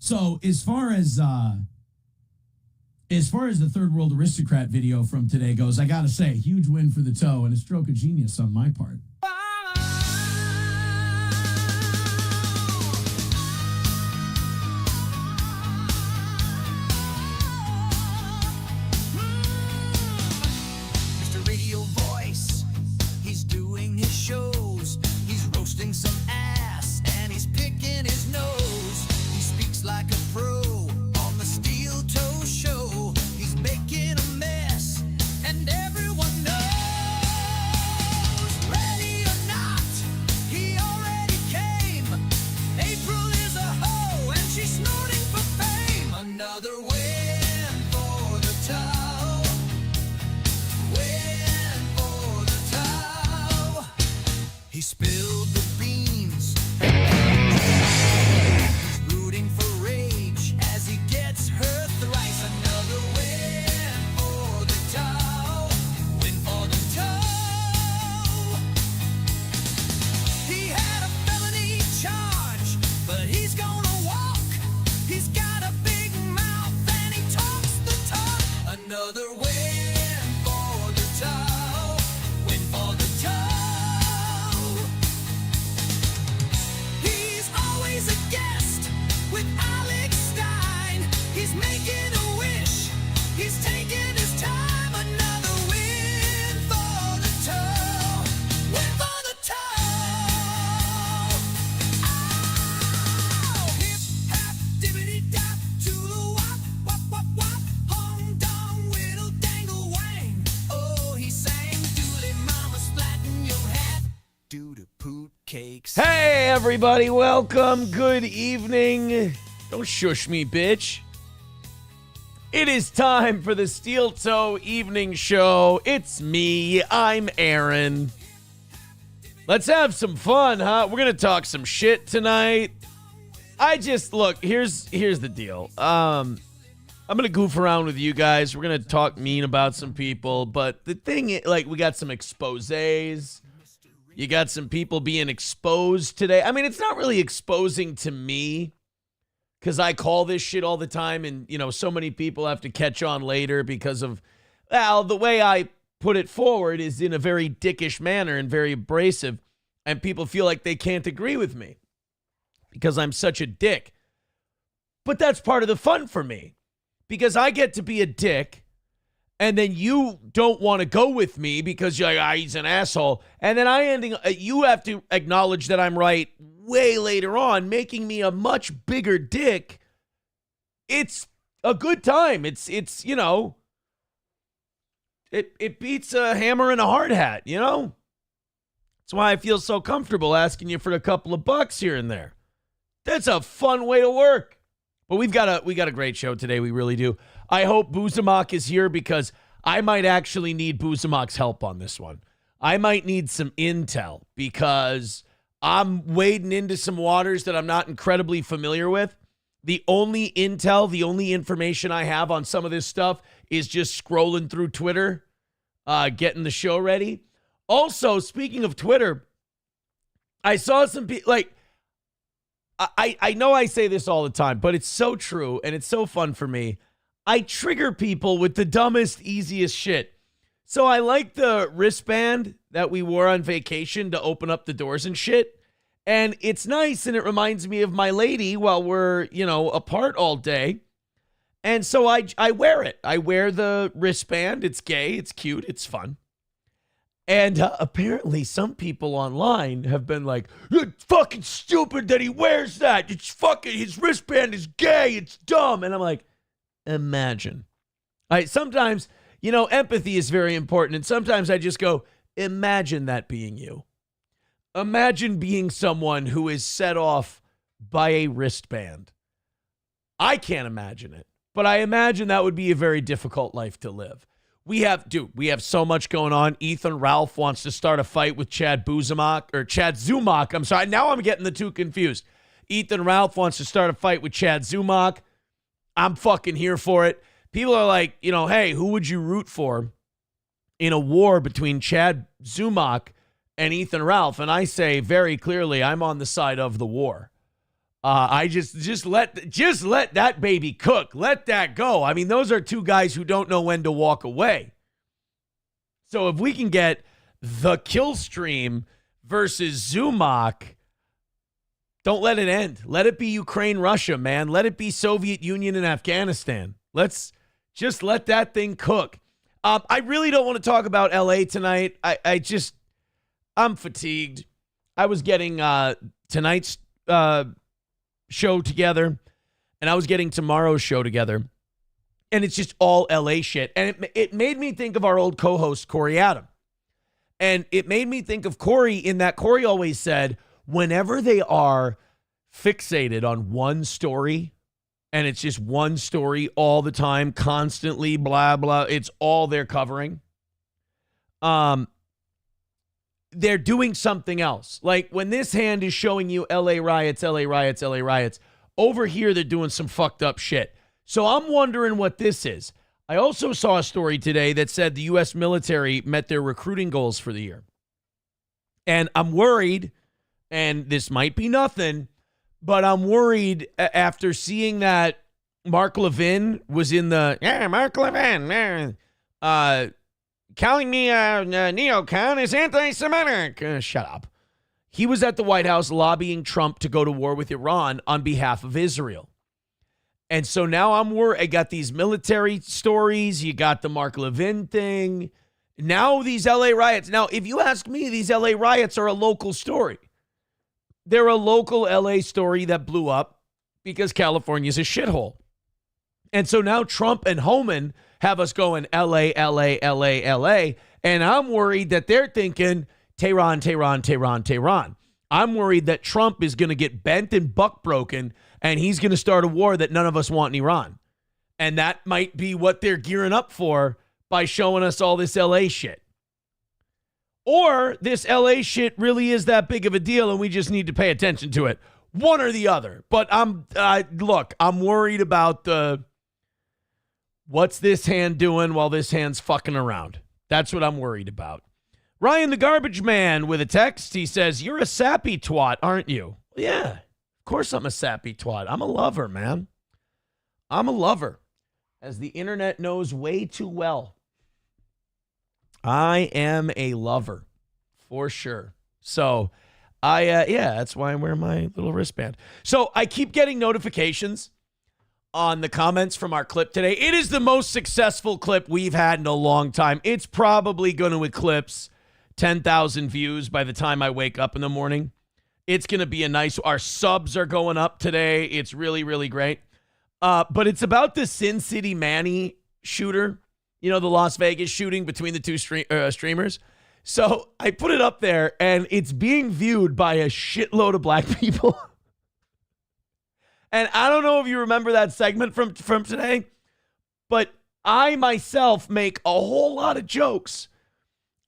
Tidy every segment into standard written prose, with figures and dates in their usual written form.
So as far as the third world aristocrat video from today goes, I gotta say, huge win for the toe and a stroke of genius on my part. Mr. Radio Voice, he's doing his shows. He's roasting some ass and he's picking his nose. He speaks like a pro on the Steel Toe Show. He's making a mess and everyone knows. Ready or not, he already came. April is a hoe and she's snorting for fame. Another win for the toe. Win for the toe. He spilled the beans. He's rooting for rage as he gets her thrice. Another win for the toe. Win for the toe. He had a felony charge, but he's gonna walk. He's got a big mouth and he talks the talk. Another win for the toe. Win for the toe. He's always a guest with Alex Stein. He's making a wish. He's taking his time. Another win for the toe. Win for the toe. Ow! Hip hop dibbity dap to the wop wop wop wop. Hong dong whittle dangle wang. Oh, he sang doodly mama splatting your hat. Doo to poot cakes. Hey, everybody, welcome. Good evening. Don't shush me, bitch. It is time for the Steel Toe Evening Show. It's me. I'm Aaron. Let's have some fun, huh? We're going to talk some shit tonight. Look, here's the deal. I'm going to goof around with you guys. We're going to talk mean about some people. But the thing is, like, we got some exposés. You got some people being exposed today. I mean, it's not really exposing to me because I call this shit all the time. And, you know, so many people have to catch on later because of, well, the way I put it forward is in a very dickish manner and very abrasive. And people feel like they can't agree with me because I'm such a dick. But that's part of the fun for me because I get to be a dick. And then you don't want to go with me because you're like, he's an asshole. And then you have to acknowledge that I'm right way later on, making me a much bigger dick. It's a good time. It's you know, it beats a hammer and a hard hat, you know? That's why I feel so comfortable asking you for a couple of bucks here and there. That's a fun way to work. But we got a great show today. We really do. I hope Zumach is here because I might actually need Zumach's help on this one. I might need some intel because I'm wading into some waters that I'm not incredibly familiar with. The only intel, the only information I have on some of this stuff is just scrolling through Twitter, getting the show ready. Also, speaking of Twitter, I saw some people, like, I know I say this all the time, but it's so true and it's so fun for me. I trigger people with the dumbest, easiest shit. So I like the wristband that we wore on vacation to open up the doors and shit. And it's nice and it reminds me of my lady while we're, you know, apart all day. And so I wear it. I wear the wristband. It's gay. It's cute. It's fun. And apparently some people online have been like, it's fucking stupid that he wears that. It's fucking, his wristband is gay. It's dumb. And I'm like, imagine. Sometimes, you know, empathy is very important. And sometimes I just go, imagine that being you. Imagine being someone who is set off by a wristband. I can't imagine it, but I imagine that would be a very difficult life to live. We have so much going on. Ethan Ralph wants to start a fight with Chad Zumock. I'm sorry. Now I'm getting the two confused. Ethan Ralph wants to start a fight with Chad Zumock. I'm fucking here for it. People are like, you know, hey, who would you root for in a war between Chad Zumock and Ethan Ralph? And I say very clearly, I'm on the side of the war. I just let that baby cook. Let that go. I mean, those are two guys who don't know when to walk away. So if we can get the kill stream versus Zumach, don't let it end. Let it be Ukraine, Russia, man. Let it be Soviet Union and Afghanistan. Let's just let that thing cook. I really don't want to talk about LA tonight. I'm fatigued. I was getting tonight's show together, and I was getting tomorrow's show together, and it's just all LA shit. And it made me think of our old co-host, Corey Adam. And it made me think of Corey in that Corey always said, whenever they are fixated on one story, and it's just one story all the time, constantly, blah, blah, it's all they're covering. They're doing something else. Like when this hand is showing you LA riots, LA riots, LA riots, over here they're doing some fucked up shit. So I'm wondering what this is. I also saw a story today that said the U.S. military met their recruiting goals for the year. And I'm worried, and this might be nothing, but I'm worried after seeing that Mark Levin was in the, Mark Levin, calling me a neocon is anti-Semitic. Shut up. He was at the White House lobbying Trump to go to war with Iran on behalf of Israel. And so now I'm worried. I got these military stories. You got the Mark Levin thing. Now these LA riots. Now, if you ask me, these LA riots are a local story. They're a local LA story that blew up because California's a shithole. And so now Trump and Homan have us going LA, LA, LA, LA. And I'm worried that they're thinking Tehran, Tehran, Tehran, Tehran. I'm worried that Trump is going to get bent and buck broken, and he's going to start a war that none of us want in Iran. And that might be what they're gearing up for by showing us all this LA shit. Or this LA shit really is that big of a deal and we just need to pay attention to it. One or the other. But I'm worried about what's this hand doing while this hand's fucking around. That's what I'm worried about. Ryan the Garbage Man with a text. He says, you're a sappy twat, aren't you? Yeah, of course I'm a sappy twat. I'm a lover, man. I'm a lover, as the internet knows way too well. I am a lover, for sure. So, that's why I wear my little wristband. So, I keep getting notifications on the comments from our clip today. It is the most successful clip we've had in a long time. It's probably going to eclipse 10,000 views by the time I wake up in the morning. It's going to be our subs are going up today. It's really, really great. But it's about the City Manny shooter. You know, the Las Vegas shooting between the two streamers. So I put it up there, and it's being viewed by a shitload of black people. And I don't know if you remember that segment from today, but I myself make a whole lot of jokes,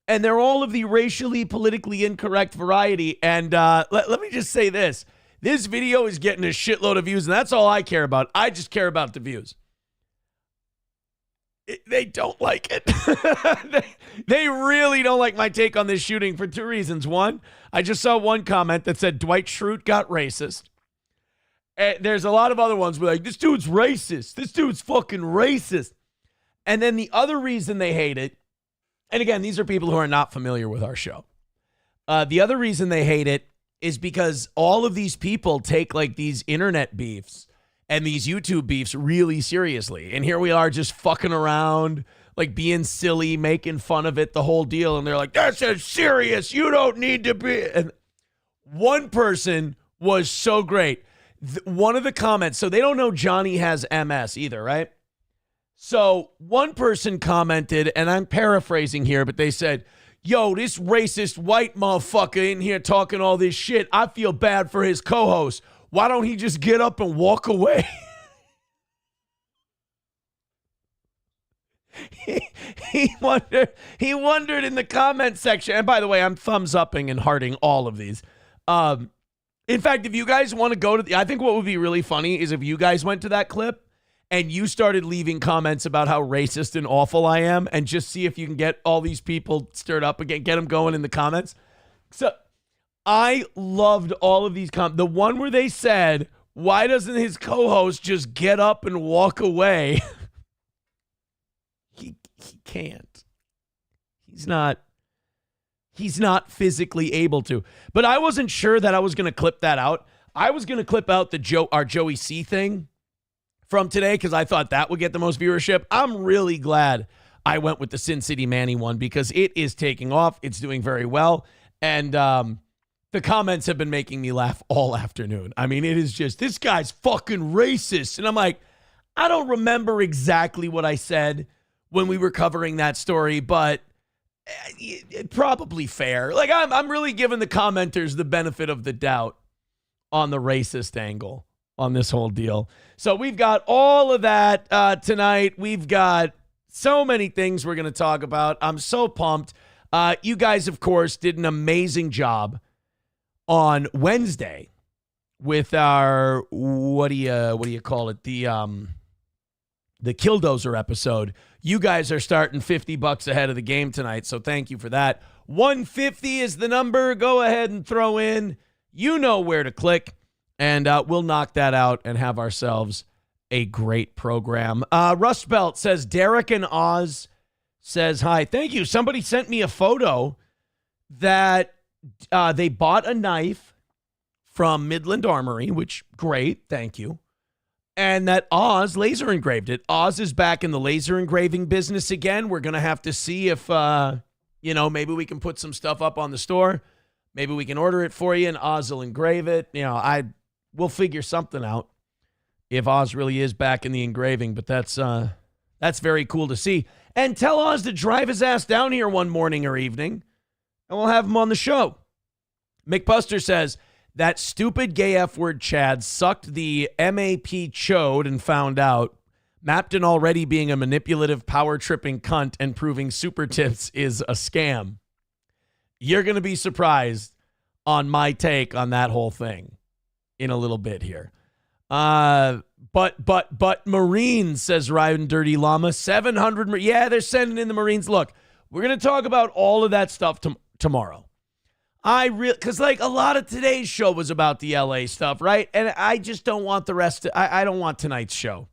and they're all of the racially, politically incorrect variety. And let me just say this. This video is getting a shitload of views, and that's all I care about. I just care about the views. They don't like it. they really don't like my take on this shooting for two reasons. One, I just saw one comment that said Dwight Schrute got racist. And there's a lot of other ones where like, this dude's racist. This dude's fucking racist. And then the other reason they hate it, and again, these are people who are not familiar with our show. The other reason they hate it is because all of these people take like these internet beefs and these YouTube beefs really seriously. And here we are just fucking around, like being silly, making fun of it, the whole deal. And they're like, that's a serious. You don't need to be. And one person was so great. One of the comments, so they don't know Johnny has MS either, right? So one person commented, and I'm paraphrasing here, but they said, yo, this racist white motherfucker in here talking all this shit. I feel bad for his co-host. Why don't he just get up and walk away? he wondered in the comment section. And by the way, I'm thumbs upping and hearting all of these. In fact, if you guys want to go to I think what would be really funny is if you guys went to that clip and you started leaving comments about how racist and awful I am, and just see if you can get all these people stirred up again, get them going in the comments. So I loved all of these comments. The one where they said, Why doesn't his co-host just get up and walk away? He can't. He's not physically able to. But I wasn't sure that I was going to clip that out. I was going to clip out our Joey C thing from today because I thought that would get the most viewership. I'm really glad I went with the City Manny one because it is taking off. It's doing very well. And the comments have been making me laugh all afternoon. I mean, it is just, this guy's fucking racist. And I'm like, I don't remember exactly what I said when we were covering that story, but probably fair. Like, I'm really giving the commenters the benefit of the doubt on the racist angle on this whole deal. So we've got all of that tonight. We've got so many things we're going to talk about. I'm so pumped. You guys, of course, did an amazing job on Wednesday with our, what do you call it? The Killdozer episode. You guys are starting $50 ahead of the game tonight, so thank you for that. 150 is the number. Go ahead and throw in. You know where to click, and we'll knock that out and have ourselves a great program. Rust Belt says, Derek and Oz says, hi. Thank you. Somebody sent me a photo that they bought a knife from Midland Armory, which, great, thank you. And that Oz laser engraved it. Oz is back in the laser engraving business again. We're going to have to see if, maybe we can put some stuff up on the store. Maybe we can order it for you and Oz will engrave it. We'll figure something out if Oz really is back in the engraving. But that's very cool to see. And tell Oz to drive his ass down here one morning or evening, and we'll have him on the show. McBuster says, that stupid gay F-word Chad sucked the MAP chode and found out. Mapton already being a manipulative, power-tripping cunt and proving super tips is a scam. You're going to be surprised on my take on that whole thing in a little bit here. But Marines, says Ryan Dirty Llama, 700. Yeah, they're sending in the Marines. Look, we're going to talk about all of that stuff tomorrow. Because like a lot of today's show was about the LA stuff, right? And I just don't want the rest. I don't want tonight's show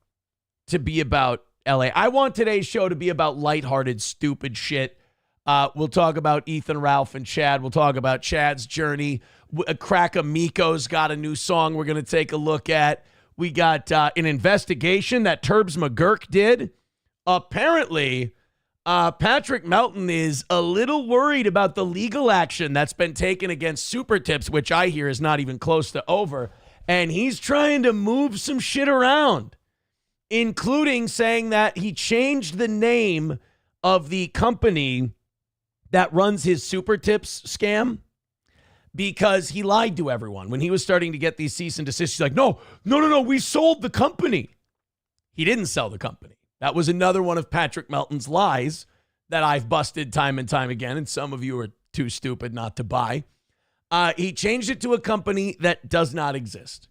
to be about LA. I want today's show to be about lighthearted, stupid shit. We'll talk about Ethan, Ralph, and Chad. We'll talk about Chad's journey. Cracko Miko's got a new song we're going to take a look at. We got an investigation that Turbs McGurk did. Apparently, Patrick Melton is a little worried about the legal action that's been taken against Super Tips, which I hear is not even close to over. And he's trying to move some shit around, including saying that he changed the name of the company that runs his Super Tips scam because he lied to everyone. When he was starting to get these cease and desist, he's like, no, we sold the company. He didn't sell the company. That was another one of Patrick Melton's lies that I've busted time and time again, and some of you are too stupid not to buy. He changed it to a company that does not exist.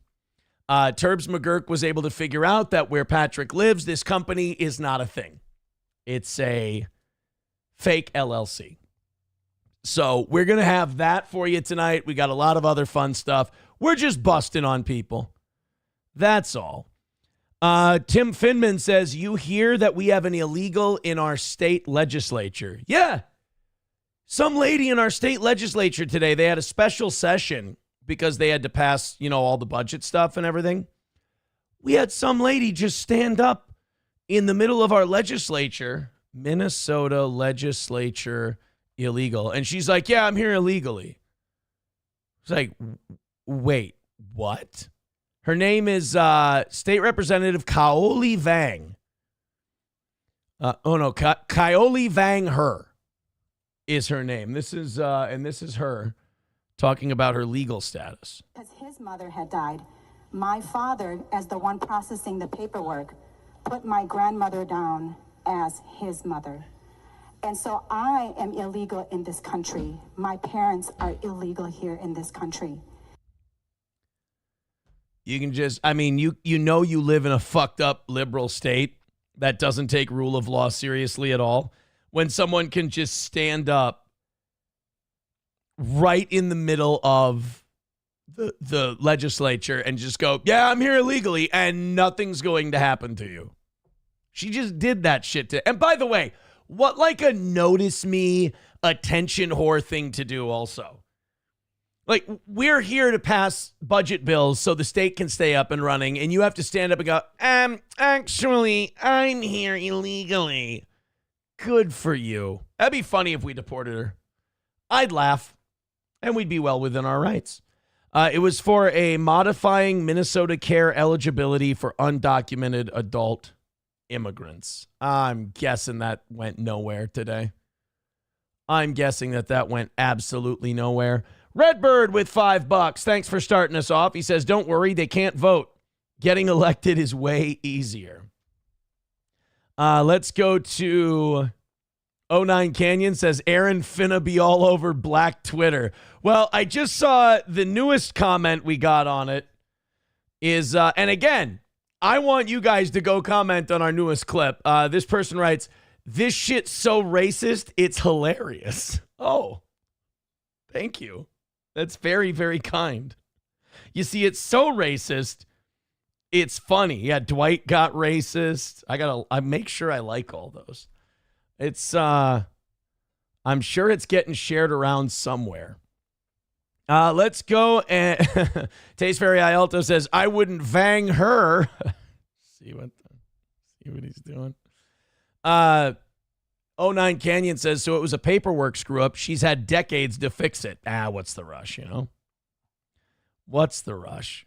Turbs McGurk was able to figure out that where Patrick lives, this company is not a thing. It's a fake LLC. So we're going to have that for you tonight. We got a lot of other fun stuff. We're just busting on people. That's all. Tim Finman says, you hear that we have an illegal in our state legislature. Yeah. Some lady in our state legislature today, they had a special session because they had to pass, all the budget stuff and everything. We had some lady just stand up in the middle of our legislature, Minnesota legislature illegal. And she's like, yeah, I'm here illegally. It's like, wait, what? Her name is State Representative Kaoli Vang. Kaoli Vang Her is her name. This is her talking about her legal status. Because his mother had died, my father, as the one processing the paperwork, put my grandmother down as his mother. And so I am illegal in this country. My parents are illegal here in this country. You can just, you live in a fucked up liberal state that doesn't take rule of law seriously at all. When someone can just stand up right in the middle of the legislature and just go, yeah, I'm here illegally, and nothing's going to happen to you. She just did that shit and by the way, what like a notice me attention whore thing to do also. Like, we're here to pass budget bills so the state can stay up and running, and you have to stand up and go, actually, I'm here illegally. Good for you. That'd be funny if we deported her. I'd laugh, and we'd be well within our rights. It was for a modifying Minnesota care eligibility for undocumented adult immigrants. I'm guessing that went nowhere today. I'm guessing that went absolutely nowhere. Redbird with $5. Thanks for starting us off. He says, don't worry, they can't vote. Getting elected is way easier. Let's go to 09 Canyon says, Aaron finna be all over Black Twitter. Well, I just saw the newest comment we got on it is, and again, I want you guys to go comment on our newest clip. This person writes, this shit's so racist, it's hilarious. Oh, thank you. That's very, very kind. You see, it's so racist, it's funny. Yeah, Dwight got racist. I make sure I like all those. It's, I'm sure it's getting shared around somewhere. Let's go and Taste Fairy Ialto says, I wouldn't vang her. see what he's doing. 09 Canyon says, so it was a paperwork screw up. She's had decades to fix it. What's the rush, you know? What's the rush?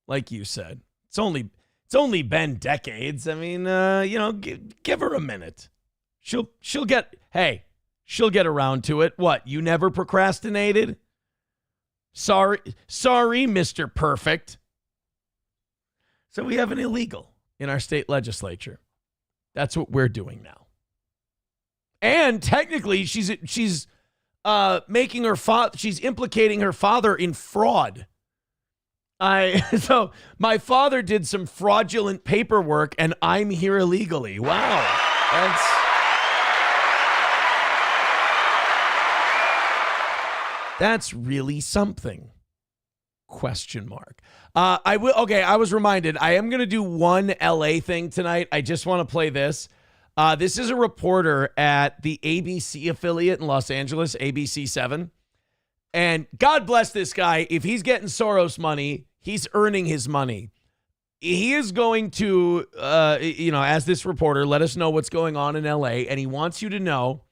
Like you said, it's only been decades. I mean, give her a minute. She'll get around to it. What? You never procrastinated? Sorry, Mr. Perfect. So we have an illegal in our state legislature. That's what we're doing now. And technically, she's making her she's implicating her father in fraud. So my father did some fraudulent paperwork, and I'm here illegally. Wow, that's really something. Question mark. I was reminded I am going to do one LA thing tonight. I just want to play this. This is a reporter at the ABC affiliate in Los Angeles, ABC 7. And God bless this guy. If he's getting Soros money, he's earning his money. He is going to, as this reporter, let us know what's going on in LA. And he wants you to know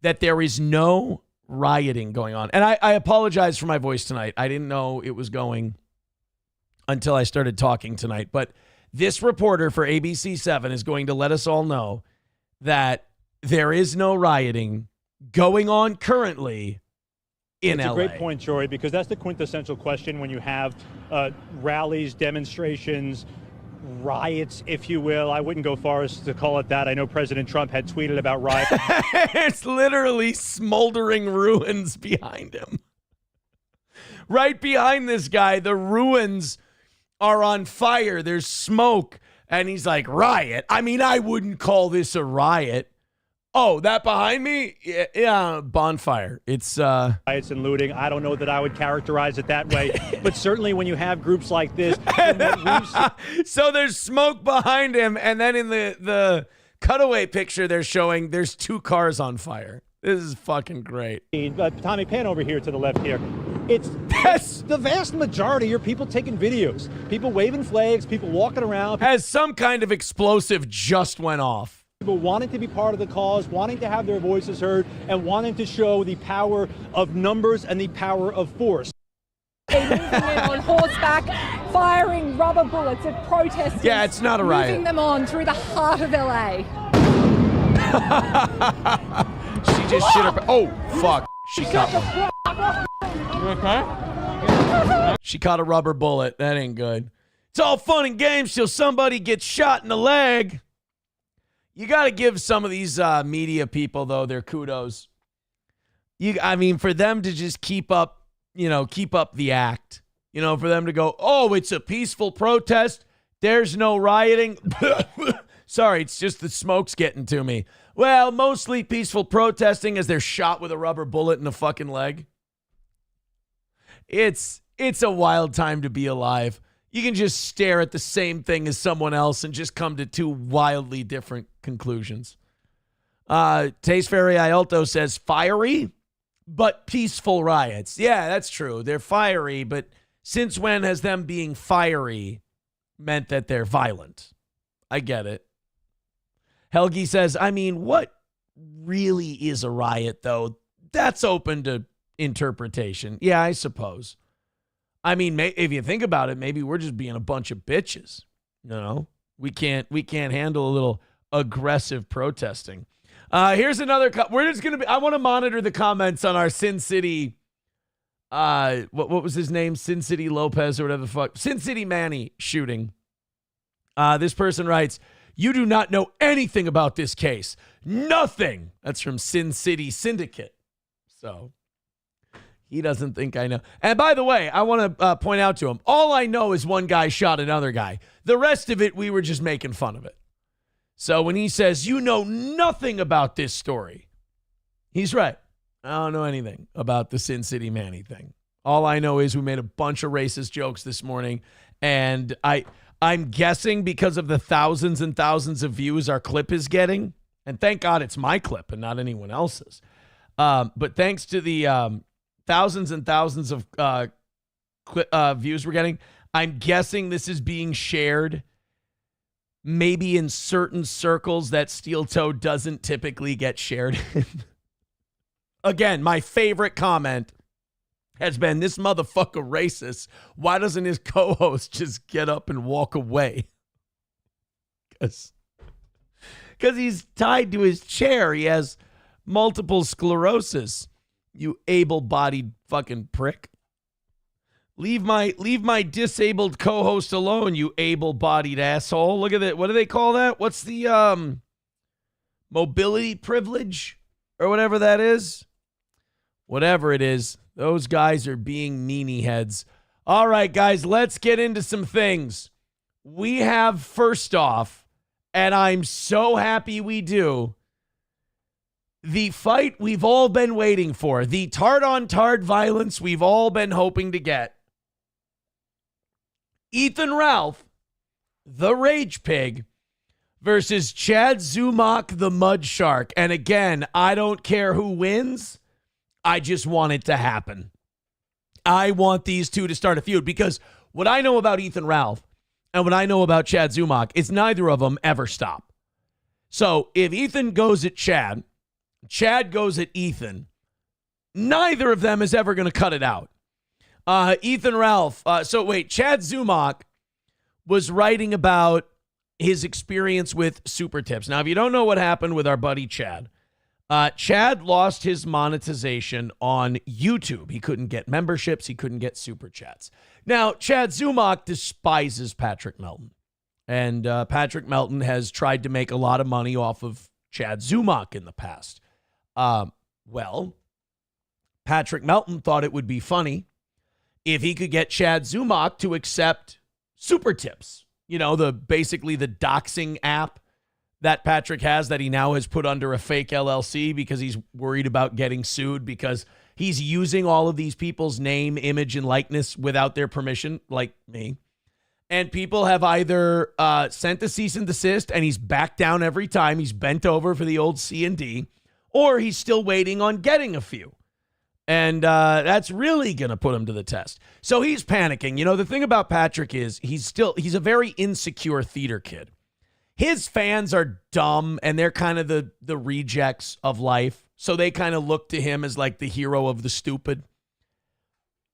that there is no rioting going on. And I apologize for my voice tonight. I didn't know it was going until I started talking tonight. But this reporter for ABC 7 is going to let us all know that there is no rioting going on currently in LA. It's a great point, Jory, because that's the quintessential question when you have rallies, demonstrations, riots, if you will. I wouldn't go far as to call it that. I know President Trump had tweeted about riots. It's literally smoldering ruins behind him. Right behind this guy, the ruins are on fire. There's smoke. And he's like, riot? I mean, I wouldn't call this a riot. Oh, that behind me? Yeah, bonfire. It's riots and looting. I don't know that I would characterize it that way. But certainly when you have groups like this. So there's smoke behind him. And then in the cutaway picture they're showing, there's two cars on fire. This is fucking great. Tommy, pan over here to the left here. It's the vast majority are people taking videos, people waving flags, people walking around. As some kind of explosive just went off. People wanting to be part of the cause, wanting to have their voices heard, and wanting to show the power of numbers and the power of force. Moving in on horseback, firing rubber bullets at protesters. Yeah, it's not a riot. Moving them on through the heart of LA. She just shit her. Oh, fuck. She caught one. Okay. She caught a rubber bullet. That ain't good. It's all fun and games till somebody gets shot in the leg. You got to give some of these media people, though, their kudos. For them to just keep up the act. For them to go, oh, it's a peaceful protest. There's no rioting. Sorry, it's just the smoke's getting to me. Well, mostly peaceful protesting as they're shot with a rubber bullet in the fucking leg. It's It's a wild time to be alive. You can just stare at the same thing as someone else and just come to two wildly different conclusions. Taste Fairy Ialto says fiery, but peaceful riots. Yeah, that's true. They're fiery, but since when has them being fiery meant that they're violent? I get it. Helgi says, I mean, what really is a riot, though? That's open to interpretation. Yeah, I suppose. I mean, if you think about it, maybe we're just being a bunch of bitches. You know, we can't handle a little aggressive protesting. Here's another. We're just gonna be. I want to monitor the comments on our Sin City. What was his name? Sin City Lopez or whatever the fuck. Sin City Manny shooting. This person writes, "You do not know anything about this case. Nothing." That's from Sin City Syndicate. So. He doesn't think I know. And by the way, I want to point out to him, all I know is one guy shot another guy. The rest of it, we were just making fun of it. So when he says, you know nothing about this story, he's right. I don't know anything about the Sin City Manny thing. All I know is we made a bunch of racist jokes this morning, and I'm guessing because of the thousands and thousands of views our clip is getting, and thank God it's my clip and not anyone else's. But thanks to the... thousands and thousands of views we're getting. I'm guessing this is being shared maybe in certain circles that Steel Toe doesn't typically get shared in. Again, my favorite comment has been, this motherfucker racist. Why doesn't his co-host just get up and walk away? Because he's tied to his chair. He has multiple sclerosis. You able-bodied fucking prick. Leave my disabled co-host alone, you able-bodied asshole. Look at that. What do they call that? What's the mobility privilege or whatever that is? Whatever it is, those guys are being meanie heads. All right, guys, let's get into some things. We have, first off, and I'm so happy we do, the fight we've all been waiting for, the tard-on-tard violence we've all been hoping to get. Ethan Ralph, the Rage Pig, versus Chad Zumock, the Mud Shark. And again, I don't care who wins. I just want it to happen. I want these two to start a feud because what I know about Ethan Ralph and what I know about Chad Zumock is neither of them ever stop. So if Ethan goes at Chad goes at Ethan, neither of them is ever going to cut it out. Ethan Ralph. Chad Zumock was writing about his experience with super tips. Now, if you don't know what happened with our buddy Chad, Chad lost his monetization on YouTube. He couldn't get memberships. He couldn't get super chats. Now, Chad Zumock despises Patrick Melton. And Patrick Melton has tried to make a lot of money off of Chad Zumock in the past. Patrick Melton thought it would be funny if he could get Chad Zumock to accept super tips. You know, basically the doxing app that Patrick has that he now has put under a fake LLC because he's worried about getting sued because he's using all of these people's name, image, and likeness without their permission, like me. And people have either sent a cease and desist, and he's backed down every time. He's bent over for the old C&D, or he's still waiting on getting a few. And that's really going to put him to the test. So he's panicking. You know, the thing about Patrick is he's a very insecure theater kid. His fans are dumb, and they're kind of the rejects of life. So they kind of look to him as like the hero of the stupid.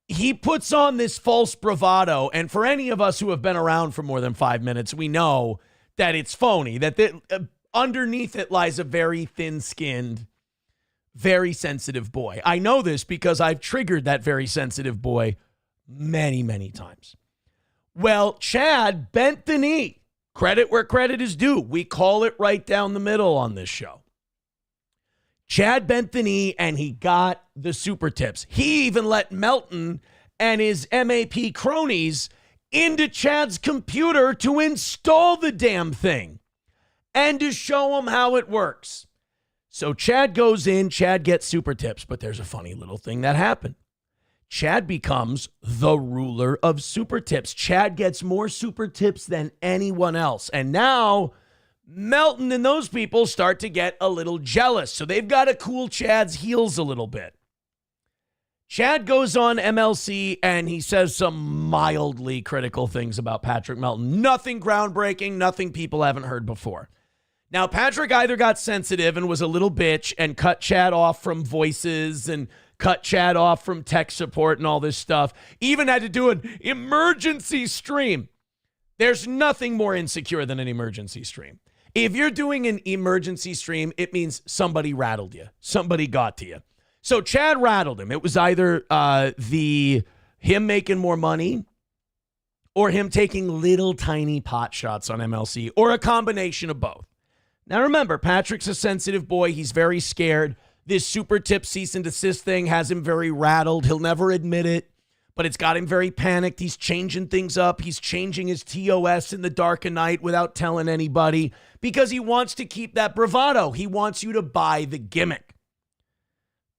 He puts on this false bravado, and for any of us who have been around for more than 5 minutes, we know that it's phony, that underneath it lies a very thin-skinned, very sensitive boy. I know this because I've triggered that very sensitive boy many, many times. Well, Chad bent the knee. Credit where credit is due. We call it right down the middle on this show. Chad bent the knee, and he got the super tips. He even let Melton and his MAP cronies into Chad's computer to install the damn thing and to show him how it works. So Chad goes in, Chad gets super tips, but there's a funny little thing that happened. Chad becomes the ruler of super tips. Chad gets more super tips than anyone else. And now Melton and those people start to get a little jealous. So they've got to cool Chad's heels a little bit. Chad goes on MLC and he says some mildly critical things about Patrick Melton. Nothing groundbreaking, nothing people haven't heard before. Now, Patrick either got sensitive and was a little bitch and cut Chad off from voices and cut Chad off from tech support and all this stuff. Even had to do an emergency stream. There's nothing more insecure than an emergency stream. If you're doing an emergency stream, it means somebody rattled you. Somebody got to you. So Chad rattled him. It was either him making more money or him taking little tiny pot shots on MLC or a combination of both. Now remember, Patrick's a sensitive boy. He's very scared. This super tip cease and desist thing has him very rattled. He'll never admit it, but it's got him very panicked. He's changing things up. He's changing his TOS in the dark of night without telling anybody because he wants to keep that bravado. He wants you to buy the gimmick.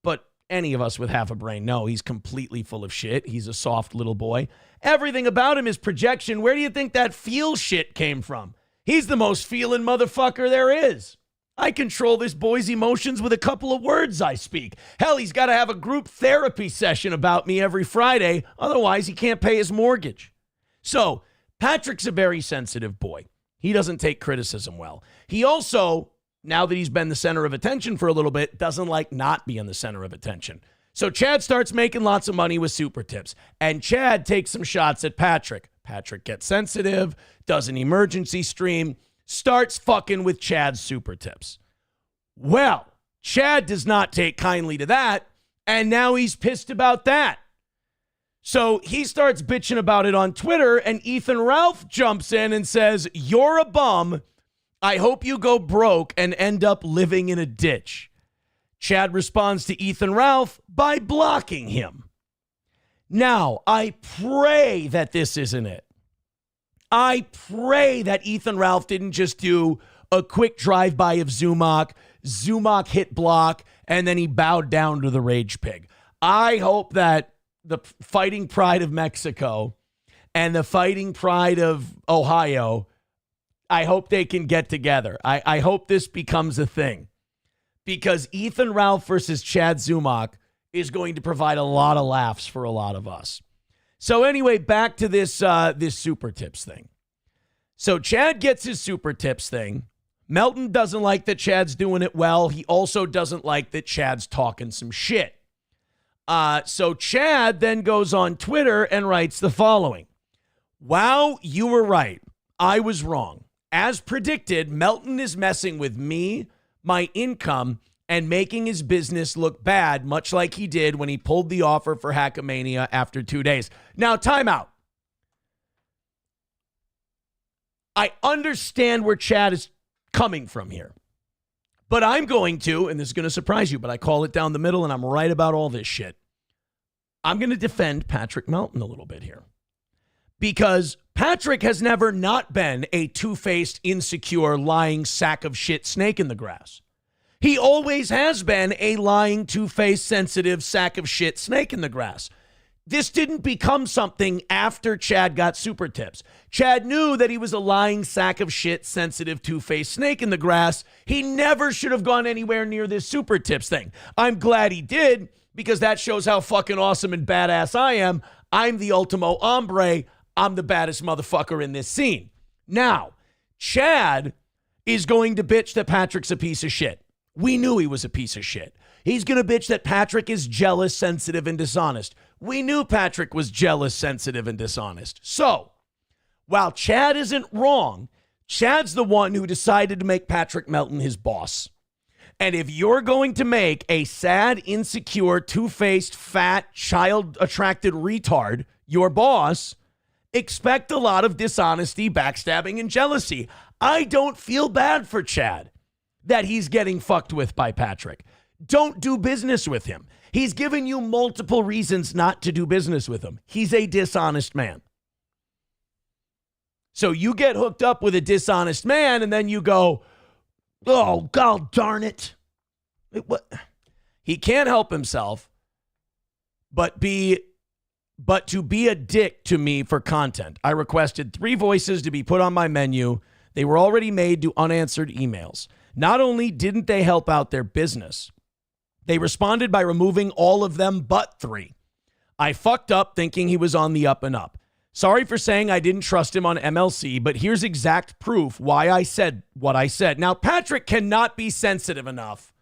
But any of us with half a brain know he's completely full of shit. He's a soft little boy. Everything about him is projection. Where do you think that feel shit came from? He's the most feeling motherfucker there is. I control this boy's emotions with a couple of words I speak. Hell, he's got to have a group therapy session about me every Friday. Otherwise, he can't pay his mortgage. So, Patrick's a very sensitive boy. He doesn't take criticism well. He also, now that he's been the center of attention for a little bit, doesn't like not being the center of attention. So, Chad starts making lots of money with super tips. And Chad takes some shots at Patrick. Patrick gets sensitive, does an emergency stream, starts fucking with Chad's super tips. Well, Chad does not take kindly to that, and now he's pissed about that. So he starts bitching about it on Twitter, and Ethan Ralph jumps in and says, "You're a bum. I hope you go broke and end up living in a ditch." Chad responds to Ethan Ralph by blocking him. Now, I pray that this isn't it. I pray that Ethan Ralph didn't just do a quick drive-by of Zumach. Zumach hit block, and then he bowed down to the rage pig. I hope that the fighting pride of Mexico and the fighting pride of Ohio, I hope they can get together. I hope this becomes a thing. Because Ethan Ralph versus Chad Zumock is going to provide a lot of laughs for a lot of us. So anyway, back to this super tips thing. So Chad gets his super tips thing. Melton doesn't like that Chad's doing it well. He also doesn't like that Chad's talking some shit. So Chad then goes on Twitter and writes the following. "Wow, you were right. I was wrong. As predicted, Melton is messing with me, my income, and making his business look bad, much like he did when he pulled the offer for Hackamania after 2 days." Now, time out. I understand where Chad is coming from here. But I'm going to, and this is going to surprise you, but I call it down the middle, and I'm right about all this shit. I'm going to defend Patrick Melton a little bit here. Because Patrick has never not been a two-faced, insecure, lying sack of shit snake in the grass. He always has been a lying, two-faced, sensitive sack of shit snake in the grass. This didn't become something after Chad got super tips. Chad knew that he was a lying sack of shit, sensitive, two-faced snake in the grass. He never should have gone anywhere near this super tips thing. I'm glad he did, because that shows how fucking awesome and badass I am. I'm the ultimo hombre. I'm the baddest motherfucker in this scene. Now, Chad is going to bitch that Patrick's a piece of shit. We knew he was a piece of shit. He's going to bitch that Patrick is jealous, sensitive, and dishonest. We knew Patrick was jealous, sensitive, and dishonest. So, while Chad isn't wrong, Chad's the one who decided to make Patrick Melton his boss. And if you're going to make a sad, insecure, two-faced, fat, child-attracted retard your boss, expect a lot of dishonesty, backstabbing, and jealousy. I don't feel bad for Chad that he's getting fucked with by Patrick. Don't do business with him. He's given you multiple reasons not to do business with him. He's a dishonest man. So you get hooked up with a dishonest man and then you go, "Oh, God darn it." What? He can't help himself but be but to be a dick to me for content. I requested 3 voices to be put on my menu. They were already made to unanswered emails. Not only didn't they help out their business, they responded by removing all of them but 3. I fucked up thinking he was on the up and up. Sorry for saying I didn't trust him on MLC, but here's exact proof why I said what I said. Now, Patrick cannot be sensitive enough.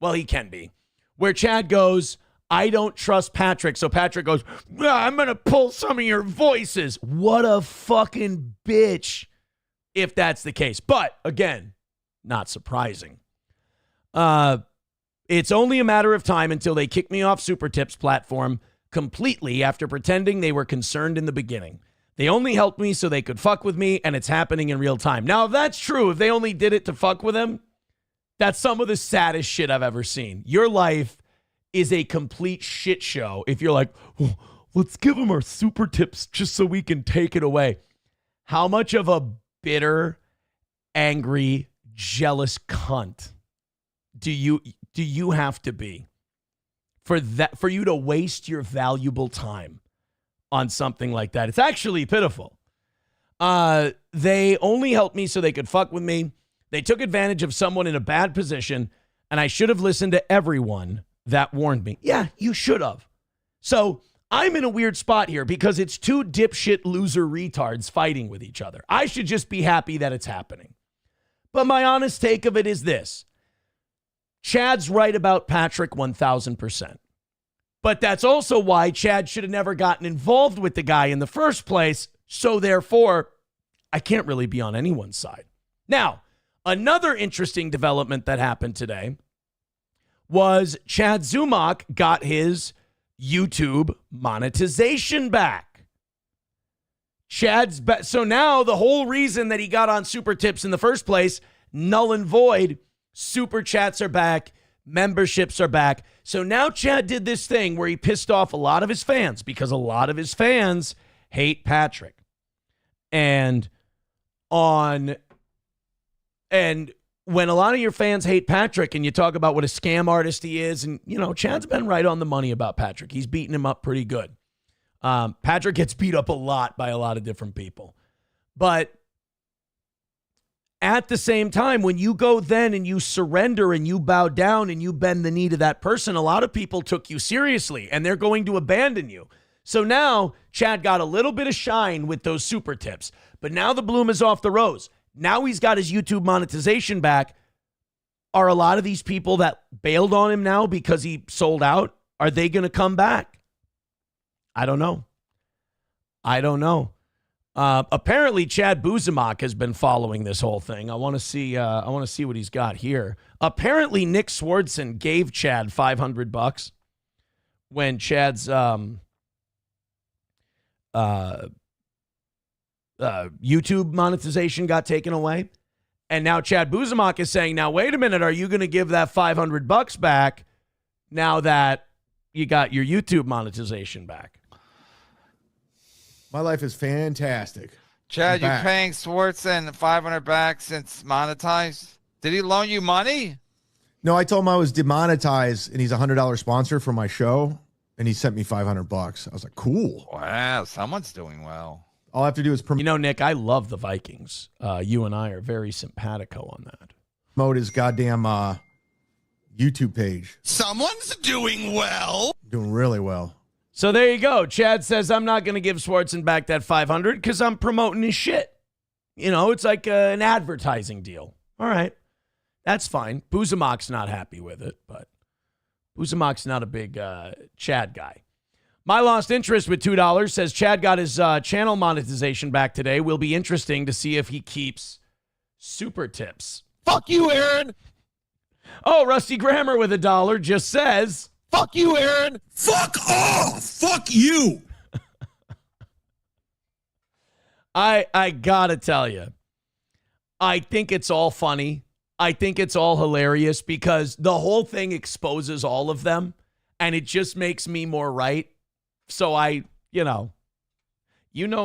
Well, he can be. Where Chad goes, I don't trust Patrick. So Patrick goes, I'm going to pull some of your voices. What a fucking bitch if that's the case. But again, not surprising. It's only a matter of time until they kick me off Super Tips platform completely after pretending they were concerned in the beginning. They only helped me so they could fuck with me, and it's happening in real time. Now, if that's true, if they only did it to fuck with him, that's some of the saddest shit I've ever seen. Your life is a complete shit show if you're like, oh, let's give them our Super Tips just so we can take it away. How much of a bitter, angry, jealous cunt do you have to be for you to waste your valuable time on something like that? It's actually pitiful. They only helped me so they could fuck with me. They took advantage of someone in a bad position, and I should have listened to everyone that warned me. Yeah, you should have. So I'm in a weird spot here because it's 2 dipshit loser retards fighting with each other. I should just be happy that it's happening. But my honest take of it is this. Chad's right about Patrick 1,000%. But that's also why Chad should have never gotten involved with the guy in the first place. So therefore, I can't really be on anyone's side. Now, another interesting development that happened today was Chad Zumock got his YouTube monetization back. So now the whole reason that he got on Super Tips in the first place, null and void. Super chats are back. Memberships are back. So now Chad did this thing where he pissed off a lot of his fans because a lot of his fans hate Patrick. And when a lot of your fans hate Patrick and you talk about what a scam artist he is, and, you know, Chad's been right on the money about Patrick. He's beating him up pretty good. Patrick gets beat up a lot by a lot of different people. But at the same time, when you go then and you surrender and you bow down and you bend the knee to that person, a lot of people took you seriously and they're going to abandon you. So now Chad got a little bit of shine with those Super Tips, but now the bloom is off the rose. Now he's got his YouTube monetization back. Are a lot of these people that bailed on him now because he sold out, are they going to come back? I don't know. Apparently, Chad Zumock has been following this whole thing. I want to see what he's got here. Apparently, Nick Swardson gave Chad $500 when Chad's YouTube monetization got taken away, and now Chad Zumock is saying, "Now wait a minute, are you going to give that $500 back now that you got your YouTube monetization back?" My life is fantastic. Chad, you paying Swardson $500 back since monetized? Did he loan you money? No, I told him I was demonetized, and he's a $100 sponsor for my show, and he sent me $500. I was like, cool. Wow, someone's doing well. All I have to do is You know, Nick, I love the Vikings. You and I are very simpatico on that. promote his goddamn YouTube page. Someone's doing well. Doing really well. So there you go. Chad says, I'm not going to give Swardson back that $500 because I'm promoting his shit. You know, it's like an advertising deal. All right. That's fine. Zumock's not happy with it, but Zumock's not a big Chad guy. My Lost Interest with $2 says Chad got his channel monetization back today. Will be interesting to see if he keeps Super Tips. Fuck you, Aaron. Oh, Rusty Grammar with $1 just says... Fuck you, Aaron. Fuck off. Fuck you. I gotta tell you, I think it's all funny. I think it's all hilarious because the whole thing exposes all of them and it just makes me more right. So you know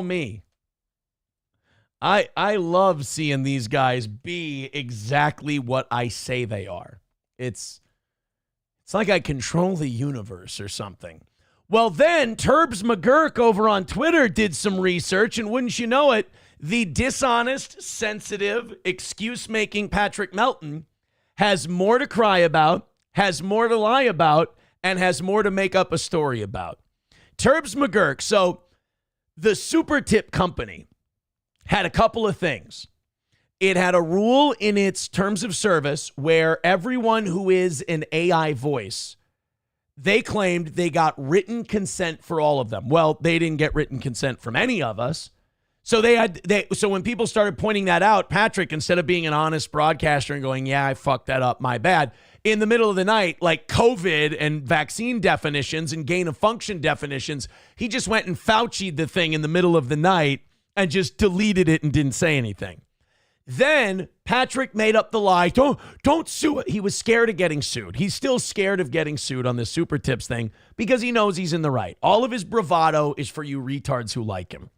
me. I love seeing these guys be exactly what I say they are. It's like I control the universe or something. Well, then Turbs McGurk over on Twitter did some research, and wouldn't you know it, the dishonest, sensitive, excuse-making Patrick Melton has more to cry about, has more to lie about, and has more to make up a story about. Turbs McGurk, so the Super Tip Company had a couple of things. It had a rule in its terms of service where everyone who is an AI voice, they claimed they got written consent for all of them. Well, they didn't get written consent from any of us. So so when people started pointing that out, Patrick, instead of being an honest broadcaster and going, yeah, I fucked that up, my bad, in the middle of the night, like COVID and vaccine definitions and gain of function definitions, he just went and Fauci'd the thing in the middle of the night and just deleted it and didn't say anything. Then Patrick made up the lie. Don't sue it. He was scared of getting sued. He's still scared of getting sued on this Super Tips thing because he knows he's in the right. All of his bravado is for you retards who like him.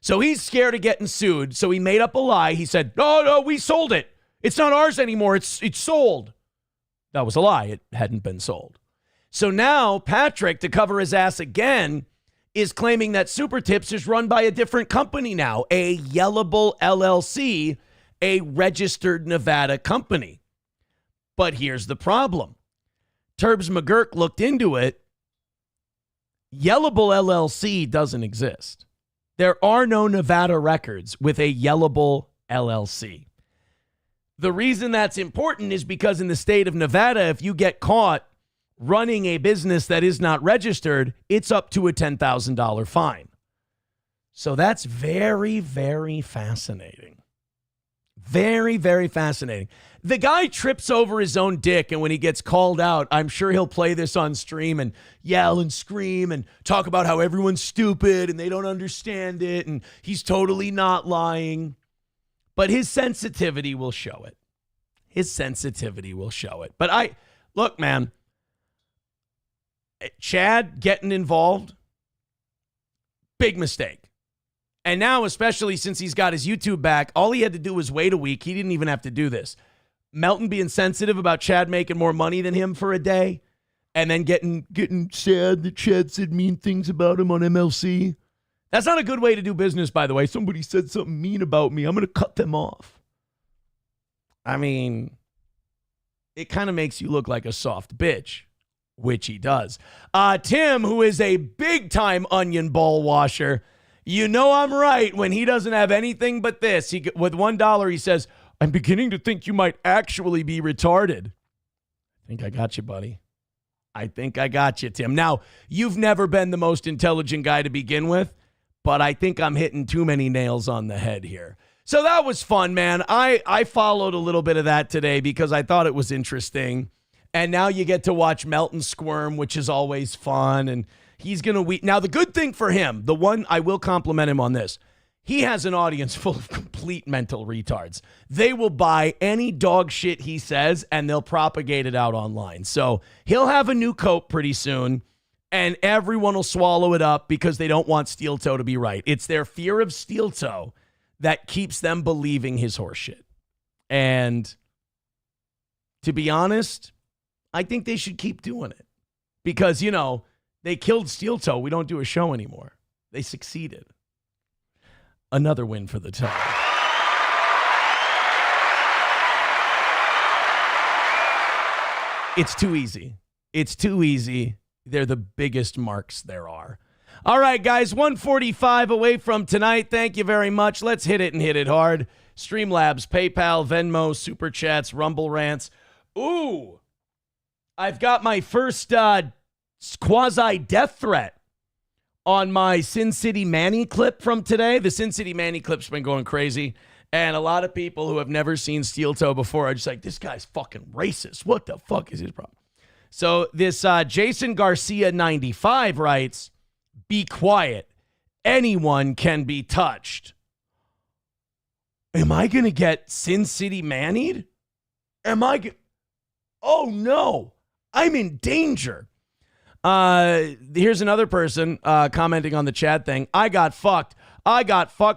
So he's scared of getting sued. So he made up a lie. He said, no, we sold it. It's not ours anymore. It's sold. That was a lie. It hadn't been sold. So now Patrick, to cover his ass again, is claiming that Super Tips is run by a different company now, a Yellable LLC, a registered Nevada company. But here's the problem. Turbs McGurk looked into it. Yellable LLC doesn't exist. There are no Nevada records with a Yellable LLC. The reason that's important is because in the state of Nevada, if you get caught running a business that is not registered, it's up to a $10,000 fine. So that's very, very fascinating. Very, very fascinating. The guy trips over his own dick, and when he gets called out, I'm sure he'll play this on stream and yell and scream and talk about how everyone's stupid and they don't understand it, and he's totally not lying. But his sensitivity will show it. His sensitivity will show it. But look, man, Chad getting involved, big mistake. And now, especially since he's got his YouTube back, all he had to do was wait a week. He didn't even have to do this. Melton being sensitive about Chad making more money than him for a day, and then getting sad that Chad said mean things about him on MLC. That's not a good way to do business, by the way. Somebody said something mean about me. I'm going to cut them off. I mean, it kind of makes you look like a soft bitch, which he does. Tim, who is a big-time onion ball washer, you know I'm right when he doesn't have anything but this. With $1, he says, I'm beginning to think you might actually be retarded. I think I got you, buddy. I think I got you, Tim. Now, you've never been the most intelligent guy to begin with, but I think I'm hitting too many nails on the head here. So that was fun, man. I followed a little bit of that today because I thought it was interesting. And now you get to watch Melton squirm, which is always fun. And he's going to Now, the good thing for him, the one I will compliment him on this, he has an audience full of complete mental retards. They will buy any dog shit he says, and they'll propagate it out online. So he'll have a new coat pretty soon, and everyone will swallow it up because they don't want Steel Toe to be right. It's their fear of Steel Toe that keeps them believing his horseshit. And to be honest, I think they should keep doing it because, you know, they killed Steel Toe. We don't do a show anymore. They succeeded. Another win for the Toe. It's too easy. It's too easy. They're the biggest marks there are. All right, guys, 145 away from tonight. Thank you very much. Let's hit it and hit it hard. Streamlabs, PayPal, Venmo, Super Chats, Rumble Rants. Ooh, I've got my first quasi-death threat on my Sin City Manny clip from today. The Sin City Manny clip's been going crazy, and a lot of people who have never seen Steel Toe before are just like, this guy's fucking racist. What the fuck is his problem? So this Jason Garcia 95 writes, be quiet. Anyone can be touched. Am I going to get Sin City Mannied? Oh, no. I'm in danger. Here's another person commenting on the chat thing. I got fucked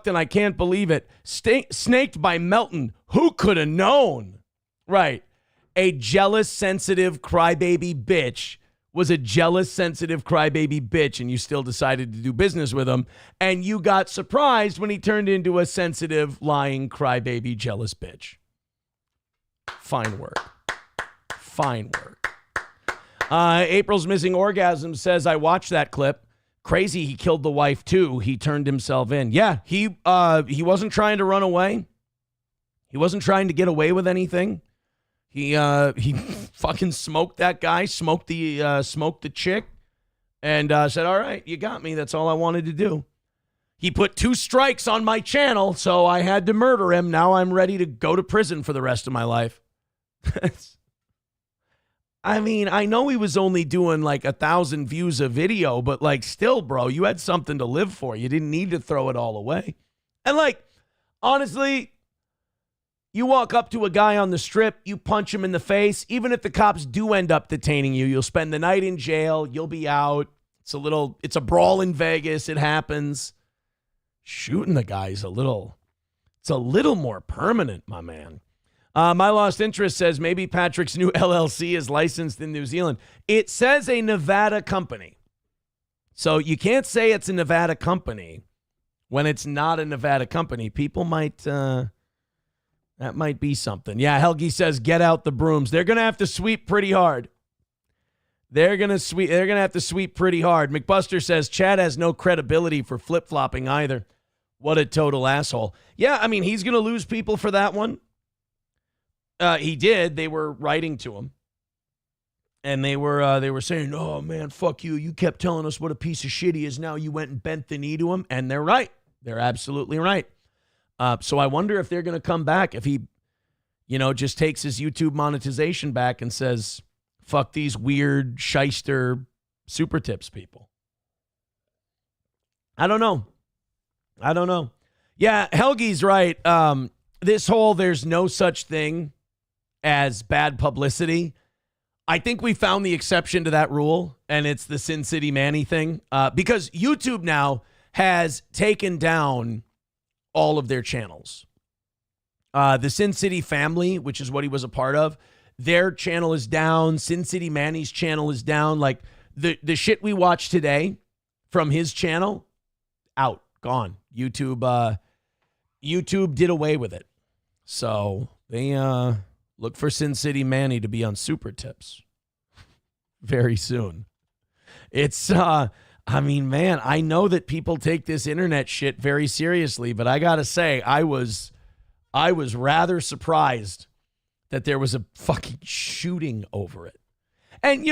and I can't believe it. Snaked by Melton. Who could have known? Right. A jealous, sensitive, crybaby bitch was a jealous, sensitive crybaby bitch, and you still decided to do business with him, and you got surprised when he turned into a sensitive, lying, crybaby, jealous bitch. Fine work. Fine work. April's Missing Orgasm says, I watched that clip. Crazy he killed the wife, too. He turned himself in. Yeah, he wasn't trying to run away. He wasn't trying to get away with anything. He fucking smoked that guy, smoked the chick, and said, all right, you got me. That's all I wanted to do. He put 2 strikes on my channel, so I had to murder him. Now I'm ready to go to prison for the rest of my life. I mean, I know he was only doing like 1,000 views a video, but like still, bro, you had something to live for. You didn't need to throw it all away. And like, honestly, you walk up to a guy on the strip, you punch him in the face. Even if the cops do end up detaining you, you'll spend the night in jail. You'll be out. It's a brawl in Vegas. It happens. Shooting the guy's it's a little more permanent, my man. My Lost Interest says maybe Patrick's new LLC is licensed in New Zealand. It says a Nevada company. So you can't say it's a Nevada company when it's not a Nevada company. People might, that might be something. Yeah, Helgi says get out the brooms. They're going to have to sweep pretty hard. They're going to have to sweep pretty hard. McBuster says Chad has no credibility for flip-flopping either. What a total asshole. Yeah, I mean, he's going to lose people for that one. He did. They were writing to him, and they were saying, "Oh man, fuck you! You kept telling us what a piece of shit he is. Now you went and bent the knee to him." And they're right. They're absolutely right. So I wonder if they're going to come back if he, just takes his YouTube monetization back and says, "Fuck these weird shyster super tips people." I don't know. Yeah, Helgi's right. This whole there's no such thing as bad publicity. I think we found the exception to that rule, and it's the Sin City Manny thing. Because YouTube now has taken down all of their channels. The Sin City family, which is what he was a part of, their channel is down. Sin City Manny's channel is down. Like the shit we watched today from his channel, out, gone. YouTube did away with it. So they look for Sin City Manny to be on Super Tips very soon. It's, I mean, man, I know that people take this internet shit very seriously, but I gotta say, I was rather surprised that there was a fucking shooting over it. And,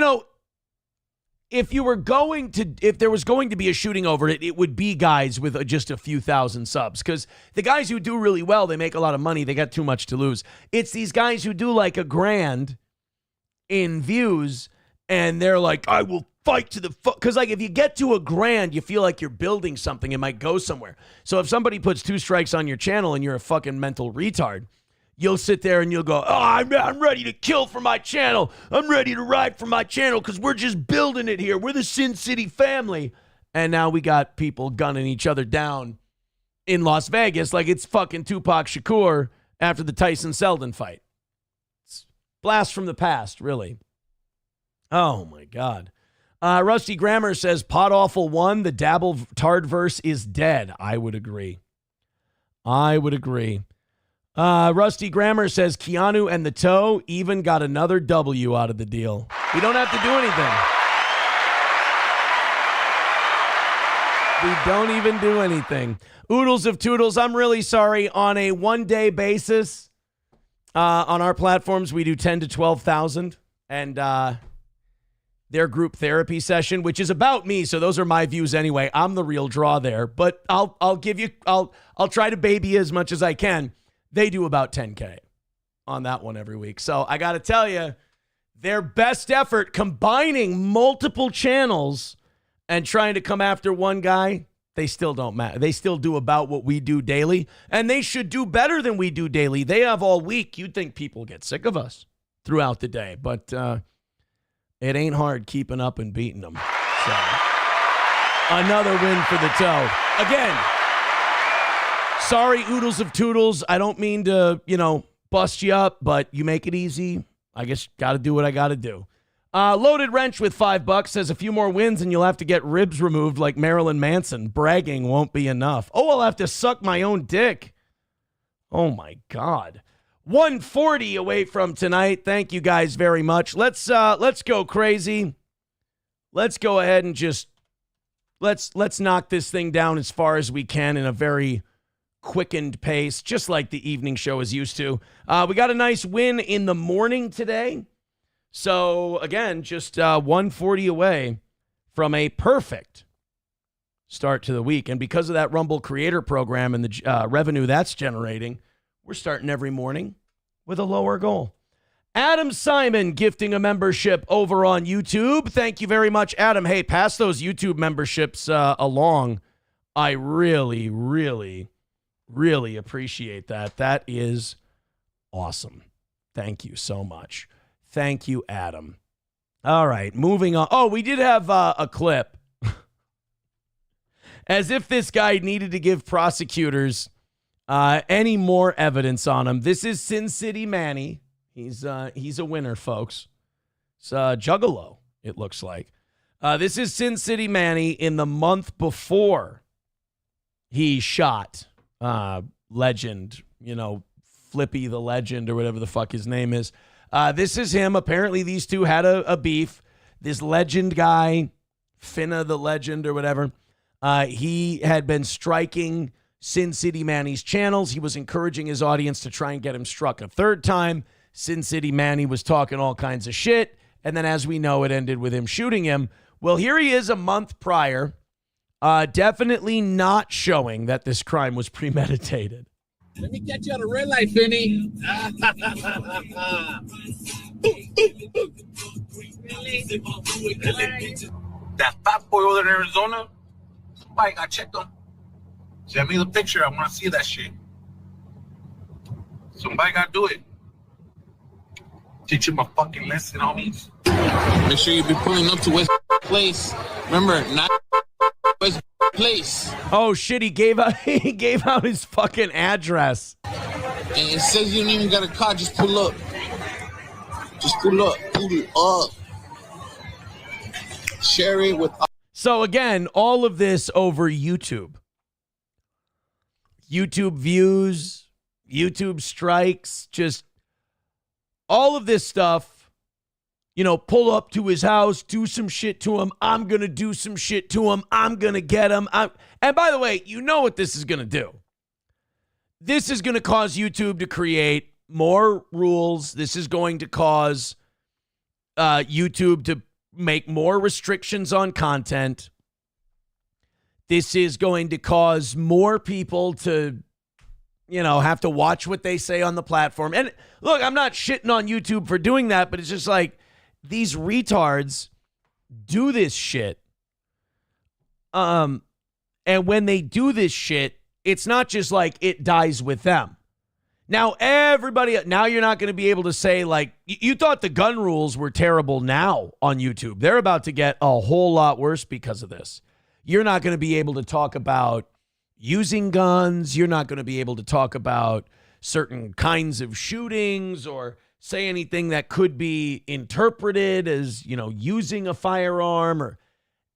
if there was going to be a shooting over it, it would be guys with just a few thousand subs. Because the guys who do really well, they make a lot of money. They got too much to lose. It's these guys who do like $1,000 in views, and they're like, I will fight to the fuck. Because like if you get to $1,000, you feel like you're building something. It might go somewhere. So if somebody puts 2 strikes on your channel and you're a fucking mental retard, you'll sit there and you'll go, oh, I'm ready to kill for my channel. I'm ready to ride for my channel because we're just building it here. We're the Sin City family. And now we got people gunning each other down in Las Vegas like it's fucking Tupac Shakur after the Tyson Seldon fight. It's blast from the past, really. Oh, my God. Rusty Grammar says, Pot Awful 1, the Dabble Tard verse is dead. I would agree. Rusty Grammar says Keanu and the Toe even got another W out of the deal. We don't have to do anything. We don't even do anything. Oodles of Toodles, I'm really sorry. On a one-day basis, on our platforms, we do 10 to 12,000. And their group therapy session, which is about me, so those are my views anyway. I'm the real draw there. But I'll try to baby you as much as I can. They do about 10K on that one every week. So I got to tell you, their best effort combining multiple channels and trying to come after one guy, they still don't matter. They still do about what we do daily, and they should do better than we do daily. They have all week. You'd think people get sick of us throughout the day, but it ain't hard keeping up and beating them. So another win for the Toe. Again, sorry, Oodles of Toodles. I don't mean to, bust you up, but you make it easy. I guess got to do what I got to do. Loaded Wrench with $5 says a few more wins and you'll have to get ribs removed like Marilyn Manson. Bragging won't be enough. Oh, I'll have to suck my own dick. Oh, my God. 140 away from tonight. Thank you guys very much. Let's go crazy. Let's go ahead and just let's knock this thing down as far as we can in a very quickened pace, just like the evening show is used to. We got a nice win in the morning today. So, again, just 140 away from a perfect start to the week. And because of that Rumble Creator Program and the revenue that's generating, we're starting every morning with a lower goal. Adam Simon gifting a membership over on YouTube. Thank you very much, Adam. Hey, pass those YouTube memberships along. I really, really, really appreciate that. That is awesome. Thank you so much. Thank you, Adam. All right, moving on. Oh, we did have a clip. As if this guy needed to give prosecutors any more evidence on him. This is Sin City Manny. He's a winner, folks. It's Juggalo, it looks like. This is Sin City Manny in the month before he shot legend, Flippy the Legend or whatever the fuck his name is. This is him. Apparently these two had a beef. This Legend guy, Finna the Legend or whatever, he had been striking Sin City Manny's channels. He was encouraging his audience to try and get him struck a third time. Sin City Manny was talking all kinds of shit. And then as we know, it ended with him shooting him. Well, here he is a month prior, definitely not showing that this crime was premeditated. Let me catch you on a red light, Finny. That fat boy over there in Arizona, somebody got checked on. Send me the picture. I want to see that shit. Somebody got to do it. Teach him a fucking lesson, homies. Make sure you be pulling up to West Place. Remember, not West Place. Oh shit! He gave out his fucking address. And it says you don't even got a car. Just pull up. Just pull up. Pull up. Share it with. So again, all of this over YouTube. YouTube views, YouTube strikes, just all of this stuff. Pull up to his house, do some shit to him. I'm going to do some shit to him. I'm going to get him. And by the way, you know what this is going to do. This is going to cause YouTube to create more rules. This is going to cause YouTube to make more restrictions on content. This is going to cause more people to, have to watch what they say on the platform. And look, I'm not shitting on YouTube for doing that, but it's just like, these retards do this shit. And when they do this shit, it's not just like it dies with them. Now, now you're not going to be able to say, like, you thought the gun rules were terrible now on YouTube. They're about to get a whole lot worse because of this. You're not going to be able to talk about using guns. You're not going to be able to talk about certain kinds of shootings or say anything that could be interpreted as, using a firearm, or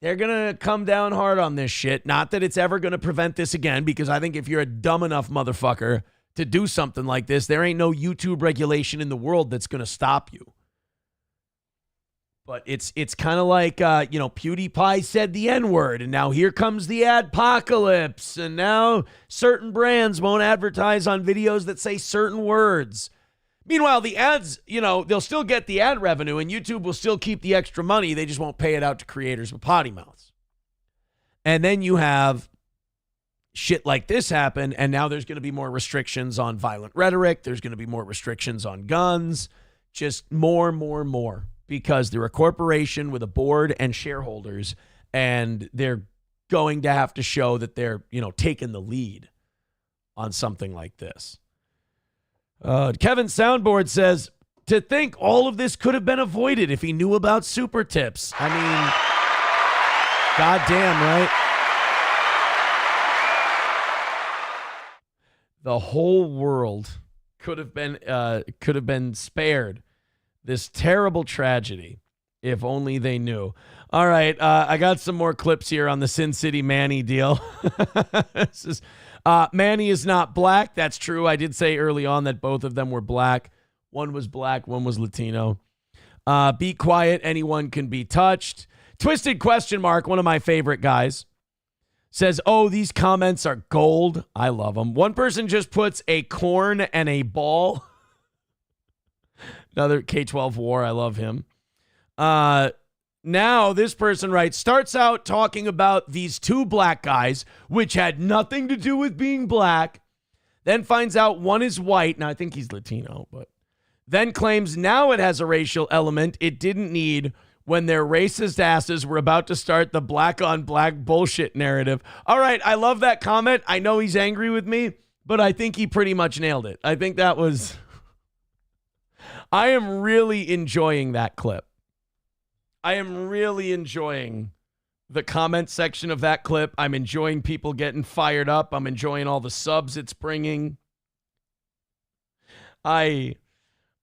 they're going to come down hard on this shit. Not that it's ever going to prevent this again, because I think if you're a dumb enough motherfucker to do something like this, there ain't no YouTube regulation in the world that's going to stop you. But it's kind of like, PewDiePie said the N-word, and now here comes the adpocalypse, and now certain brands won't advertise on videos that say certain words. Meanwhile, the ads, they'll still get the ad revenue, and YouTube will still keep the extra money. They just won't pay it out to creators with potty mouths. And then you have shit like this happen, and now there's going to be more restrictions on violent rhetoric. There's going to be more restrictions on guns. Just more, because they're a corporation with a board and shareholders, and they're going to have to show that they're, taking the lead on something like this. Kevin Soundboard says, to think all of this could have been avoided if he knew about super tips. I mean, goddamn, right? The whole world could have been spared this terrible tragedy If only they knew. All right, I got some more clips here on the Sin City Manny deal. This is, Manny is not black. That's true. I did say early on that both of them were black. One was black, one was Latino. Be quiet. Anyone can be touched. Twisted question mark, one of my favorite guys, says, oh, these comments are gold. I love them. One person just puts a corn and a ball. Another K-12 war. I love him. Now this person writes, starts out talking about these two black guys, which had nothing to do with being black. Then finds out one is white. Now I think he's Latino, but then claims now it has a racial element it didn't need when their racist asses were about to start the black on black bullshit narrative. All right. I love that comment. I know he's angry with me, but I think he pretty much nailed it. I think that was, I am really enjoying that clip. I am really enjoying the comment section of that clip. I'm enjoying people getting fired up. I'm enjoying all the subs it's bringing. I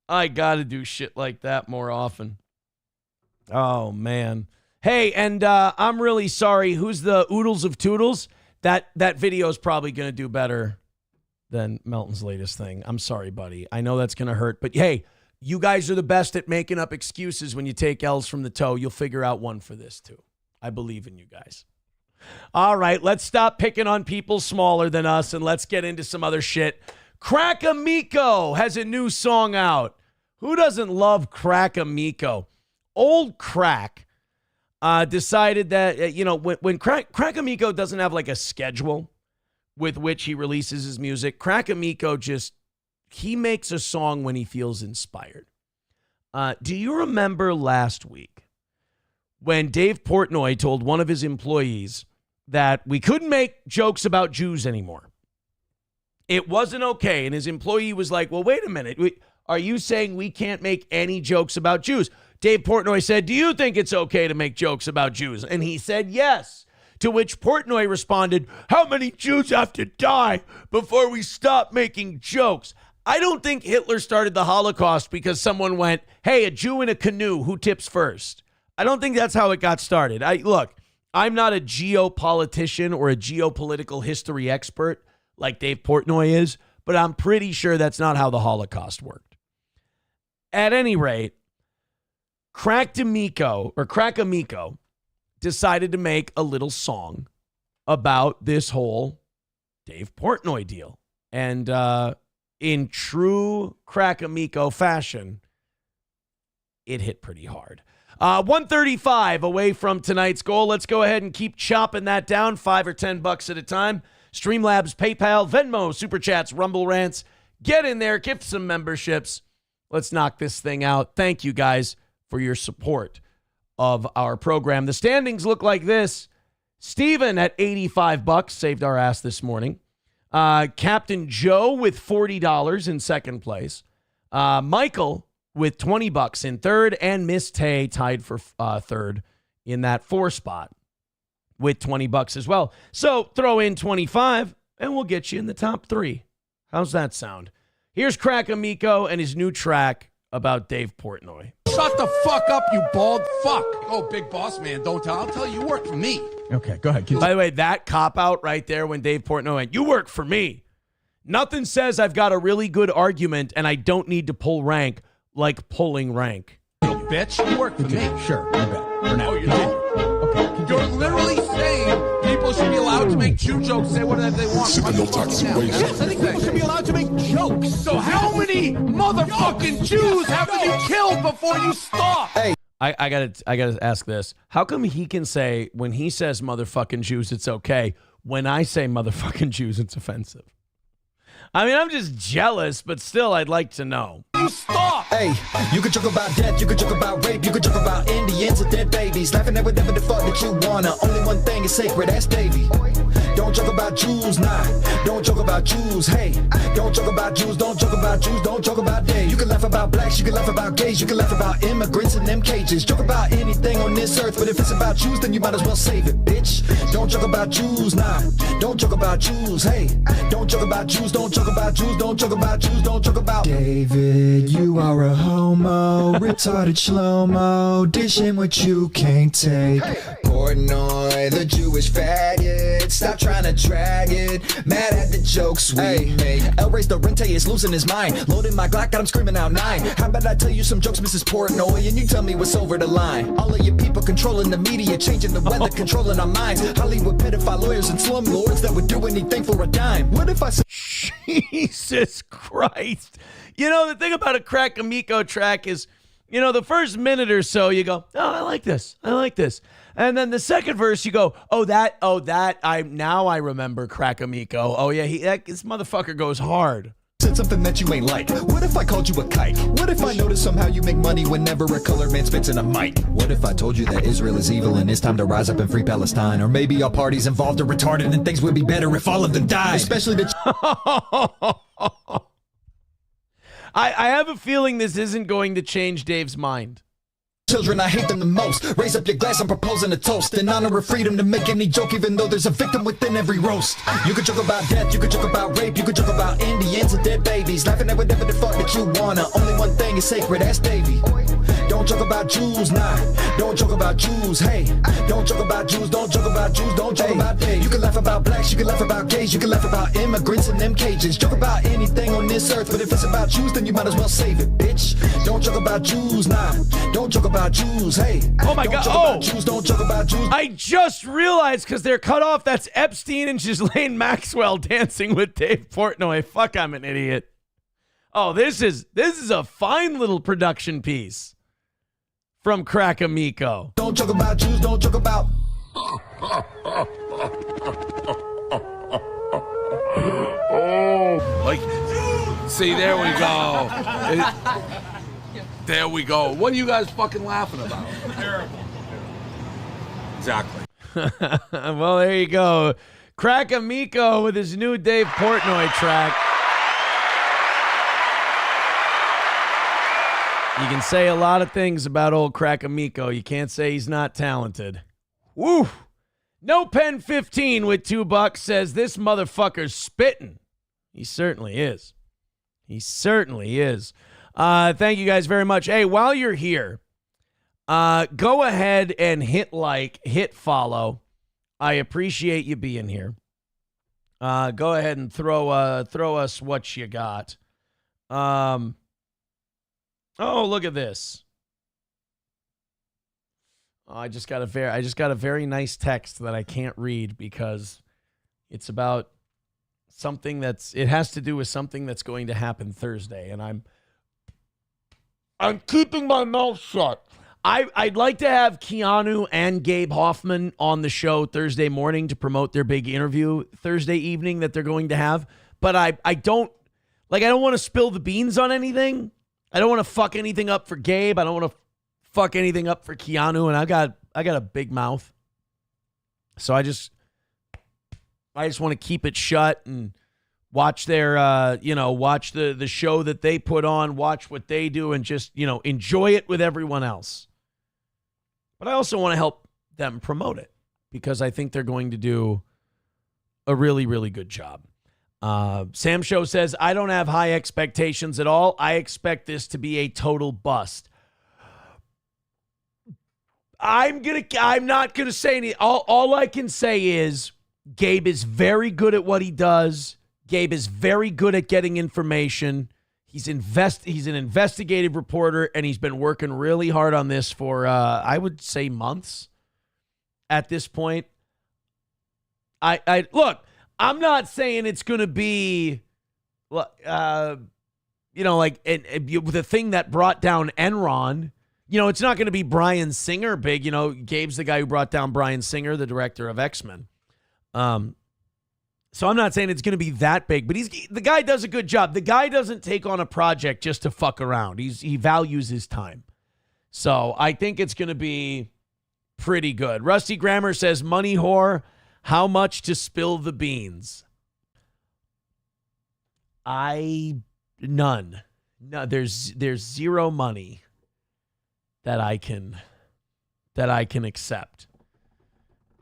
got to do shit like that more often. Oh, man. Hey, and I'm really sorry. Who's the Oodles of Toodles? That video is probably going to do better than Melton's latest thing. I'm sorry, buddy. I know that's going to hurt. But, hey, you guys are the best at making up excuses when you take L's from the toe. You'll figure out one for this, too. I believe in you guys. All right, let's stop picking on people smaller than us, and let's get into some other shit. Cracko Miko has a new song out. Who doesn't love Cracko Miko? Old Crack decided that, when Cracko Miko doesn't have like a schedule with which he releases his music, Cracko Miko he makes a song when he feels inspired. Do you remember last week when Dave Portnoy told one of his employees that we couldn't make jokes about Jews anymore? It wasn't okay. And his employee was like, well, wait a minute. Are you saying we can't make any jokes about Jews? Dave Portnoy said, do you think it's okay to make jokes about Jews? And he said, yes. To which Portnoy responded, how many Jews have to die before we stop making jokes? I don't think Hitler started the Holocaust because someone went, hey, a Jew in a canoe, who tips first? I don't think that's how it got started. Look, I'm not a geopolitician or a geopolitical history expert like Dave Portnoy is, but I'm pretty sure that's not how the Holocaust worked. At any rate, Cracko Miko decided to make a little song about this whole Dave Portnoy deal. And in true Cracko Miko fashion, it hit pretty hard. 135 away from tonight's goal. Let's go ahead and keep chopping that down, $5 or $10 at a time. Streamlabs, PayPal, Venmo, Super Chats, Rumble Rants. Get in there, gift some memberships. Let's knock this thing out. Thank you guys for your support of our program. The standings look like this. Steven at $85 saved our ass this morning. Captain Joe with $40 in second place. Michael with $20 in third, and Miss Tay tied for third in that 4 spot with $20 as well. So throw in 25 and we'll get you in the top 3. How's that sound? Here's Cracko Miko and his new track about Dave Portnoy. Shut the fuck up, you bald fuck. Oh, big boss man, don't tell. I'll tell you, you work for me. Okay, go ahead. By the way, that cop-out right there when Dave Portnoy went, you work for me. Nothing says I've got a really good argument and I don't need to pull rank like pulling rank. You bitch, you work for me. Sure, I bet. For now. Oh, you do? Okay. You're literally saying people should be allowed to make Jew jokes, say whatever they want. Yes, I think people should be allowed to make jokes. So how many motherfucking Jews have to be killed before you stop? Hey. I gotta ask this. How come he can say when he says motherfucking Jews, it's okay? When I say motherfucking Jews, it's offensive. I mean, I'm just jealous, but still, I'd like to know. You stop! Hey, you can joke about death, you can joke about rape, you can joke about Indians or dead babies, laughing at whatever the fuck that you wanna. Only one thing is sacred, that's Davy. Don't joke about Jews, nah. Don't joke about Jews, hey. Don't joke about Jews, don't joke about Jews, don't joke about Dave. You can laugh about blacks, you can laugh about gays, you can laugh about immigrants in them cages. Joke about anything on this earth, but if it's about Jews, then you might as well save it, bitch. Don't joke about Jews, nah. Don't Don't joke about Jews, hey. Don't joke about Jews, don't joke about Jews, don't joke about Jews, don't joke about David, you are a homo, retarded shlomo, dishing what you can't take. Portnoy, the Jewish faggot, stop trying to drag it, mad at the jokes we make. El Rey's the Rente is losing his mind, loading my Glock, got him screaming out 9. How about I tell you some jokes, Mrs. Portnoy, and you tell me what's over the line. All of you people controlling the media, changing the weather, controlling our minds. Hollywood pedophile lawyers and slum lords that would do anything for a dime. What if I said Jesus Christ. You know, the thing about a Cracko Miko track is, you know, the first minute or so you go, oh, I like this. I like this. And then the second verse you go, I remember Cracko Miko. Oh yeah, this motherfucker goes hard. said something that you ain't like? What if I called you a kike? What if I noticed somehow you make money whenever a colored man spits in a mic? What if I told you that Israel is evil and it's time to rise up and free Palestine? Or maybe all parties involved are retarded and things would be better if all of them died. Especially the I have a feeling this isn't going to change Dave's mind. children, I hate them the most. Raise up your glass, I'm proposing a toast in honor of freedom to make any joke, even though there's a victim within every roast. You could joke about death, you could joke about rape, you could joke about Indians and dead babies, laughing at whatever the fuck that you wanna. Only one thing is sacred, that's Davey. Don't joke about Jews, nah. Don't joke about Jews, hey. Don't joke about Jews, don't joke about Jews, don't joke about Dave. You can laugh about blacks, you can laugh about gays, you can laugh about immigrants in them cages. Joke about anything on this earth, but if it's about Jews, then you might as well save it, bitch. Don't joke about Jews, nah. Don't joke about Jews, hey. Oh my God! Oh, Jews, don't joke about Jews. I just realized because they're cut off. That's Epstein and Ghislaine Maxwell dancing with Dave Portnoy. Fuck, I'm an idiot. Oh, this is a fine little production piece from Cracko Miko. Don't joke about Jews. Don't joke about. Oh, like, see, there we go. There we go. What are you guys fucking laughing about? Terrible. Exactly. Well, there you go. Cracko Miko with his new Dave Portnoy track. You can say a lot of things about old Cracko Miko. You can't say he's not talented. Woo! No Pen 15 with $2 says this motherfucker's spitting. He certainly is. He certainly is. Thank you guys very much. Hey, while you're here, go ahead and hit like, hit follow. I appreciate you being here. Go ahead and throw us what you got. Oh, look at this. Oh, I just got a very nice text that I can't read because it's about something it has to do with something that's going to happen Thursday, and I'm keeping my mouth shut. I'd like to have Keanu and Gabe Hoffman on the show Thursday morning to promote their big interview Thursday evening that they're going to have, but I don't want to spill the beans on anything. I don't want to fuck anything up for Gabe. I don't want to fuck anything up for Keanu, and I got a big mouth. So I just want to keep it shut and watch their watch the show that they put on, watch what they do, and just, enjoy it with everyone else. But I also want to help them promote it because I think they're going to do a really, really good job. Sam Show says, I don't have high expectations at all. I expect this to be a total bust. I'm not gonna say anything. All I can say is Gabe is very good at what he does. Gabe is very good at getting information. He's an investigative reporter, and he's been working really hard on this for I would say months at this point. I look, I'm not saying it's going to be, the thing that brought down Enron. It's not going to be Bryan Singer big. Gabe's the guy who brought down Bryan Singer, the director of X-Men. So I'm not saying it's going to be that big, but the guy does a good job. The guy doesn't take on a project just to fuck around. He values his time. So I think it's going to be pretty good. Rusty Grammer says, money whore, how much to spill the beans? None. No, there's zero money that I can accept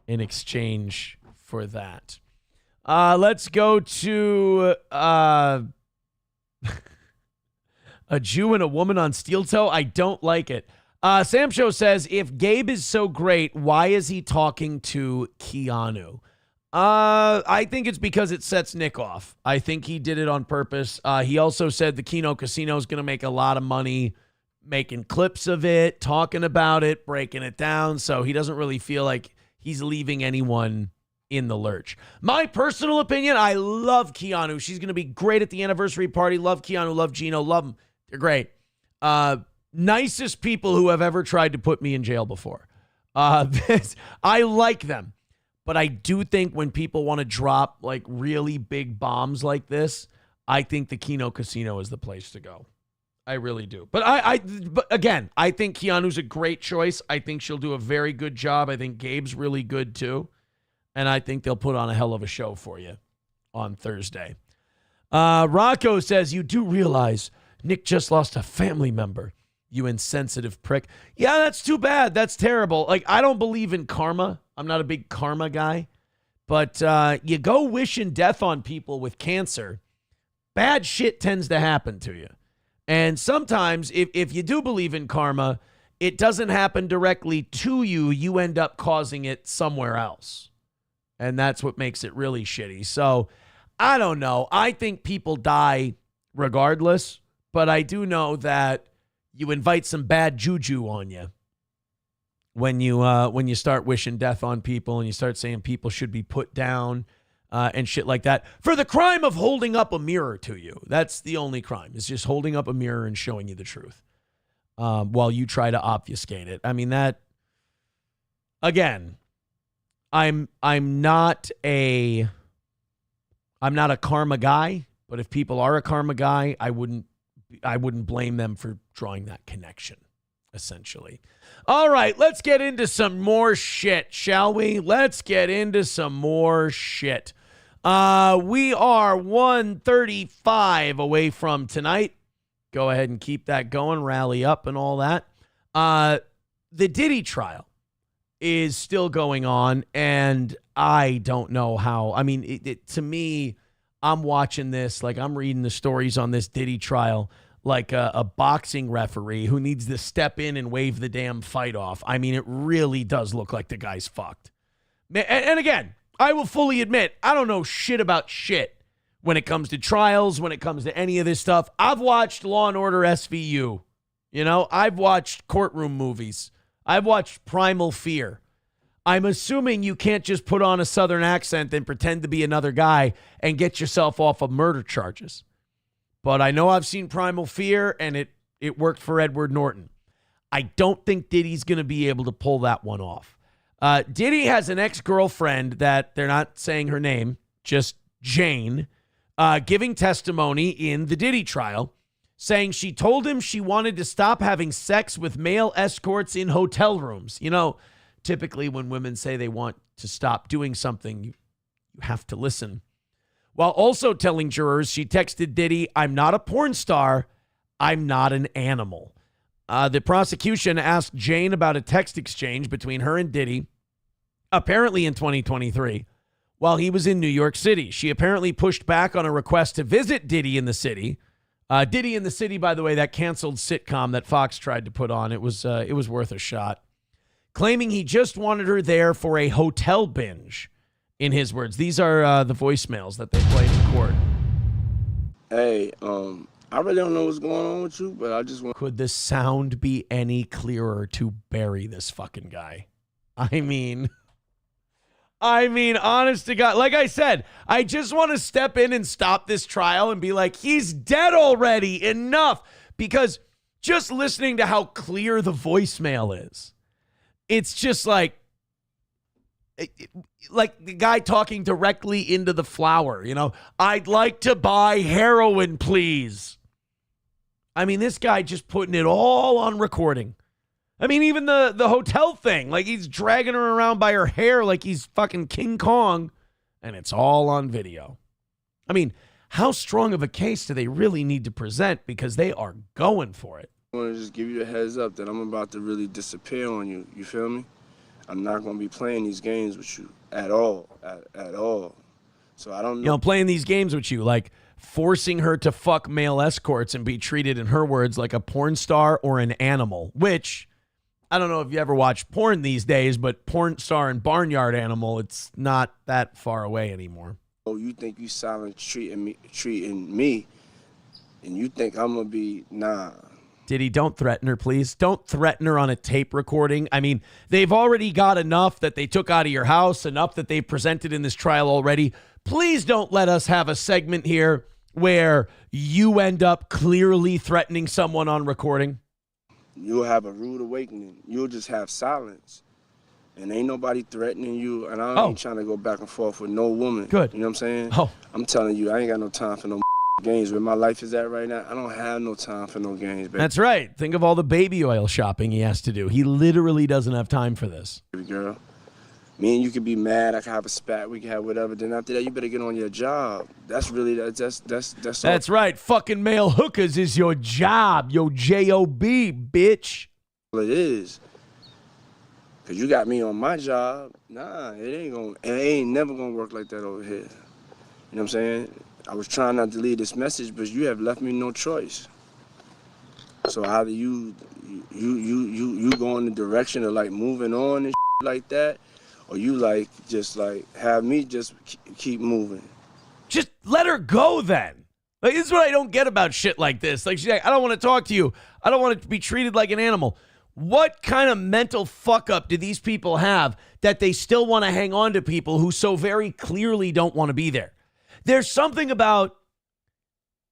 in exchange for that. Let's go to a Jew and a woman on steel toe. I don't like it. Sam Show says, if Gabe is so great, why is he talking to Keanu? I think it's because it sets Nick off. I think he did it on purpose. He also said the Keno Casino is going to make a lot of money making clips of it, talking about it, breaking it down. So he doesn't really feel like he's leaving anyone in the lurch. My personal opinion, I love Keanu. She's going to be great at the anniversary party. Love Keanu, love Gino, love them. They're great. Nicest people who have ever tried to put me in jail before. I like them. But I do think when people want to drop like really big bombs like this, I think the Keno Casino is the place to go. I really do. But but again, I think Keanu's a great choice. I think she'll do a very good job. I think Gabe's really good too. And I think they'll put on a hell of a show for you on Thursday. Rocco says, you do realize Nick just lost a family member, you insensitive prick. Yeah, that's too bad. That's terrible. Like, I don't believe in karma. I'm not a big karma guy. But you go wishing death on people with cancer, bad shit tends to happen to you. And sometimes if you do believe in karma, it doesn't happen directly to you. You end up causing it somewhere else. And that's what makes it really shitty. So, I don't know. I think people die regardless. But I do know that you invite some bad juju on you when you start wishing death on people and you start saying people should be put down and shit like that for the crime of holding up a mirror to you. That's the only crime. It's just holding up a mirror and showing you the truth while you try to obfuscate it. I mean, that, again, I'm not a karma guy, but if people are a karma guy, I wouldn't blame them for drawing that connection, essentially. All right, let's get into some more shit, shall we? Let's get into some more shit. We are 1:35 away from tonight. Go ahead and keep that going, rally up and all that. The Diddy trial is still going on, and I don't know how. I mean, to me, I'm watching this, like I'm reading the stories on this Diddy trial like a boxing referee who needs to step in and wave the damn fight off. I mean, it really does look like the guy's fucked. And again, I will fully admit, I don't know shit about shit when it comes to trials, when it comes to any of this stuff. I've watched Law & Order SVU. You know, I've watched courtroom movies. I've watched Primal Fear. I'm assuming you can't just put on a Southern accent and pretend to be another guy and get yourself off of murder charges. But I know I've seen Primal Fear, and it worked for Edward Norton. I don't think Diddy's going to be able to pull that one off. Diddy has an ex-girlfriend that they're not saying her name, just Jane, giving testimony in the Diddy trial, saying she told him she wanted to stop having sex with male escorts in hotel rooms. You know, typically when women say they want to stop doing something, you have to listen. While also telling jurors she texted Diddy, "I'm not a porn star. I'm not an animal." The prosecution asked Jane about a text exchange between her and Diddy, apparently in 2023, while he was in New York City. She apparently pushed back on a request to visit Diddy in the city. Diddy in the City, by the way, that canceled sitcom that Fox tried to put on. It was worth a shot. Claiming he just wanted her there for a hotel binge. In his words, these are the voicemails that they played in court. Hey, I really don't know what's going on with you, but I just want. Could the sound be any clearer to bury this fucking guy? I mean, honest to God, like I said, I just want to step in and stop this trial and be like, he's dead already. Enough. Because just listening to how clear the voicemail is, it's just like the guy talking directly into the flower, you know, "I'd like to buy heroin, please." I mean, this guy just putting it all on recording. I mean, even the hotel thing, like he's dragging her around by her hair like he's fucking King Kong, and it's all on video. I mean, how strong of a case do they really need to present, because they are going for it? I want to just give you a heads up that I'm about to really disappear on you. You feel me? I'm not going to be playing these games with you at all, at all. So I don't know. You know, playing these games with you, like forcing her to fuck male escorts and be treated, in her words, like a porn star or an animal, which I don't know if you ever watch porn these days, but porn star and barnyard animal, it's not that far away anymore. Oh, you think you silent treating me, and you think I'm going to be, nah. Diddy, don't threaten her, please. Don't threaten her on a tape recording. I mean, they've already got enough that they took out of your house, enough that they've presented in this trial already. Please don't let us have a segment here where you end up clearly threatening someone on recording. You'll have a rude awakening. You'll just have silence. And ain't nobody threatening you, and I ain't trying to go back and forth with no woman. Good. You know what I'm saying? Oh. I'm telling you, I ain't got no time for no games. Where my life is at right now, I don't have no time for no games, baby. That's right. Think of all the baby oil shopping he has to do. He literally doesn't have time for this. Baby girl, me and you could be mad. I could have a spat. We could have whatever. Then after that, you better get on your job. That's really That's right. Fucking male hookers is your job. Your job, bitch. all it is. Cause you got me on my job. Nah, it ain't never gonna work like that over here. You know what I'm saying? I was trying not to leave this message, but you have left me no choice. So either you go in the direction of like moving on and like that, or you like just like have me just keep moving. Just let her go then. Like, this is what I don't get about shit like this. Like, she's like, I don't want to talk to you. I don't want to be treated like an animal. What kind of mental fuck up do these people have that they still want to hang on to people who so very clearly don't want to be there? There's something about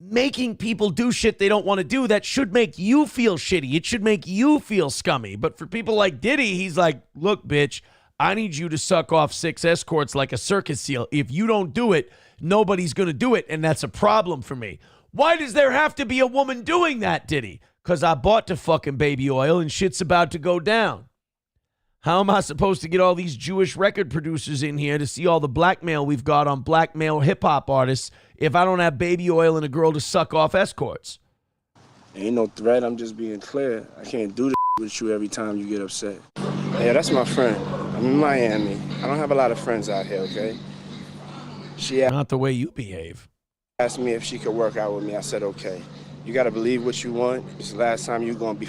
making people do shit they don't want to do that should make you feel shitty. It should make you feel scummy. But for people like Diddy, he's like, look, bitch, I need you to suck off 6 escorts like a circus seal. If you don't do it, nobody's going to do it, and that's a problem for me. Why does there have to be a woman doing that, Diddy? Because I bought the fucking baby oil and shit's about to go down. How am I supposed to get all these Jewish record producers in here to see all the blackmail we've got on blackmail hip-hop artists if I don't have baby oil and a girl to suck off escorts? Ain't no threat. I'm just being clear. I can't do this with you every time you get upset. Yeah, that's my friend. I'm in Miami. I don't have a lot of friends out here, okay? Not the way you behave. Asked me if she could work out with me. I said, okay. You got to believe what you want. It's the last time you're going to be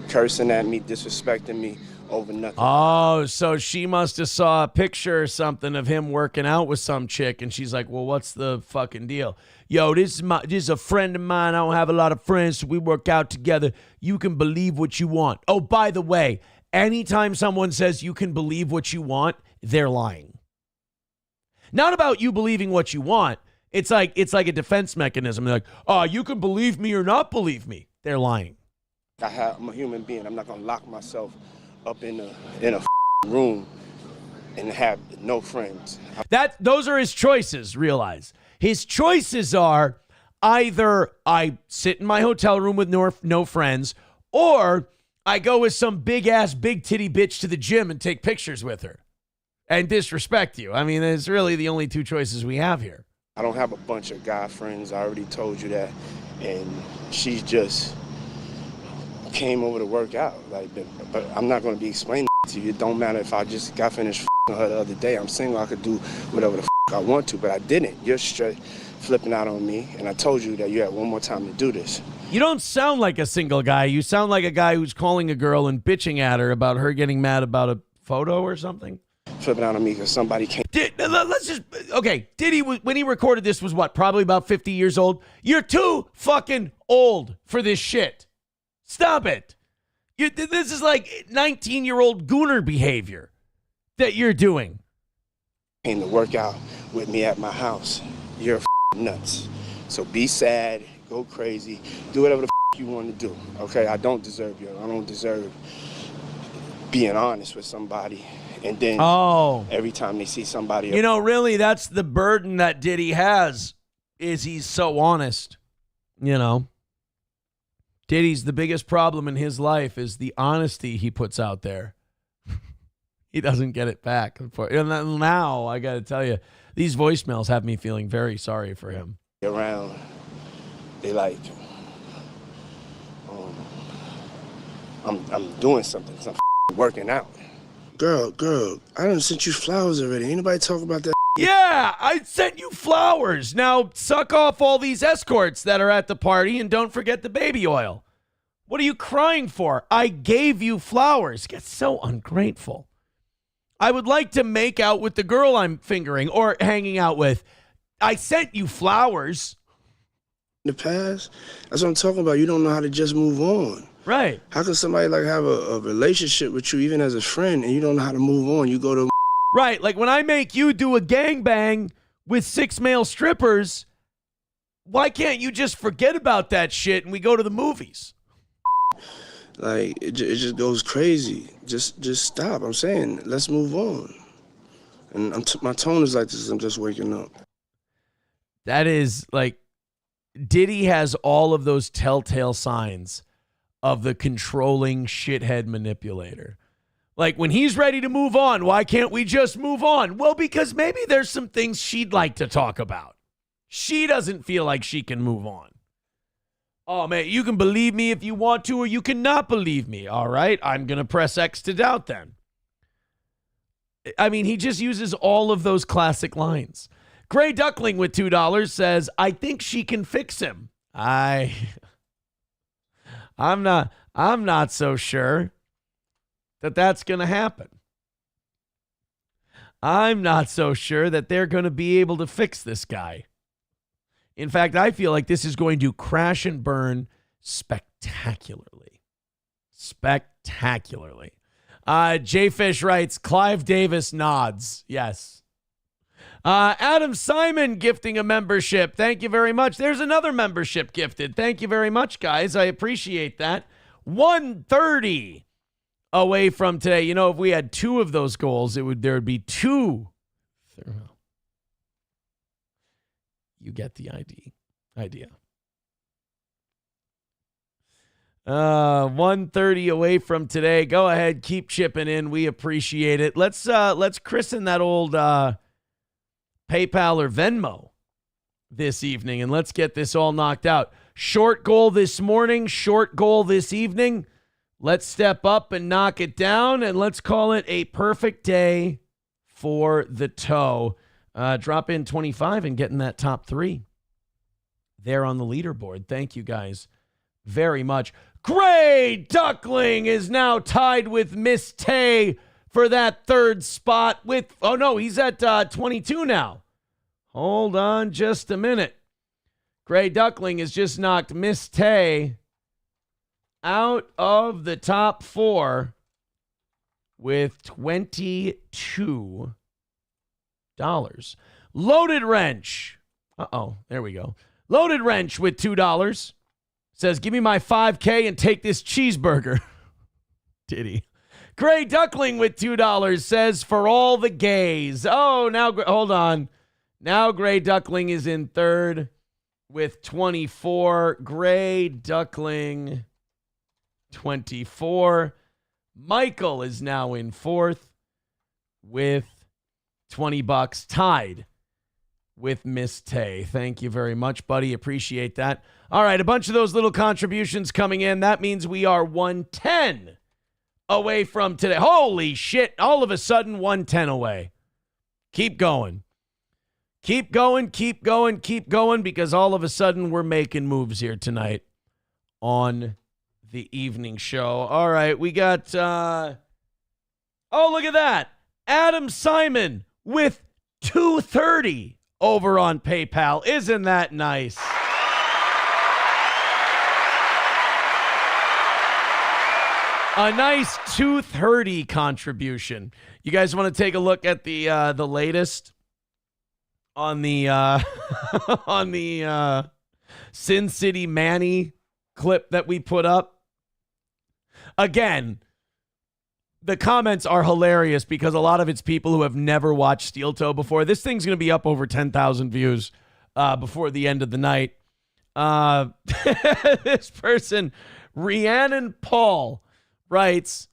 cursing at me, disrespecting me over nothing. Oh, so she must have saw a picture or something of him working out with some chick, and she's like, well, what's the fucking deal? Yo, this is a friend of mine. I don't have a lot of friends, so we work out together. You can believe what you want. Oh, by the way, anytime someone says you can believe what you want, they're lying. Not about you believing what you want. It's like a defense mechanism. They're like, oh, you can believe me or not believe me. They're lying. I'm a human being. I'm not going to lock myself up in a room and have no friends. Those are his choices, realize. His choices are either I sit in my hotel room with no friends, or I go with some big-ass, big-titty bitch to the gym and take pictures with her and disrespect you. I mean, it's really the only two choices we have here. I don't have a bunch of guy friends. I already told you that. And she just came over to work out. But I'm not going to be explaining to you. It don't matter if I just got finished her the other day. I'm single. I could do whatever the I want to, but I didn't. You're straight flipping out on me. And I told you that you had one more time to do this. You don't sound like a single guy. You sound like a guy who's calling a girl and bitching at her about her getting mad about a photo or something. Flipping out on me because somebody came. Diddy, when he recorded this, was what? Probably about 50 years old. You're too fucking old for this shit. Stop it. This is like 19-year-old gooner behavior that you're doing. Came to work out with me at my house. You're nuts. So be sad, go crazy, do whatever the you want to do. Okay, I don't deserve you. I don't deserve being honest with somebody. And then every time they see somebody else. You know, really, that's the burden that Diddy has, is he's so honest. You know, Diddy's the biggest problem in his life is the honesty he puts out there. He doesn't get it back. And now, I got to tell you, these voicemails have me feeling very sorry for him. Around, they like, I'm doing something. I'm working out. Girl, I done sent you flowers already. Ain't nobody talk about that Yeah, I sent you flowers. Now suck off all these escorts that are at the party and don't forget the baby oil. What are you crying for? I gave you flowers. Get so ungrateful. I would like to make out with the girl I'm fingering or hanging out with. I sent you flowers. In the past, that's what I'm talking about. You don't know how to just move on. Right. How can somebody like have a relationship with you even as a friend and you don't know how to move on? You go to Right, like when I make you do a gangbang with 6 male strippers, why can't you just forget about that shit and we go to the movies? Like, it just goes crazy. Just stop. I'm saying, let's move on. And my tone is like this. I'm just waking up. That is like, Diddy has all of those telltale signs of the controlling shithead manipulator. Like, when he's ready to move on, why can't we just move on? Well, because maybe there's some things she'd like to talk about. She doesn't feel like she can move on. Oh, man, you can believe me if you want to, or you cannot believe me. All right, I'm going to press X to doubt then. I mean, he just uses all of those classic lines. Gray Duckling with $2 says, I think she can fix him. I'm not so sure that that's going to happen. I'm not so sure that they're going to be able to fix this guy. In fact, I feel like this is going to crash and burn spectacularly. Spectacularly. J Fish writes, Clive Davis nods. Yes. Adam Simon gifting a membership. Thank you very much. There's another membership gifted. Thank you very much, guys. I appreciate that. 130 away from today. You know, if we had 2 of those goals, there would be 2. You get the idea. 130 away from today. Go ahead, keep chipping in. We appreciate it. Let's christen that old PayPal or Venmo this evening, and let's get this all knocked out. Short goal this morning, short goal this evening. Let's step up and knock it down, and let's call it a perfect day for the toe. Drop in 25 and get in that top 3 there on the leaderboard. Thank you guys very much. Gray Duckling is now tied with Miss Tay for that 3rd spot with, oh no, he's at 22 now. Hold on just a minute. Gray Duckling has just knocked Miss Tay out of the top 4 with $22. Loaded Wrench. There we go. Loaded Wrench with $2 says, give me my 5K and take this cheeseburger. Diddy. Gray Duckling with $2 says, for all the gays. Oh, now, hold on. Now Gray Duckling is in 3rd with 24. Gray Duckling, 24. Michael is now in 4th with $20, tied with Miss Tay. Thank you very much, buddy. Appreciate that. All right, a bunch of those little contributions coming in. That means we are 110 away from today. Holy shit. All of a sudden, 110 away. Keep going. Keep going, keep going, keep going, because all of a sudden we're making moves here tonight on the evening show. All right, we got, oh, look at that. Adam Simon with $230 over on PayPal. Isn't that nice? A nice $230 contribution. You guys want to take a look at the latest on the on the City Manny clip that we put up? Again, the comments are hilarious because a lot of it's people who have never watched Steel Toe before. This thing's going to be up over 10,000 views before the end of the night. This person, Rhiannon Paul, writes,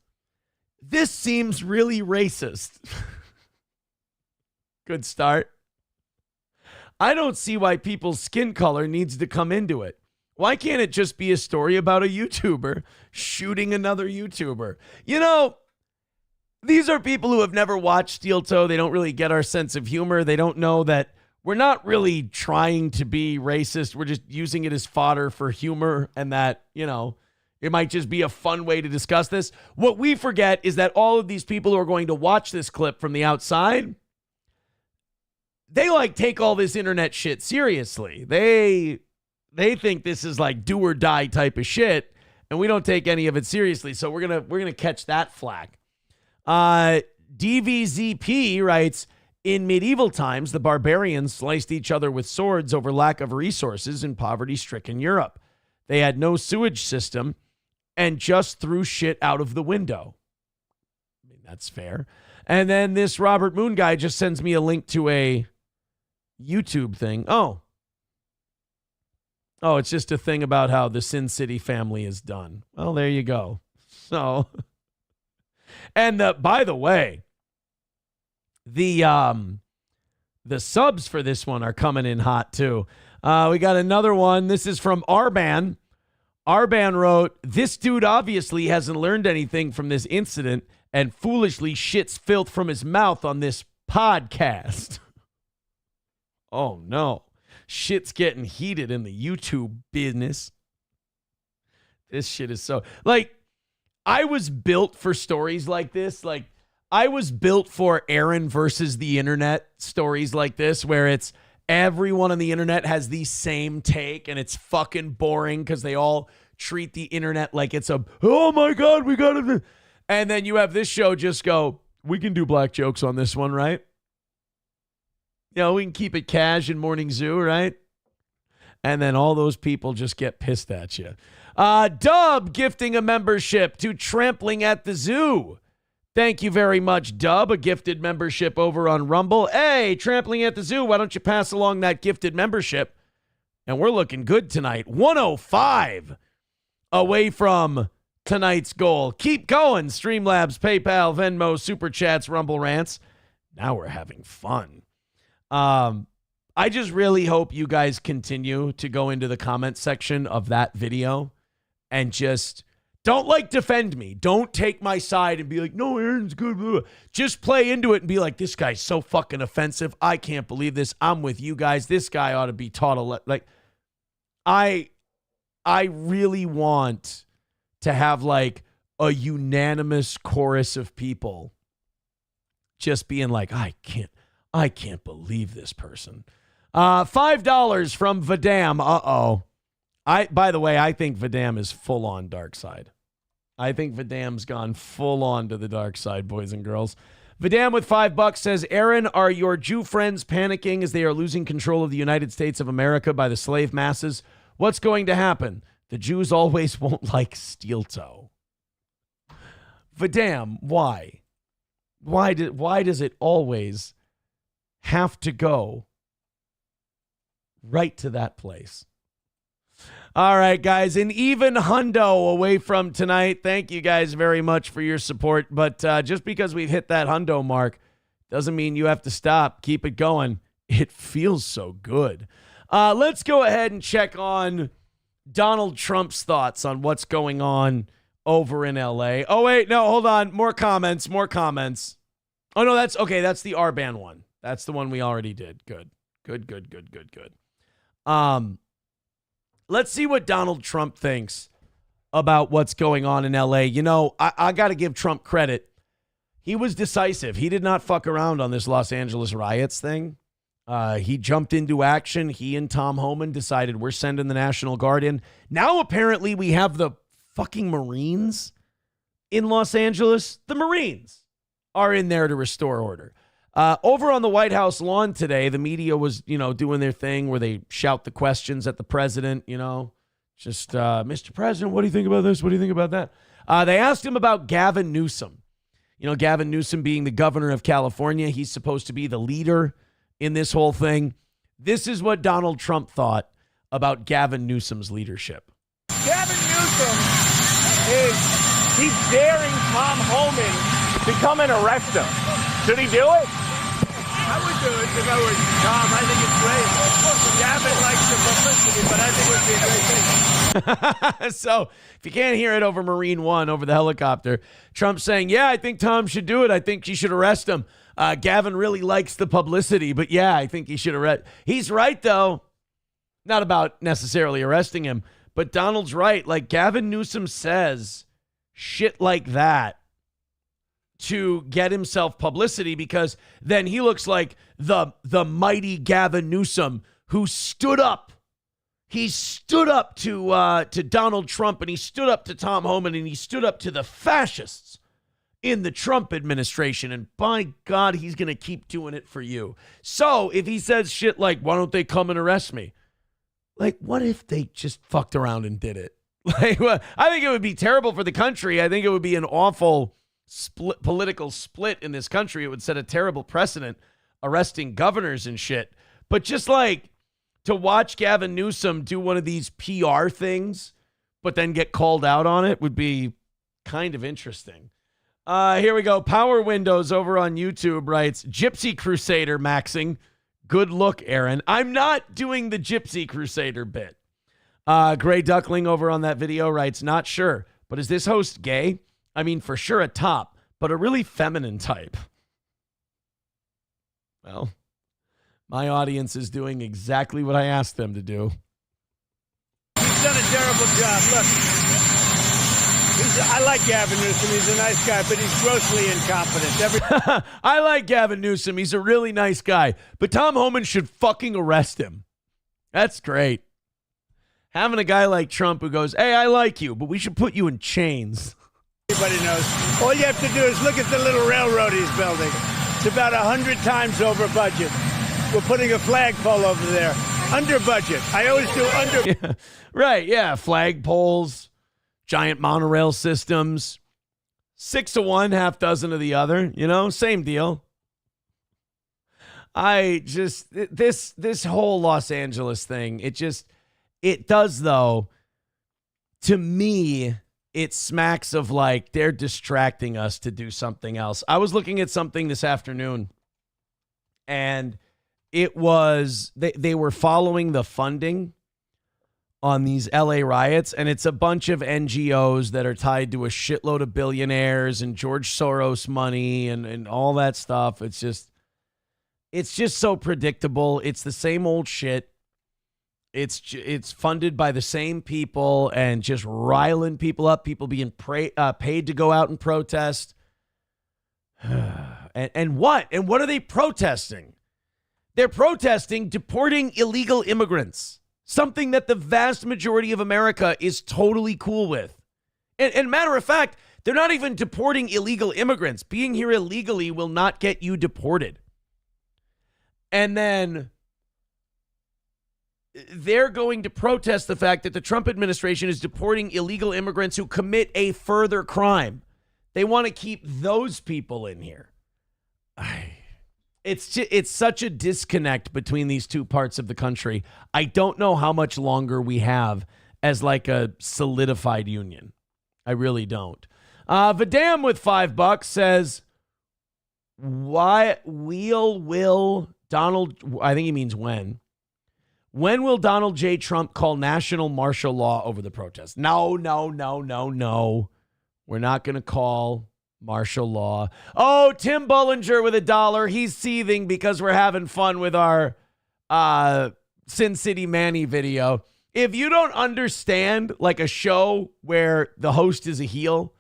this seems really racist. Good start. I don't see why people's skin color needs to come into it. Why can't it just be a story about a YouTuber shooting another YouTuber? You know, These are people who have never watched Steel Toe. They don't really get our sense of humor. They don't know that we're not really trying to be racist. We're just using it as fodder for humor, and that, you know, it might just be a fun way to discuss this. What we forget is that all of these people who are going to watch this clip from the outside, they like take all this internet shit seriously. They think this is like do or die type of shit, and we don't take any of it seriously. So we're gonna catch that flack. DVZP writes, in medieval times, the barbarians sliced each other with swords over lack of resources in poverty-stricken Europe. They had no sewage system and just threw shit out of the window. I mean, that's fair. And then this Robert Moon guy just sends me a link to a YouTube thing. Oh, it's just a thing about how the Sin City family is done. Well, there you go. So, and by the way, the subs for this one are coming in hot too. We got another one. This is from Arban. Arban wrote, "This dude obviously hasn't learned anything from this incident and foolishly shits filth from his mouth on this podcast." Oh no. Shit's getting heated in the YouTube business. This shit is so... Like, I was built for stories like this. Like, I was built for Aaron versus the internet stories like this, where it's everyone on the internet has the same take and it's fucking boring because they all treat the internet like it's a, oh my God, we got to... And then you have this show just go, we can do black jokes on this one, right? You know, we can keep it cash in Morning Zoo, right? And then all those people just get pissed at you. Dub gifting a membership to Trampling at the Zoo. Thank you very much, Dub. A gifted membership over on Rumble. Hey, Trampling at the Zoo, why don't you pass along that gifted membership? And we're looking good tonight. 105 away from tonight's goal. Keep going. Streamlabs, PayPal, Venmo, Super Chats, Rumble Rants. Now we're having fun. I just really hope you guys continue to go into the comment section of that video and just don't defend me. Don't take my side and be like, no, Aaron's good. Blah, blah. Just play into it and be like, this guy's so fucking offensive. I can't believe this. I'm with you guys. This guy ought to be taught like, I really want to have like a unanimous chorus of people just being like, I can't believe this person. $5 from Vadam. Uh-oh. By the way, I think Vadam is full on dark side. I think Vadam's gone full on to the dark side, boys and girls. Vadam with $5 says, Aaron, are your Jew friends panicking as they are losing control of the United States of America by the slave masses? What's going to happen? The Jews always won't like steel toe. Vadam, why? Why does it always have to go right to that place? All right, guys, an even hundo away from tonight. Thank you guys very much for your support. But just because we've hit that hundo mark doesn't mean you have to stop. Keep it going. It feels so good. Let's go ahead and check on Donald Trump's thoughts on what's going on over in L.A. Oh, wait, no, hold on. More comments. Oh, no, that's okay. That's the R-Band one. That's the one we already did. Good. Let's see what Donald Trump thinks about what's going on in L.A. You know, I got to give Trump credit. He was decisive. He did not fuck around on this Los Angeles riots thing. He jumped into action. He and Tom Homan decided we're sending the National Guard in. Now, apparently, we have the fucking Marines in Los Angeles. The Marines are in there to restore order. Over on the White House lawn today, the media was, doing their thing where they shout the questions at the president, just, Mr. President, what do you think about this? What do you think about that? They asked him about Gavin Newsom. Gavin Newsom being the governor of California. He's supposed to be the leader in this whole thing. This is what Donald Trump thought about Gavin Newsom's leadership. Gavin Newsom he's daring Tom Homan to come and arrest him. Should he do it? I would do it if I were Tom. I think it's great. Gavin likes the publicity, but I think it would be a great thing. So if you can't hear it over Marine One, over the helicopter, Trump's saying, yeah, I think Tom should do it. I think you should arrest him. Gavin really likes the publicity, but yeah, I think he should arrest. He's right, though. Not about necessarily arresting him, but Donald's right. Like, Gavin Newsom says shit like that to get himself publicity, because then he looks like the mighty Gavin Newsom who stood up. He stood up to Donald Trump, and he stood up to Tom Homan, and he stood up to the fascists in the Trump administration. And by God, he's going to keep doing it for you. So if he says shit like, why don't they come and arrest me? Like, what if they just fucked around and did it? Like, well, I think it would be terrible for the country. I think it would be an awful political split in this country. It would set a terrible precedent, arresting governors and shit. But just like to watch Gavin Newsom do one of these PR things, but then get called out on it, would be kind of interesting. Here we go. Power Windows over on YouTube writes, Gypsy Crusader maxing. Good look, Aaron. I'm not doing the Gypsy Crusader bit. Gray Duckling over on that video writes, not sure, but is this host gay? I mean, for sure a top, but a really feminine type. Well, my audience is doing exactly what I asked them to do. He's done a terrible job. Look, I like Gavin Newsom. He's a nice guy, but he's grossly incompetent. I like Gavin Newsom. He's a really nice guy, but Tom Homan should fucking arrest him. That's great. Having a guy like Trump who goes, hey, I like you, but we should put you in chains. Everybody knows. All you have to do is look at the little railroad he's building. It's about 100 times over budget. We're putting a flagpole over there. Under budget. I always do under. Yeah, right, yeah. Flagpoles, giant monorail systems. 6 of one, half dozen of the other. You know, same deal. This whole Los Angeles thing, it does, though, to me, it smacks of like they're distracting us to do something else. I was looking at something this afternoon, and it was, they were following the funding on these LA riots, and it's a bunch of NGOs that are tied to a shitload of billionaires and George Soros money and all that stuff. It's just so predictable. It's the same old shit. It's funded by the same people and just riling people up, people being paid to go out and protest. And what? And what are they protesting? They're protesting deporting illegal immigrants, something that the vast majority of America is totally cool with. And matter of fact, they're not even deporting illegal immigrants. Being here illegally will not get you deported. And then they're going to protest the fact that the Trump administration is deporting illegal immigrants who commit a further crime. They want to keep those people in here. It's such a disconnect between these two parts of the country. I don't know how much longer we have as like a solidified union. I really don't. Vidam with $5 says, why will Donald, I think he means when will Donald J. Trump call national martial law over the protest? No. We're not going to call martial law. Oh, Tim Bullinger with $1. He's seething because we're having fun with our City Manny video. If you don't understand like a show where the host is a heel,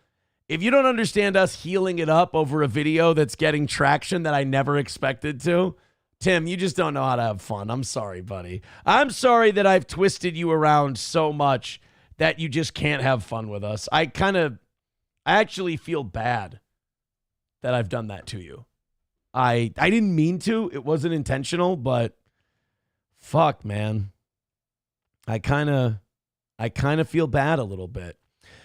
if you don't understand us healing it up over a video that's getting traction that I never expected to, Tim, you just don't know how to have fun. I'm sorry, buddy. I'm sorry that I've twisted you around so much that you just can't have fun with us. I actually feel bad that I've done that to you. I didn't mean to. It wasn't intentional, but fuck, man. I kind of feel bad a little bit.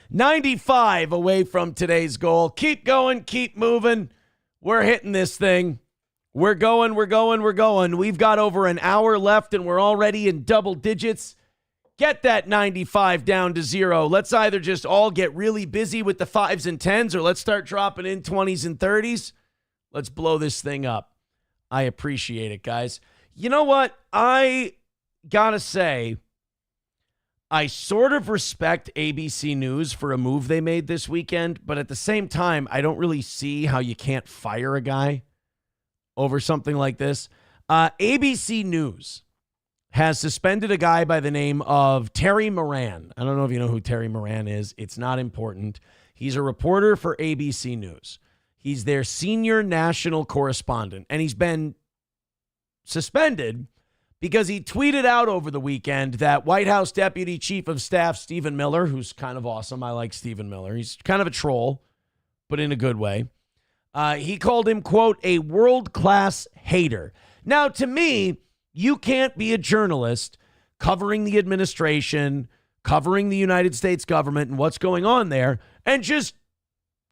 95 away from today's goal. Keep going, keep moving. We're hitting this thing. We're going. We've got over an hour left, and we're already in double digits. Get that 95 down to 0. Let's either just all get really busy with the 5s and 10s, or let's start dropping in 20s and 30s. Let's blow this thing up. I appreciate it, guys. You know what? I gotta say, I sort of respect ABC News for a move they made this weekend, but at the same time, I don't really see how you can't fire a guy over something like this. ABC News has suspended a guy by the name of Terry Moran. I don't know if you know who Terry Moran is. It's not important. He's a reporter for ABC News. He's their senior national correspondent, and he's been suspended because he tweeted out over the weekend that White House Deputy Chief of Staff Stephen Miller, who's kind of awesome. I like Stephen Miller. He's kind of a troll, but in a good way. He called him, quote, a world-class hater. Now, to me, you can't be a journalist covering the administration, covering the United States government and what's going on there, and just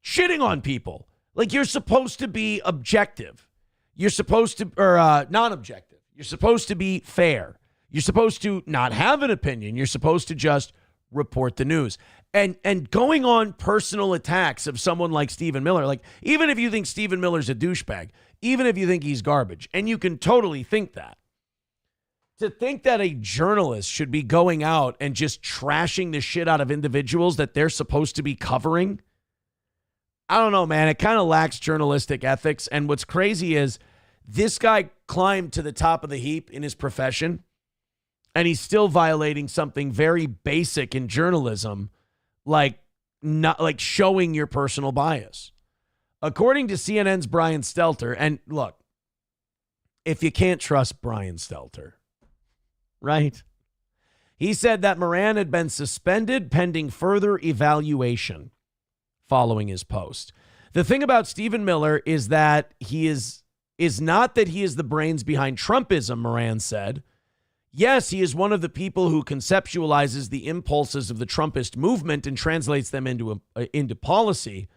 shitting on people. Like, you're supposed to be objective. You're supposed to, or non-objective. You're supposed to be fair. You're supposed to not have an opinion. You're supposed to just report the news. And going on personal attacks of someone like Stephen Miller, like, even if you think Stephen Miller's a douchebag, even if you think he's garbage, and you can totally think that, to think that a journalist should be going out and just trashing the shit out of individuals that they're supposed to be covering, I don't know, man. It kind of lacks journalistic ethics. And what's crazy is this guy climbed to the top of the heap in his profession, and he's still violating something very basic in journalism, like not like showing your personal bias. According to CNN's Brian Stelter, and look, if you can't trust Brian Stelter, right? He said that Moran had been suspended pending further evaluation following his post. The thing about Stephen Miller is that he is not that he is the brains behind Trumpism, Moran said. Yes, he is one of the people who conceptualizes the impulses of the Trumpist movement and translates them into policy.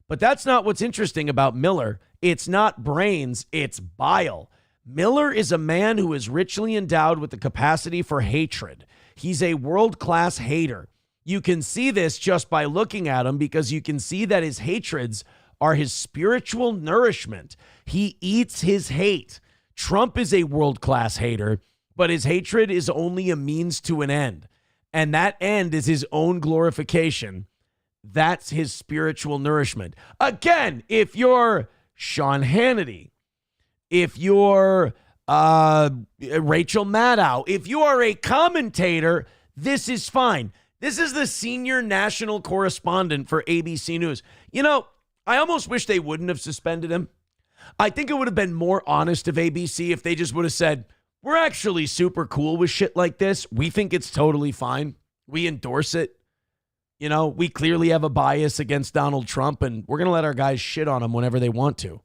But that's not what's interesting about Miller. It's not brains, it's bile. Miller is a man who is richly endowed with the capacity for hatred. He's a world-class hater. You can see this just by looking at him, because you can see that his hatreds are his spiritual nourishment. He eats his hate. Trump is a world-class hater, but his hatred is only a means to an end. And that end is his own glorification. That's his spiritual nourishment. Again, if you're Sean Hannity, if you're Rachel Maddow, if you are a commentator, this is fine. This is the senior national correspondent for ABC News. You know, I almost wish they wouldn't have suspended him. I think it would have been more honest of ABC if they just would have said, we're actually super cool with shit like this. We think it's totally fine. We endorse it. You know, we clearly have a bias against Donald Trump, and we're going to let our guys shit on him whenever they want to.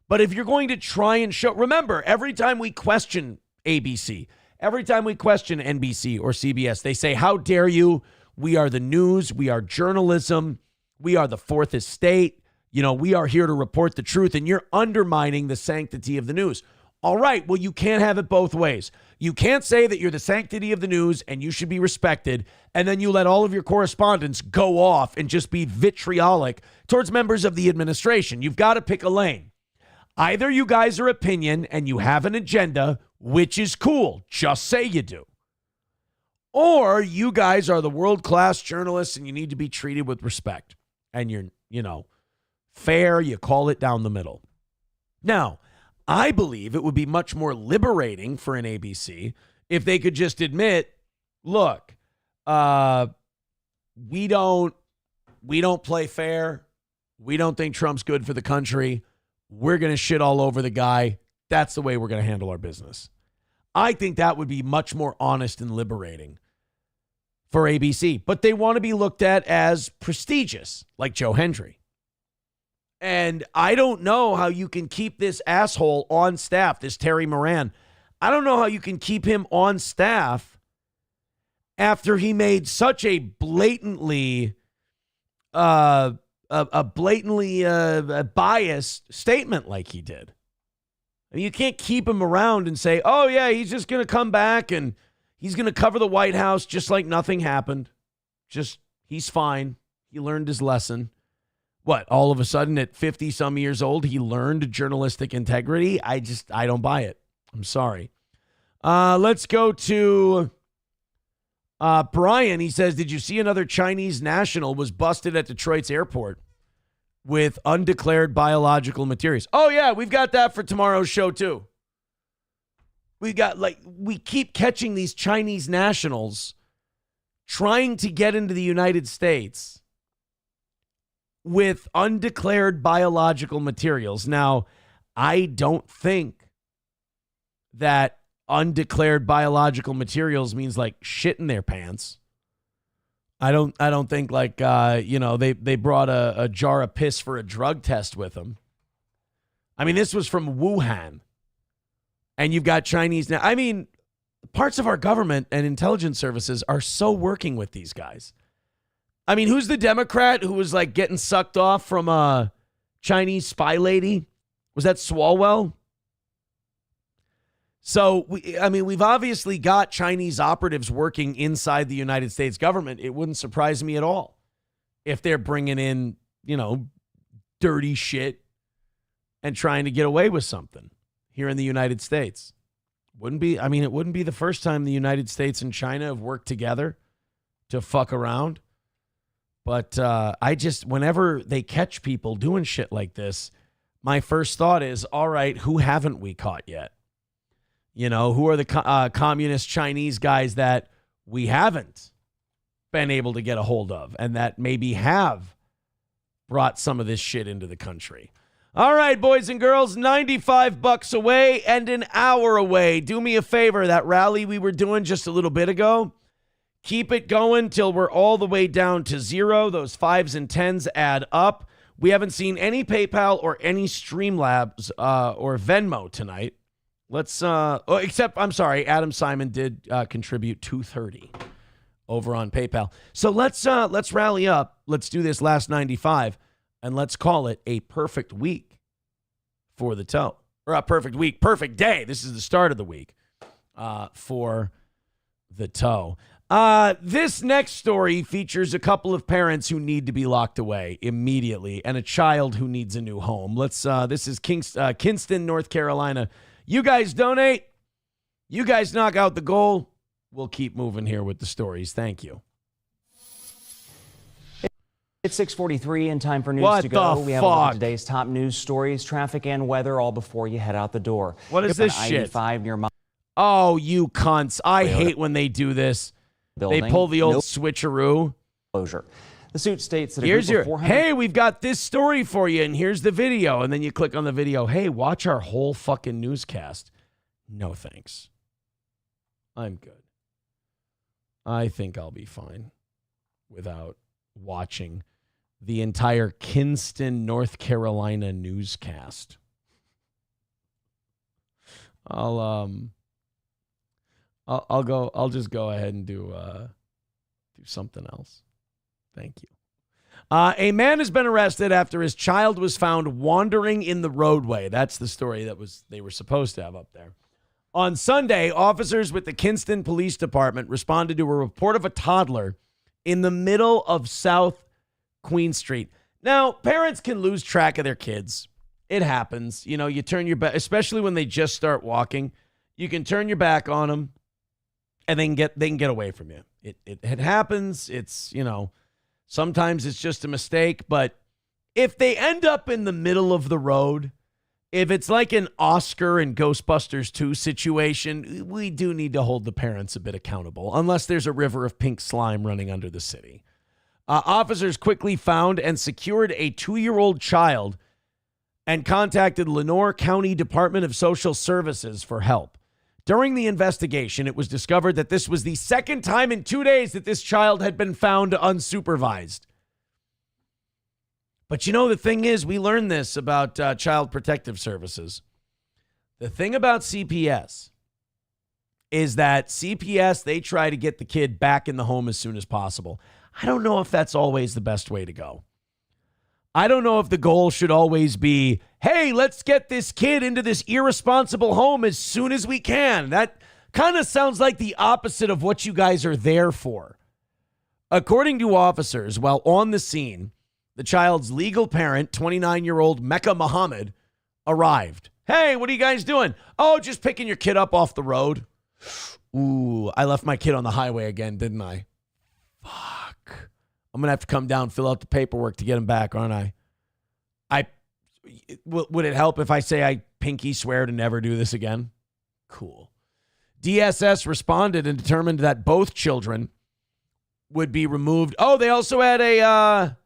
But if you're going to try and show, remember, every time we question ABC, every time we question NBC or CBS, they say, how dare you? We are the news. We are journalism. We are the fourth estate. You know, we are here to report the truth, and you're undermining the sanctity of the news. All right, well, you can't have it both ways. You can't say that you're the sanctity of the news and you should be respected, and then you let all of your correspondents go off and just be vitriolic towards members of the administration. You've got to pick a lane. Either you guys are opinion and you have an agenda, which is cool. Just say you do. Or you guys are the world-class journalists and you need to be treated with respect. And you're, you know, fair. You call it down the middle. Now, I believe it would be much more liberating for an ABC if they could just admit, look, we don't play fair. We don't think Trump's good for the country. We're going to shit all over the guy. That's the way we're going to handle our business. I think that would be much more honest and liberating for ABC. But they want to be looked at as prestigious, like Joe Hendry. And I don't know how you can keep this asshole on staff, this Terry Moran. I don't know how you can keep him on staff after he made such a blatantly biased statement like he did. I mean, you can't keep him around and say, oh, yeah, he's just going to come back and he's going to cover the White House just like nothing happened. Just, he's fine. He learned his lesson. What, all of a sudden at 50 some years old, he learned journalistic integrity? I don't buy it. I'm sorry. Let's go to Brian, he says, did you see another Chinese national was busted at Detroit's airport with undeclared biological materials? Oh, yeah, we've got that for tomorrow's show, too. We keep catching these Chinese nationals trying to get into the United States with undeclared biological materials. Now, I don't think that undeclared biological materials means like shit in their pants. I don't think like they brought a jar of piss for a drug test with them. I mean, this was from Wuhan. And you've got Chinese now. I mean, parts of our government and intelligence services are so working with these guys. I mean, who's the Democrat who was like getting sucked off from a Chinese spy lady? Was that Swalwell? So, we've obviously got Chinese operatives working inside the United States government. It wouldn't surprise me at all if they're bringing in, dirty shit and trying to get away with something here in the United States. It wouldn't be the first time the United States and China have worked together to fuck around. But whenever they catch people doing shit like this, my first thought is, all right, who haven't we caught yet? Who are the communist Chinese guys that we haven't been able to get a hold of and that maybe have brought some of this shit into the country? All right, boys and girls, $95 away and an hour away. Do me a favor, that rally we were doing just a little bit ago, keep it going till we're all the way down to zero. Those 5s and 10s add up. We haven't seen any PayPal or any Streamlabs or Venmo tonight. Adam Simon did contribute $230 over on PayPal. So let's rally up. Let's do this last 95, and let's call it a perfect week for the toe. Or a perfect week, perfect day. This is the start of the week for the toe. This next story features a couple of parents who need to be locked away immediately and a child who needs a new home. This is Kinston, North Carolina. You guys donate. You guys knock out the goal. We'll keep moving here with the stories. Thank you. It's 6:43 and time for news to go. We have a look at today's top news stories, traffic and weather all before you head out the door. What is this shit? Near Oh, you cunts. I hate when they do this. They pull the old switcheroo. Closure. The suit states that hey, we've got this story for you, and here's the video. And then you click on the video. Hey, watch our whole fucking newscast. No thanks. I'm good. I think I'll be fine without watching the entire Kinston, North Carolina newscast. I'll just go ahead and do something else. Thank you. A man has been arrested after his child was found wandering in the roadway. That's the story they were supposed to have up there. On Sunday, officers with the Kinston Police Department responded to a report of a toddler in the middle of South Queen Street. Now, parents can lose track of their kids. It happens. You turn your back, especially when they just start walking. You can turn your back on them, and they can get away from you. It happens. It's, sometimes it's just a mistake, but if they end up in the middle of the road, if it's like an Oscar and Ghostbusters 2 situation, we do need to hold the parents a bit accountable, unless there's a river of pink slime running under the city. Officers quickly found and secured a 2-year-old child and contacted Lenoir County Department of Social Services for help. During the investigation, it was discovered that this was the second time in 2 days that this child had been found unsupervised. But the thing is, we learned this about Child Protective Services. The thing about CPS is that CPS, they try to get the kid back in the home as soon as possible. I don't know if that's always the best way to go. I don't know if the goal should always be, hey, let's get this kid into this irresponsible home as soon as we can. That kind of sounds like the opposite of what you guys are there for. According to officers, while on the scene, the child's legal parent, 29-year-old Mecca Muhammad, arrived. Hey, what are you guys doing? Oh, just picking your kid up off the road. Ooh, I left my kid on the highway again, didn't I? Fuck. I'm going to have to come down, fill out the paperwork to get him back, aren't I? Would it help if I say I pinky swear to never do this again? Cool. DSS responded and determined that both children would be removed. Oh, they also had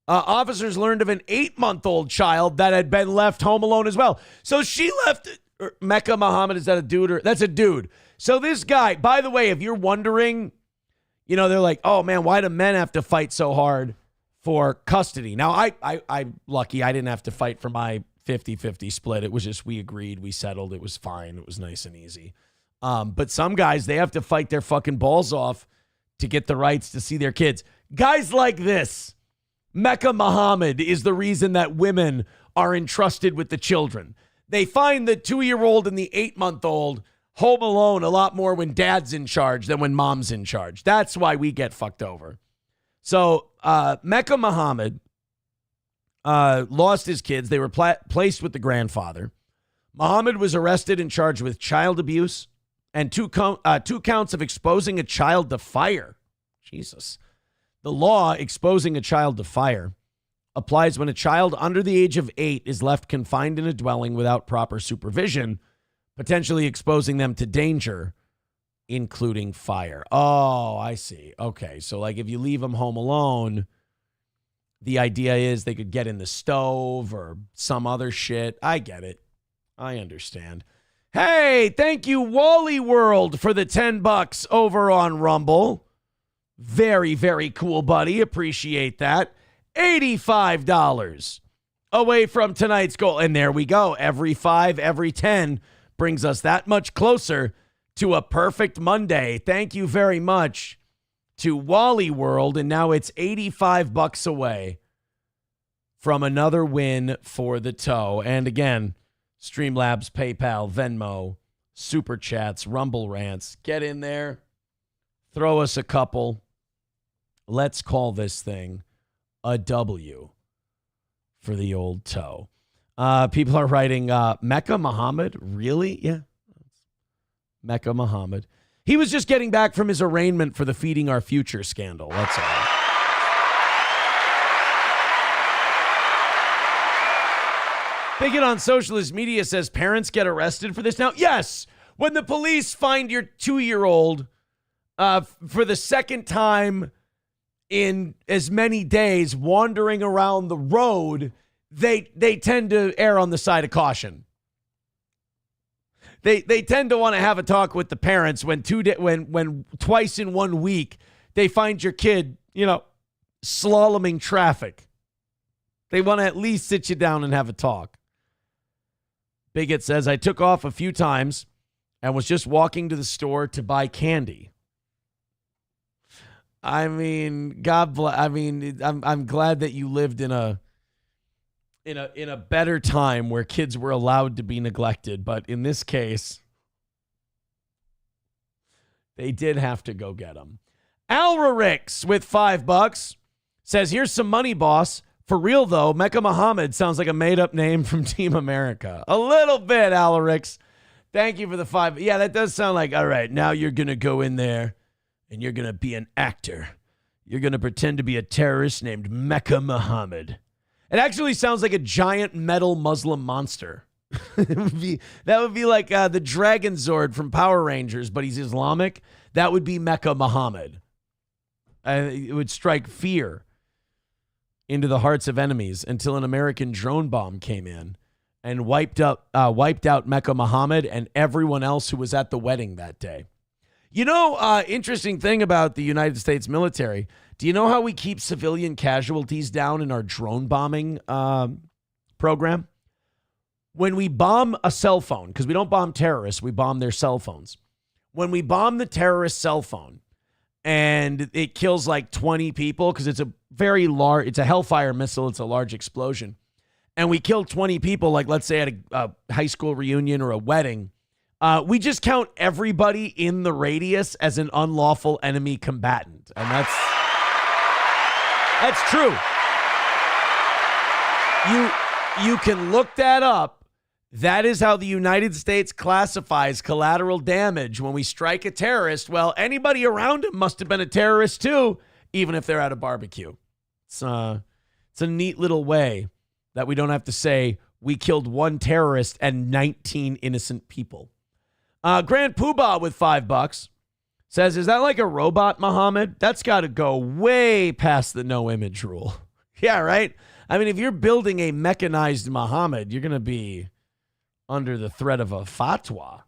officers learned of an 8-month-old child that had been left home alone as well. So she left. Mecca Muhammad, is that a dude? Or that's a dude. So this guy, by the way, if you're wondering, they're like, oh man, why do men have to fight so hard for custody? Now, I'm lucky I didn't have to fight for my 50-50 split. It was just, we agreed, we settled, it was fine, it was nice and easy. But some guys, they have to fight their fucking balls off to get the rights to see their kids. Guys like this, Mecca Muhammad, is the reason that women are entrusted with the children. They find the 2-year-old and the 8-month-old home alone a lot more when dad's in charge than when mom's in charge. That's why we get fucked over. So Mecca Muhammad lost his kids. They were placed with the grandfather. Muhammad was arrested and charged with child abuse and two counts of exposing a child to fire. Jesus. The law exposing a child to fire applies when a child under the age of 8 is left confined in a dwelling without proper supervision, potentially exposing them to danger, including fire. Oh, I see. Okay, so like if you leave them home alone, the idea is they could get in the stove or some other shit. I get it. I understand. Hey, thank you, Wally World, for the $10 over on Rumble. Very, very cool, buddy. Appreciate that. $85 away from tonight's goal. And there we go. Every 5, every 10 brings us that much closer to a perfect Monday. Thank you very much to Wally World. And now it's $85 away from another win for the toe. And again, Streamlabs, PayPal, Venmo, Super Chats, Rumble Rants. Get in there. Throw us a couple. Let's call this thing a W for the old toe. People are writing, Mecca Muhammad? Really? Yeah. Mecca Muhammad. He was just getting back from his arraignment for the Feeding Our Future scandal. That's all. Bigot on socialist media says parents get arrested for this now. Yes. When the police find your 2-year-old for the second time in as many days wandering around the road, they tend to err on the side of caution. They tend to want to have a talk with the parents when twice in 1 week they find your kid, slaloming traffic. They want to at least sit you down and have a talk. Bigot says, I took off a few times and was just walking to the store to buy candy. I mean, God bless. I mean, I'm glad that you lived in a better time where kids were allowed to be neglected, but in this case, they did have to go get them. Alrarix with $5 says, "Here's some money, boss. For real though, Mecca Muhammad sounds like a made-up name from Team America. A little bit, Alrarix. Thank you for the $5. Yeah, that does sound like, all right, now you're gonna go in there." And you're going to be an actor. You're going to pretend to be a terrorist named Mecca Muhammad. It actually sounds like a giant metal Muslim monster. That would be like the Dragon Zord from Power Rangers, but he's Islamic. That would be Mecca Muhammad. It would strike fear into the hearts of enemies until an American drone bomb came in and wiped out Mecca Muhammad and everyone else who was at the wedding that day. Interesting thing about the United States military. Do you know how we keep civilian casualties down in our drone bombing program? When we bomb a cell phone, because we don't bomb terrorists, we bomb their cell phones. When we bomb the terrorist cell phone and it kills like 20 people, because it's a Hellfire missile, it's a large explosion, and we kill 20 people, like let's say at a high school reunion or a wedding, we just count everybody in the radius as an unlawful enemy combatant. And that's true. You can look that up That is how the United States classifies collateral damage when we strike a terrorist. Well, anybody around him must have been a terrorist too, even if they're at a barbecue. It's a neat little way that we don't have to say we killed one terrorist and 19 innocent people. Grand Poobah with $5 says, is that like a robot, Muhammad? That's got to go way past the no image rule. Yeah, right? I mean, if you're building a mechanized Muhammad, you're going to be under the threat of a fatwa,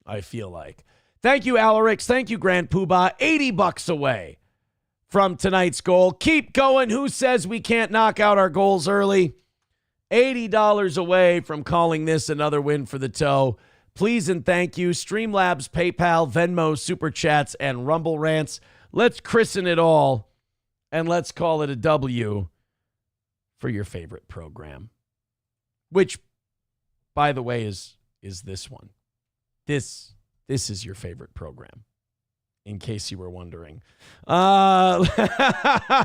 I feel like. Thank you, Alarix. Thank you, Grand Poobah. $80 away from tonight's goal. Keep going. Who says we can't knock out our goals early? $80 away from calling this another win for the toe. Please and thank you. Streamlabs, PayPal, Venmo, Super Chats, and Rumble Rants. Let's christen it all, and let's call it a W for your favorite program. Which, by the way, is this one. This is your favorite program, in case you were wondering. I'm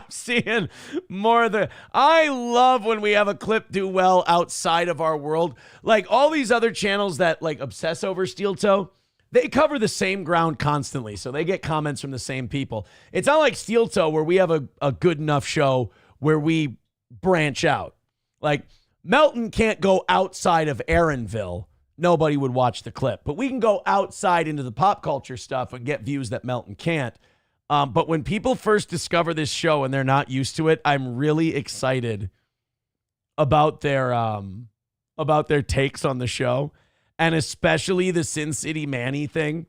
seeing more of the... I love when we have a clip do well outside of our world. Like all these other channels that like obsess over steel toe, they cover the same ground constantly, so they get comments from the same people. It's not like steel toe where we have a good enough show where we branch out. Like Melton can't go outside of Aaronville. Nobody would watch the clip. But we can go outside into the pop culture stuff and get views that Melton can't. But when people first discover this show and they're not used to it, I'm really excited about their takes on the show, and especially the Sin City Manny thing.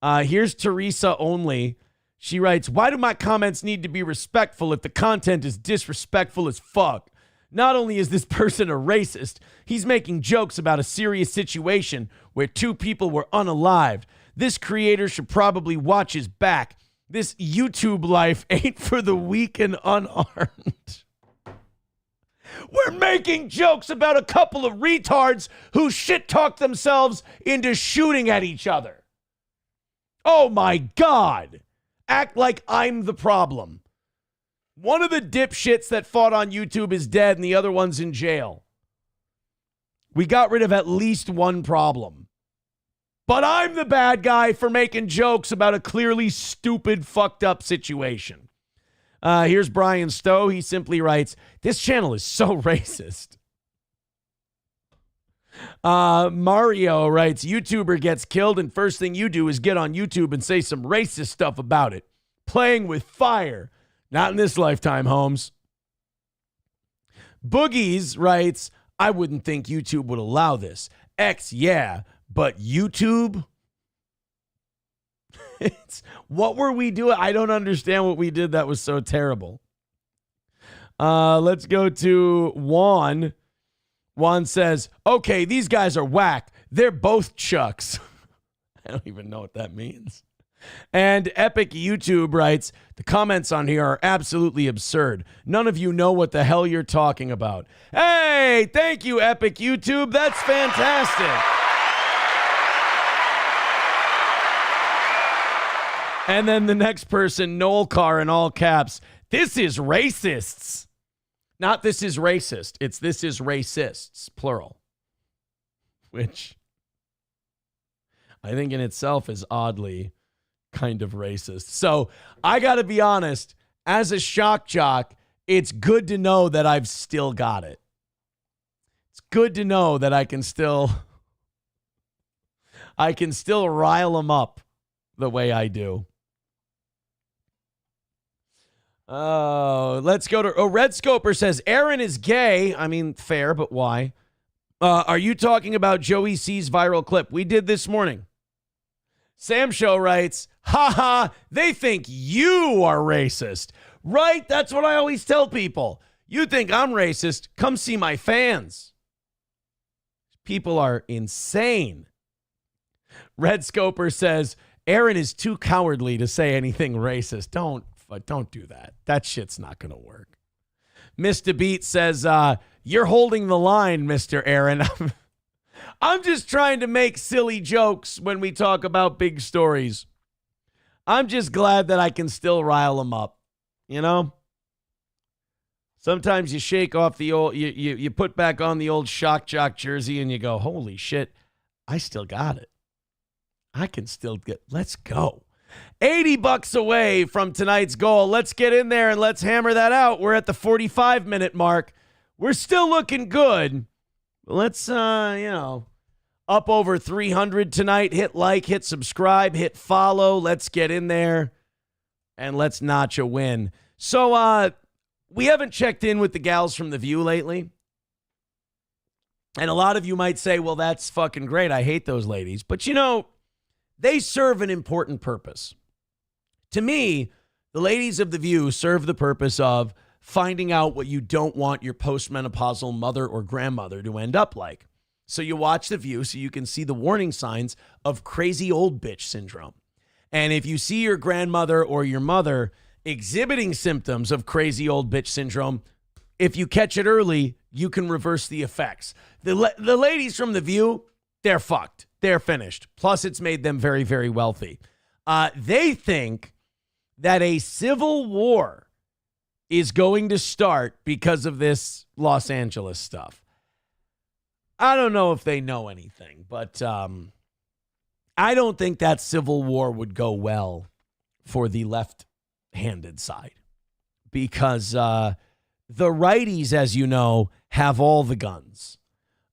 Here's Teresa Only. She writes, why do my comments need to be respectful if the content is disrespectful as fuck? Not only is this person a racist, he's making jokes about a serious situation where two people were unalived. This creator should probably watch his back. This YouTube life ain't for the weak and unarmed. We're making jokes about a couple of retards who shit-talk themselves into shooting at each other. Oh my God. Act like I'm the problem. One of the dipshits that fought on YouTube is dead and the other one's in jail. We got rid of at least one problem. But I'm the bad guy for making jokes about a clearly stupid, fucked up situation. Here's Brian Stowe. He simply writes, this channel is so racist. Mario writes, YouTuber gets killed and first thing you do is get on YouTube and say some racist stuff about it. Playing with fire. Not in this lifetime, Holmes. Boogies writes, I wouldn't think YouTube would allow this. X, yeah, but YouTube? What were we doing? I don't understand what we did that was so terrible. Let's go to Juan. Juan says, okay, these guys are whack. They're both Chucks. I don't even know what that means. And Epic YouTube writes, the comments on here are absolutely absurd. None of you know what the hell you're talking about. Hey, thank you, Epic YouTube. That's fantastic. And then the next person, Noel Carr in all caps, this is racists. Not this is racist. It's this is racists, plural. Which I think in itself is oddly kind of racist. So I got to be honest, as a shock jock, it's good to know that I've still got it. It's good to know that I can still rile them up the way I do. Oh, let's go to Red Scoper says Aaron is gay. I mean, fair, but why? Are you talking about Joey C's viral clip we did this morning? Sam Show writes, haha, they think you are racist. Right? That's what I always tell people. You think I'm racist? Come see my fans. People are insane. Red Scoper says, Aaron is too cowardly to say anything racist. Don't do that. That shit's not going to work. Mr. Beat says, you're holding the line, Mr. Aaron. I'm just trying to make silly jokes when we talk about big stories. I'm just glad that I can still rile them up, you know? Sometimes you shake off the old, you put back on the old shock jock jersey and you go, holy shit, I still got it. I can still let's go. $80 away from tonight's goal. Let's get in there and let's hammer that out. We're at the 45-minute mark. We're still looking good. Let's, up over 300 tonight. Hit like, hit subscribe, hit follow. Let's get in there and let's notch a win. So, we haven't checked in with the gals from The View lately. And a lot of you might say, well, that's fucking great. I hate those ladies. But, they serve an important purpose. To me, the ladies of The View serve the purpose of finding out what you don't want your postmenopausal mother or grandmother to end up like. So you watch The View so you can see the warning signs of crazy old bitch syndrome. And if you see your grandmother or your mother exhibiting symptoms of crazy old bitch syndrome, if you catch it early, you can reverse the effects. The ladies from The View, they're fucked. They're finished. Plus, it's made them very, very wealthy. They think that a civil war is going to start because of this Los Angeles stuff. I don't know if they know anything, but I don't think that civil war would go well for the left-handed side because the righties, as you know, have all the guns.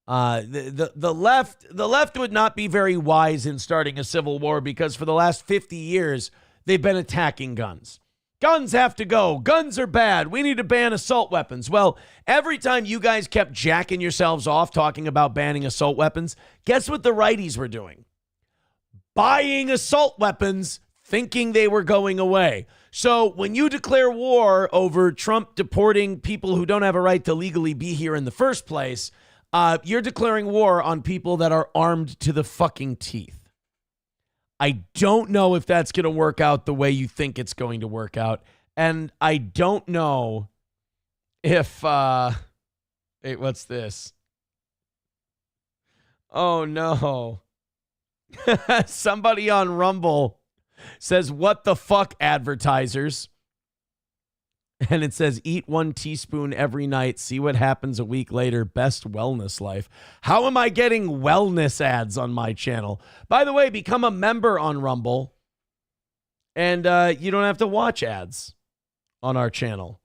The left would not be very wise in starting a civil war because for the last 50 years, they've been attacking guns. Guns have to go. Guns are bad. We need to ban assault weapons. Well, every time you guys kept jacking yourselves off talking about banning assault weapons, guess what the righties were doing? Buying assault weapons, thinking they were going away. So when you declare war over Trump deporting people who don't have a right to legally be here in the first place, you're declaring war on people that are armed to the fucking teeth. I don't know if that's going to work out the way you think it's going to work out. And I don't know if, wait, what's this? Oh, no. Somebody on Rumble says, what the fuck, advertisers? And it says, eat 1 teaspoon every night. See what happens a week later. Best wellness life. How am I getting wellness ads on my channel? By the way, become a member on Rumble. And you don't have to watch ads on our channel.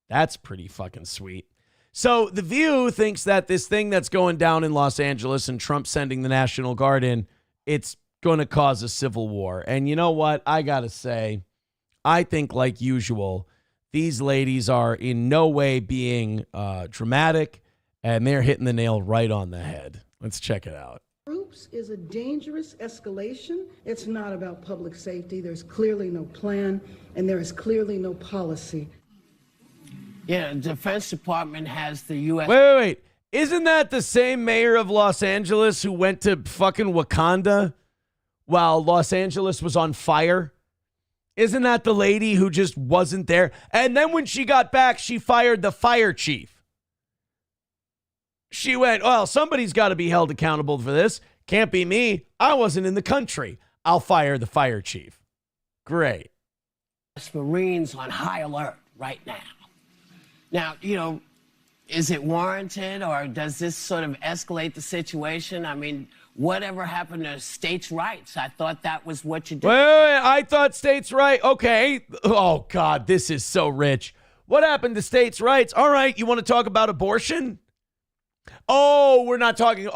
That's pretty fucking sweet. So The View thinks that this thing that's going down in Los Angeles and Trump sending the National Guard in, it's going to cause a civil war. And you know what? I got to say, I think like usual, these ladies are in no way being dramatic, and they're hitting the nail right on the head. Let's check it out. Troops is a dangerous escalation. It's not about public safety. There's clearly no plan, and there is clearly no policy. Yeah, the Defense Department has the U.S. Wait. Isn't that the same mayor of Los Angeles who went to fucking Wakanda while Los Angeles was on fire? Isn't that the lady who just wasn't there? And then when she got back, she fired the fire chief. She went, well, somebody's got to be held accountable for this. Can't be me. I wasn't in the country. I'll fire the fire chief. Great. Marines on high alert right now. Now, is it warranted or does this sort of escalate the situation? I mean, whatever happened to states' rights? I thought that was what you did. Wait, I thought states' rights. Okay. Oh, God, this is so rich. What happened to states' rights? All right, you want to talk about abortion? Oh, we're not talking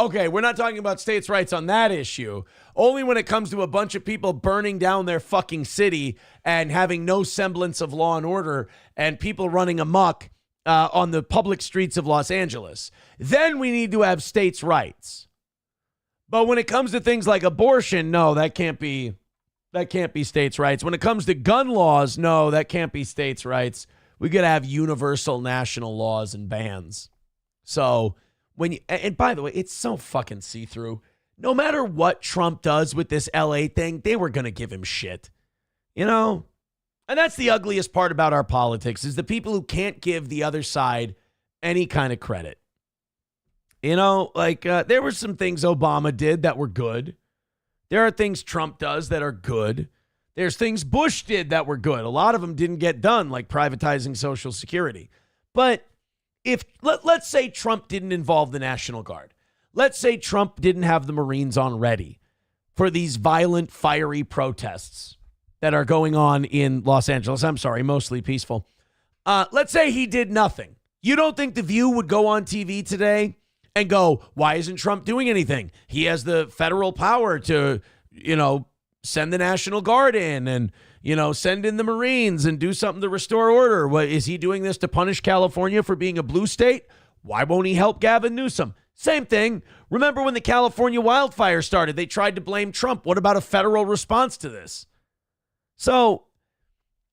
about states' rights on that issue. Only when it comes to a bunch of people burning down their fucking city and having no semblance of law and order and people running amok on the public streets of Los Angeles. Then we need to have states' rights. But when it comes to things like abortion, no, that can't be states' rights. When it comes to gun laws, no, that can't be states' rights. We got to have universal national laws and bans. So and by the way, it's so fucking see-through. No matter what Trump does with this LA thing, they were going to give him shit. And that's the ugliest part about our politics is the people who can't give the other side any kind of credit. There were some things Obama did that were good. There are things Trump does that are good. There's things Bush did that were good. A lot of them didn't get done, like privatizing Social Security. But if let's say Trump didn't involve the National Guard. Let's say Trump didn't have the Marines on ready for these violent, fiery protests that are going on in Los Angeles. I'm sorry, mostly peaceful. Let's say he did nothing. You don't think The View would go on TV today and go, why isn't Trump doing anything? He has the federal power to, send the National Guard in and, send in the Marines and do something to restore order. What, is he doing this to punish California for being a blue state? Why won't he help Gavin Newsom? Same thing. Remember when the California wildfire started, they tried to blame Trump. What about a federal response to this? So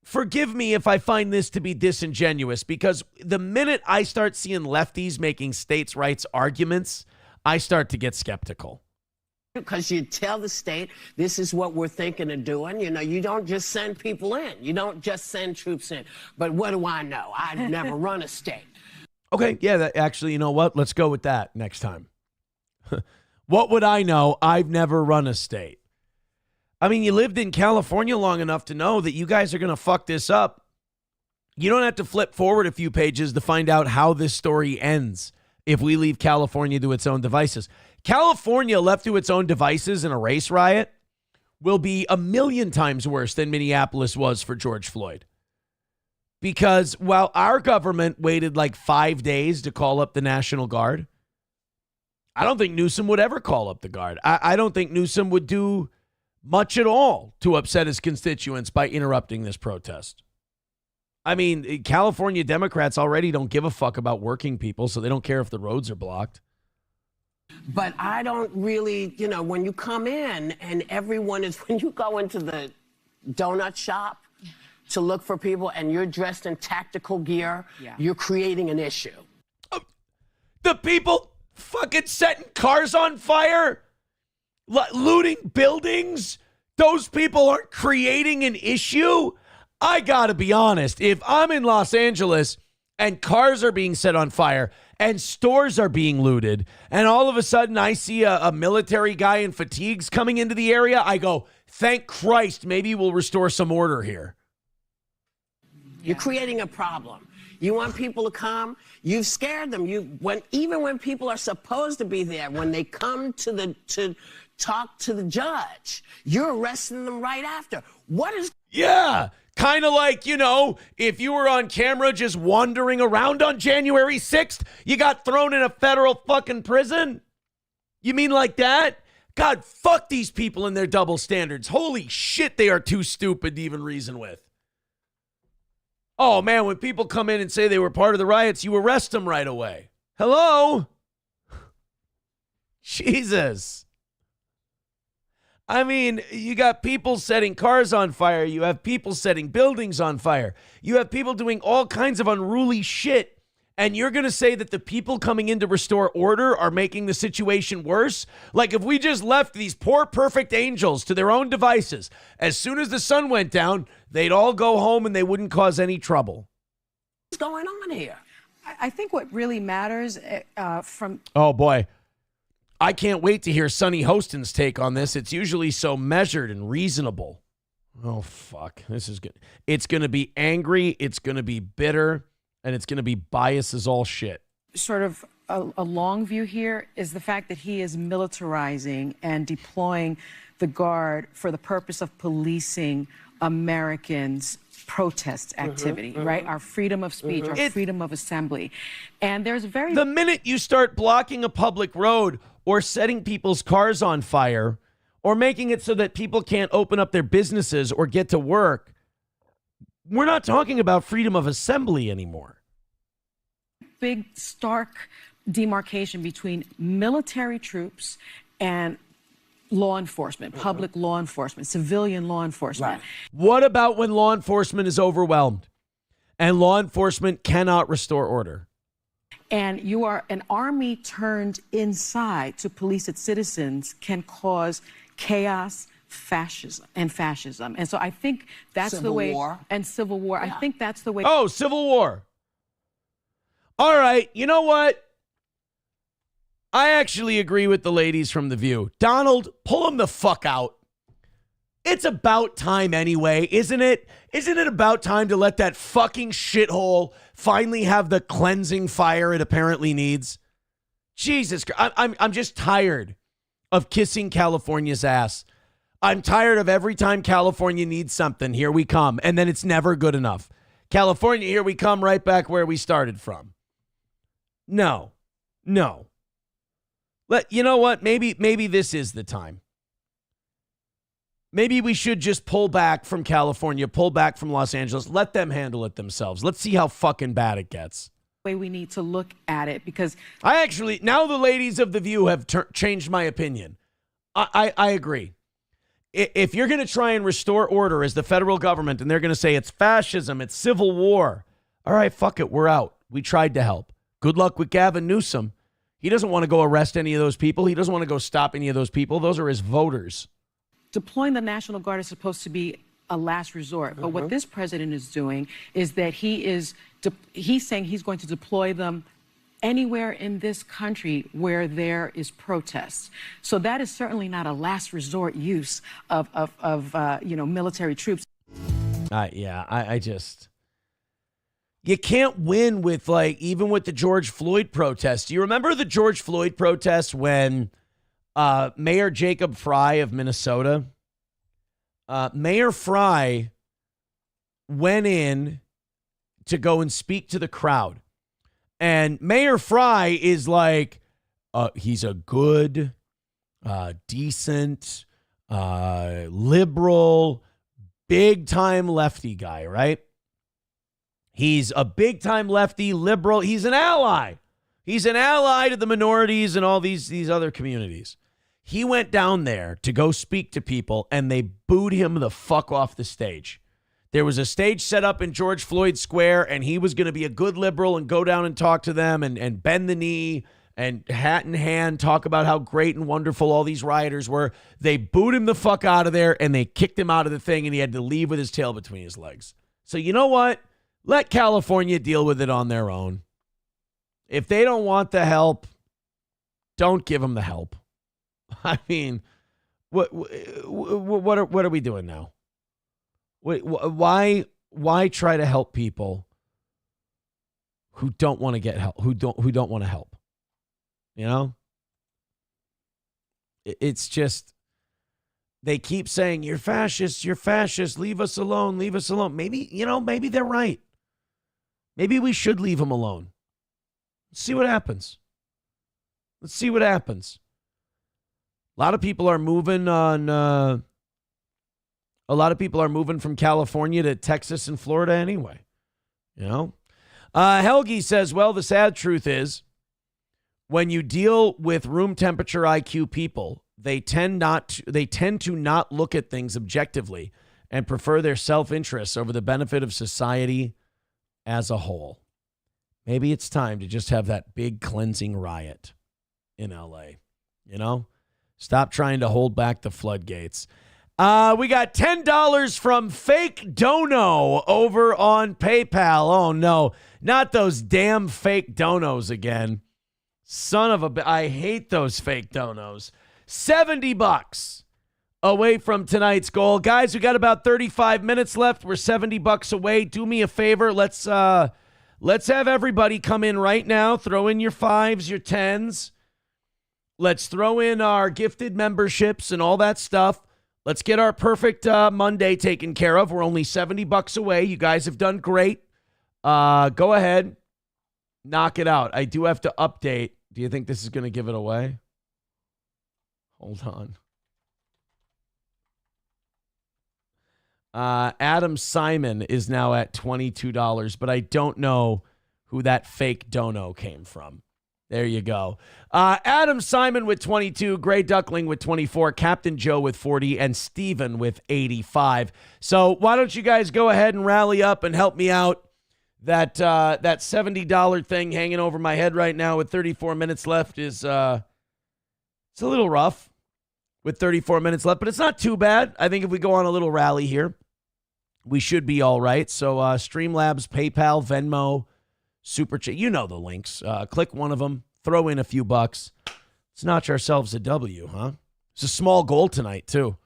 forgive me if I find this to be disingenuous, because the minute I start seeing lefties making states' rights arguments, I start to get skeptical. Because you tell the state, this is what we're thinking of doing. You don't just send people in. You don't just send troops in. But what do I know? I've never run a state. Okay, yeah, actually, you know what? Let's go with that next time. What would I know? I've never run a state. I mean, you lived in California long enough to know that you guys are going to fuck this up. You don't have to flip forward a few pages to find out how this story ends if we leave California to its own devices. California left to its own devices in a race riot will be 1,000,000 times worse than Minneapolis was for George Floyd. Because while our government waited like 5 days to call up the National Guard, I don't think Newsom would ever call up the Guard. I don't think Newsom would do much at all to upset his constituents by interrupting this protest. I mean, California Democrats already don't give a fuck about working people, so they don't care if the roads are blocked. But I don't really, when you come in and when you go into the donut shop to look for people and you're dressed in tactical gear, you're creating an issue. The people fucking setting cars on fire, looting buildings, those people aren't creating an issue? I gotta be honest, if I'm in Los Angeles and cars are being set on fire and stores are being looted, and all of a sudden I see a military guy in fatigues coming into the area, I go, thank Christ, maybe we'll restore some order here. You're creating a problem. You want people to come. You've scared them. Even when people are supposed to be there, when they come to talk to the judge, you're arresting them right after. What is? Yeah, kind of like, if you were on camera just wandering around on January 6th, you got thrown in a federal fucking prison. You mean like that? God, fuck these people and their double standards. Holy shit, they are too stupid to even reason with. Oh, man, when people come in and say they were part of the riots, you arrest them right away. Hello? Jesus. I mean, you got people setting cars on fire. You have people setting buildings on fire. You have people doing all kinds of unruly shit. And you're going to say that the people coming in to restore order are making the situation worse? Like if we just left these poor perfect angels to their own devices, as soon as the sun went down, they'd all go home and they wouldn't cause any trouble. What's going on here? I think what really matters from... Oh, boy. I can't wait to hear Sonny Hostin's take on this. It's usually so measured and reasonable. Oh, fuck. This is good. It's going to be angry. It's going to be bitter. And it's going to be biased as all shit. Sort of a long view here is the fact that he is militarizing and deploying the Guard for the purpose of policing Americans' protest activity, right? Our freedom of speech, our freedom of assembly. And there's very... The minute you start blocking a public road or setting people's cars on fire or making it so that people can't open up their businesses or get to work, we're not talking about freedom of assembly anymore. Big, stark demarcation between military troops and law enforcement, public law enforcement, civilian law enforcement. Right. What about when law enforcement is overwhelmed and law enforcement cannot restore order? And you are an army turned inside to police its citizens can cause chaos, fascism. And so I think that's the way. War. And civil war. Yeah. I think that's the way. Oh, civil war. All right. You know what? I actually agree with the ladies from The View. Donald, pull him the fuck out. It's about time anyway, isn't it? Isn't it about time to let that fucking shithole finally have the cleansing fire it apparently needs? Jesus Christ. I'm just tired of kissing California's ass. I'm tired of every time California needs something, here we come, and then it's never good enough. California, here we come right back where we started from. No. You know what? Maybe this is the time. Maybe we should just pull back from California, pull back from Los Angeles, let them handle it themselves. Let's see how fucking bad it gets. Way we need to look at it, because now the ladies of The View have changed my opinion. I agree. If you're going to try and restore order as the federal government and they're going to say it's fascism, it's civil war, all right, fuck it, we're out. We tried to help. Good luck with Gavin Newsom. He doesn't want to go arrest any of those people. He doesn't want to go stop any of those people. Those are his voters. Deploying the National Guard is supposed to be a last resort. But what this president is doing is that he's saying he's going to deploy them anywhere in this country where there is protests. So that is certainly not a last resort use of military troops. You can't win with, even with the George Floyd protests. Do you remember the George Floyd protests when Mayor Jacob Fry of Minnesota, Mayor Fry went in to go and speak to the crowd. And Mayor Fry is he's a good, decent, liberal, big-time lefty guy, right? He's a big-time lefty, liberal. He's an ally. He's an ally to the minorities and all these other communities. He went down there to go speak to people, and they booed him the fuck off the stage. There was a stage set up in George Floyd Square, and he was going to be a good liberal and go down and talk to them and bend the knee and hat in hand talk about how great and wonderful all these rioters were. They booed him the fuck out of there, and they kicked him out of the thing, and he had to leave with his tail between his legs. So you know what? Let California deal with it on their own. If they don't want the help, don't give them the help. I mean, what are we doing now? Why try to help people who don't want to get help, who don't want to help? You know? It's just, they keep saying, you're fascist, leave us alone, leave us alone. Maybe they're right. Maybe we should leave them alone. Let's see what happens. A lot of people are moving from California to Texas and Florida anyway. You know? Helgi says, well, the sad truth is when you deal with room temperature IQ people, they tend to not look at things objectively and prefer their self-interests over the benefit of society as a whole. Maybe it's time to just have that big cleansing riot in LA. You know? Stop trying to hold back the floodgates. We got $10 from Fake Dono over on PayPal. Oh, no. Not those damn fake donos again. Son of a... I hate those fake donos. $70 away from tonight's goal. Guys, we got about 35 minutes left. We're $70 away. Do me a favor. Let's have everybody come in right now. Throw in your 5s, your 10s. Let's throw in our gifted memberships and all that stuff. Let's get our perfect Monday taken care of. We're only $70 away. You guys have done great. Go ahead. Knock it out. I do have to update. Do you think this is going to give it away? Hold on. Adam Simon is now at $22, but I don't know who that fake dono came from. There you go. Adam Simon with 22, Gray Duckling with 24, Captain Joe with 40, and Steven with 85. So why don't you guys go ahead and rally up and help me out? That $70 thing hanging over my head right now with 34 minutes left is it's a little rough with 34 minutes left, but it's not too bad. I think if we go on a little rally here, we should be all right. So Streamlabs, PayPal, Venmo, Super Chat, you know the links. Click one of them, throw in a few bucks. Let's notch ourselves a W, huh? It's a small goal tonight, too.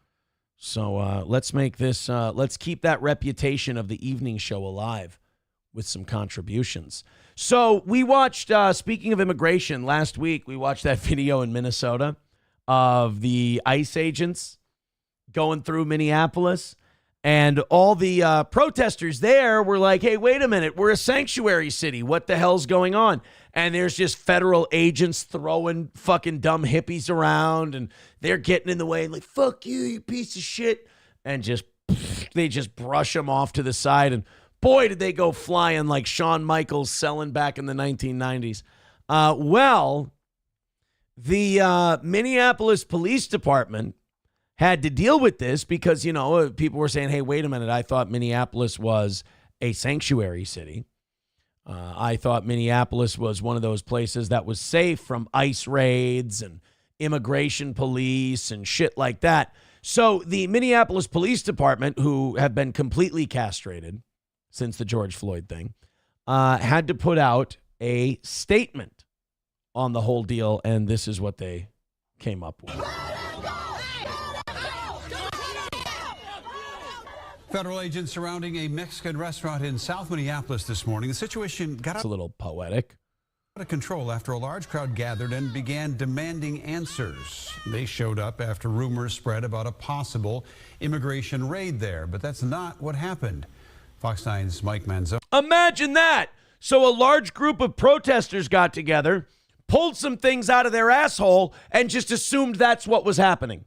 So let's make this, let's keep that reputation of the evening show alive with some contributions. So we watched, speaking of immigration, last week we watched that video in Minnesota of the ICE agents going through Minneapolis. And all the protesters there were like, hey, wait a minute, we're a sanctuary city. What the hell's going on? And there's just federal agents throwing fucking dumb hippies around, and they're getting in the way and like, fuck you, you piece of shit. And they just brush them off to the side. And boy, did they go flying like Shawn Michaels selling back in the 1990s. Well, the Minneapolis Police Department had to deal with this because, you know, people were saying, hey, wait a minute, I thought Minneapolis was a sanctuary city. I thought Minneapolis was one of those places that was safe from ICE raids and immigration police and shit like that. So the Minneapolis Police Department, who have been completely castrated since the George Floyd thing, had to put out a statement on the whole deal, and this is what they came up with. Federal agents surrounding a Mexican restaurant in South Minneapolis this morning. The situation got It's a little poetic. Out of control after a large crowd gathered and began demanding answers. They showed up after rumors spread about a possible immigration raid there, but that's not what happened. Fox 9's Mike Manzo. Imagine that. So a large group of protesters got together, pulled some things out of their asshole, and just assumed that's what was happening.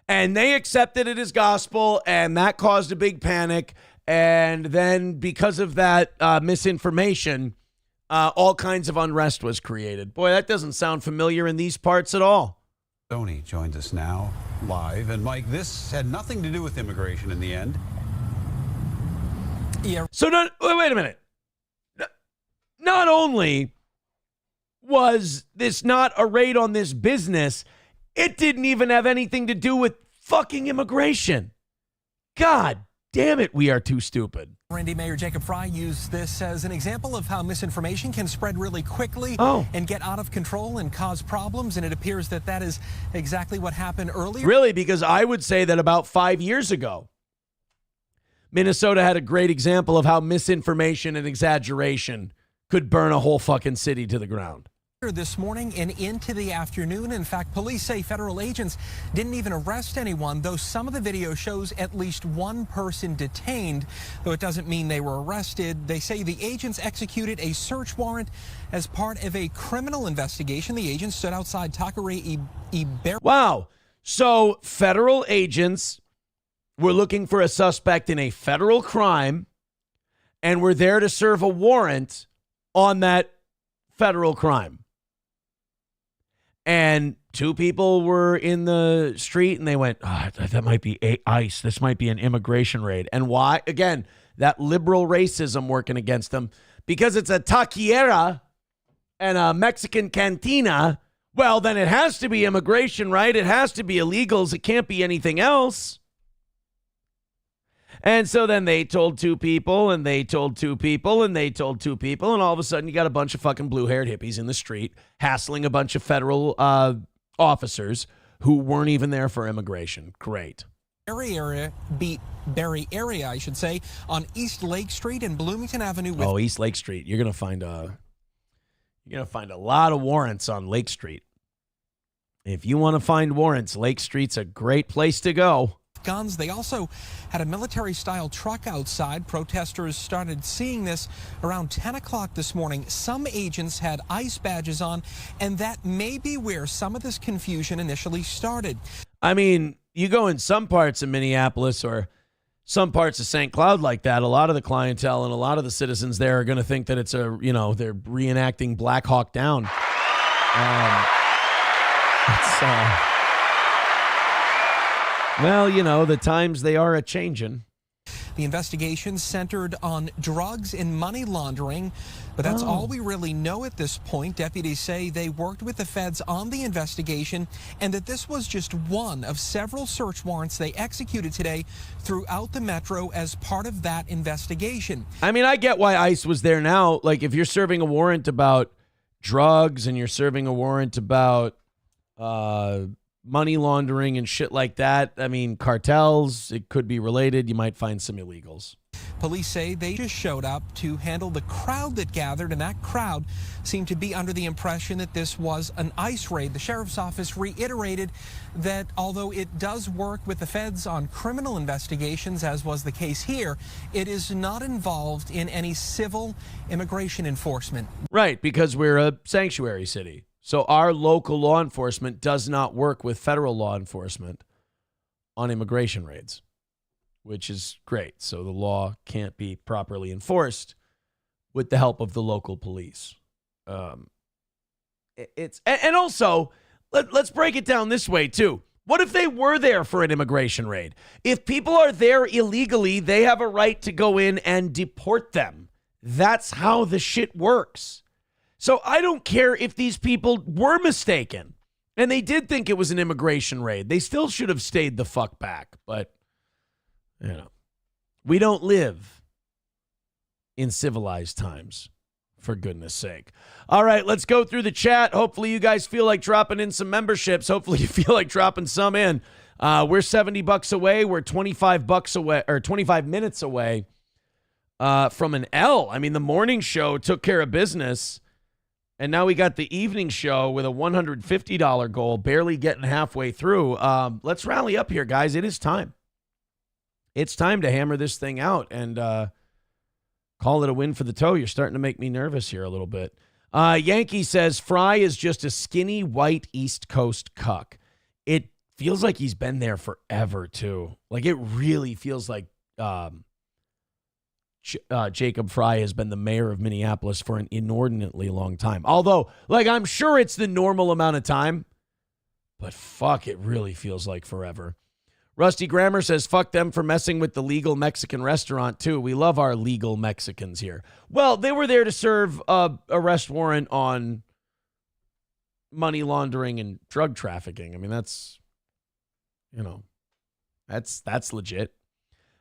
And they accepted it as gospel, and that caused a big panic. And then because of that misinformation, all kinds of unrest was created. Boy, that doesn't sound familiar in these parts at all. Tony joins us now live. And Mike, this had nothing to do with immigration in the end. Yeah. So wait a minute. Not only was this not a raid on this business, it didn't even have anything to do with fucking immigration. God damn it, we are too stupid. Randy Mayor Jacob Fry used this as an example of how misinformation can spread really quickly and get out of control and cause problems, and it appears that that is exactly what happened earlier. Really, because I would say that about 5 years ago, Minnesota had a great example of how misinformation and exaggeration could burn a whole fucking city to the ground. This morning and into the afternoon. In fact, police say federal agents didn't even arrest anyone, though some of the video shows at least one person detained, though it doesn't mean they were arrested. They say the agents executed a search warrant as part of a criminal investigation. The agents stood outside Takare Iber. Wow. So federal agents were looking for a suspect in a federal crime and were there to serve a warrant on that federal crime. And two people were in the street and they went, that might be ICE. This might be an immigration raid. And why? Again, that liberal racism working against them. Because it's a taqueria and a Mexican cantina. Well, then it has to be immigration, right? It has to be illegals. It can't be anything else. And so then they told two people, and they told two people, and they told two people, and all of a sudden you got a bunch of fucking blue-haired hippies in the street hassling a bunch of federal officers who weren't even there for immigration. Great. Berry area, I should say, on East Lake Street and Bloomington Avenue. East Lake Street. You're gonna find a lot of warrants on Lake Street. If you want to find warrants, Lake Street's a great place to go. Guns. They also had a military-style truck outside. Protesters started seeing this around 10 o'clock this morning. Some agents had ICE badges on, and that may be where some of this confusion initially started. I mean, you go in some parts of Minneapolis or some parts of St. Cloud like that, a lot of the clientele and a lot of the citizens there are going to think that it's they're reenacting Black Hawk Down. Well, the times they are a-changin'. The investigation centered on drugs and money laundering, but that's all we really know at this point. Deputies say they worked with the feds on the investigation and that this was just one of several search warrants they executed today throughout the metro as part of that investigation. I mean, I get why ICE was there now. Like, if you're serving a warrant about drugs and you're serving a warrant about money laundering and shit like that. I mean, cartels, it could be related. You might find some illegals. Police say they just showed up to handle the crowd that gathered, and that crowd seemed to be under the impression that this was an ICE raid. The sheriff's office reiterated that although it does work with the feds on criminal investigations, as was the case here, it is not involved in any civil immigration enforcement. Right, because we're a sanctuary city. So our local law enforcement does not work with federal law enforcement on immigration raids, which is great. So the law can't be properly enforced with the help of the local police. And also, let's break it down this way too. What if they were there for an immigration raid? If people are there illegally, they have a right to go in and deport them. That's how the shit works. So I don't care if these people were mistaken and they did think it was an immigration raid. They still should have stayed the fuck back. But, you know, we don't live in civilized times, for goodness sake. All right, let's go through the chat. Hopefully you guys feel like dropping in some memberships. Hopefully you feel like dropping some in. We're $70 away. We're $25 away, or 25 minutes away from an L. I mean, the morning show took care of business. And now we got the evening show with a $150 goal, barely getting halfway through. Let's rally up here, guys. It is time. It's time to hammer this thing out and call it a win for the toe. You're starting to make me nervous here a little bit. Yankee says, Fry is just a skinny, white East Coast cuck. It feels like he's been there forever, too. Like, it really feels like Jacob Fry has been the mayor of Minneapolis for an inordinately long time. Although, like, I'm sure it's the normal amount of time, but fuck, it really feels like forever. Rusty Grammer says, fuck them for messing with the legal Mexican restaurant, too. We love our legal Mexicans here. Well, they were there to serve a arrest warrant on money laundering and drug trafficking. I mean, that's, you know, that's legit.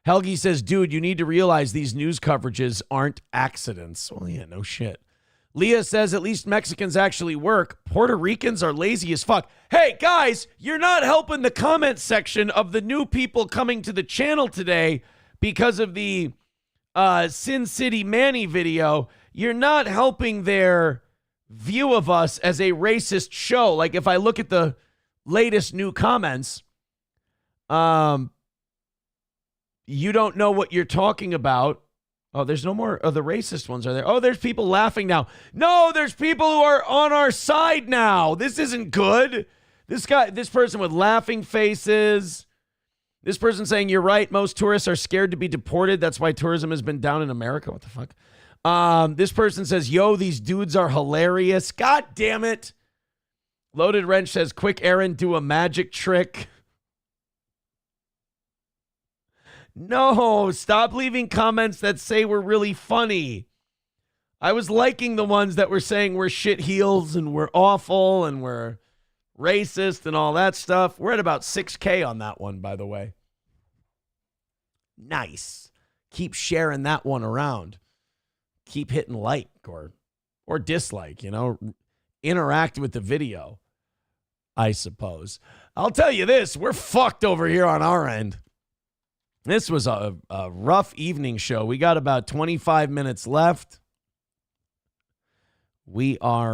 Helgi says, dude, you need to realize these news coverages aren't accidents. Well, yeah, no shit. Leah says, at least Mexicans actually work. Puerto Ricans are lazy as fuck. Hey, guys, you're not helping the comment section of the new people coming to the channel today because of the City Manny video. You're not helping their view of us as a racist show. Like, if I look at the latest new comments, you don't know what you're talking about. Oh, there's no more of the racist ones, are there? Oh, there's people laughing now. No, there's people who are on our side now. This isn't good. This person with laughing faces. This person saying, you're right, most tourists are scared to be deported. That's why tourism has been down in America. What the fuck? This person says, yo, these dudes are hilarious. God damn it. Loaded Wrench says, quick errand, do a magic trick. No, stop leaving comments that say we're really funny. I was liking the ones that were saying we're shit heels and we're awful and we're racist and all that stuff. We're at about 6K on that one, by the way. Nice. Keep sharing that one around. Keep hitting like or dislike, you know. Interact with the video, I suppose. I'll tell you this, we're fucked over here on our end. This was a rough evening show. We got about 25 minutes left. We are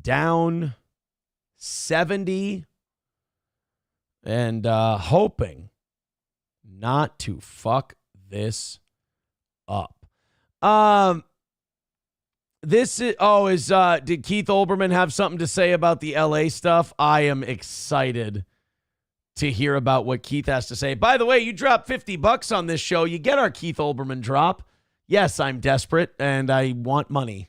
down 70 and hoping not to fuck this up. This is did Keith Olbermann have something to say about the LA stuff? I am excited to hear about what Keith has to say. By the way, you drop $50 on this show, you get our Keith Olbermann drop. Yes, I'm desperate and I want money.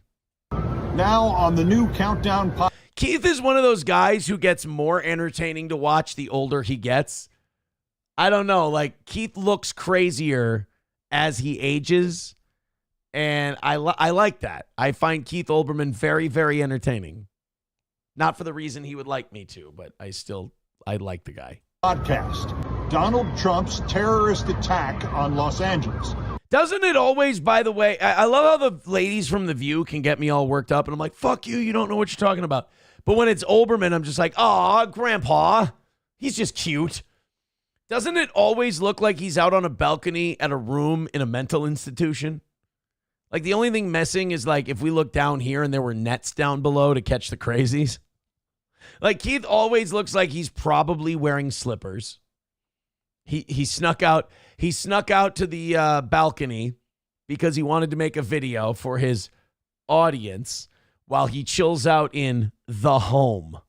Now on the new Countdown Keith is one of those guys who gets more entertaining to watch the older he gets. I don't know, like Keith looks crazier as he ages, and I like that. I find Keith Olbermann very, very entertaining. Not for the reason he would like me to, but I like the guy. Podcast. Donald Trump's terrorist attack on Los Angeles. Doesn't it always, by the way, I love how the ladies from The View can get me all worked up, and I'm like, fuck you, you don't know what you're talking about. But when it's Olbermann, I'm just like, oh, grandpa, he's just cute. Doesn't it always look like he's out on a balcony at a room in a mental institution? Like the only thing missing is like if we look down here and there were nets down below to catch the crazies. Like Keith always looks like he's probably wearing slippers. He snuck out to the balcony because he wanted to make a video for his audience while he chills out in the home.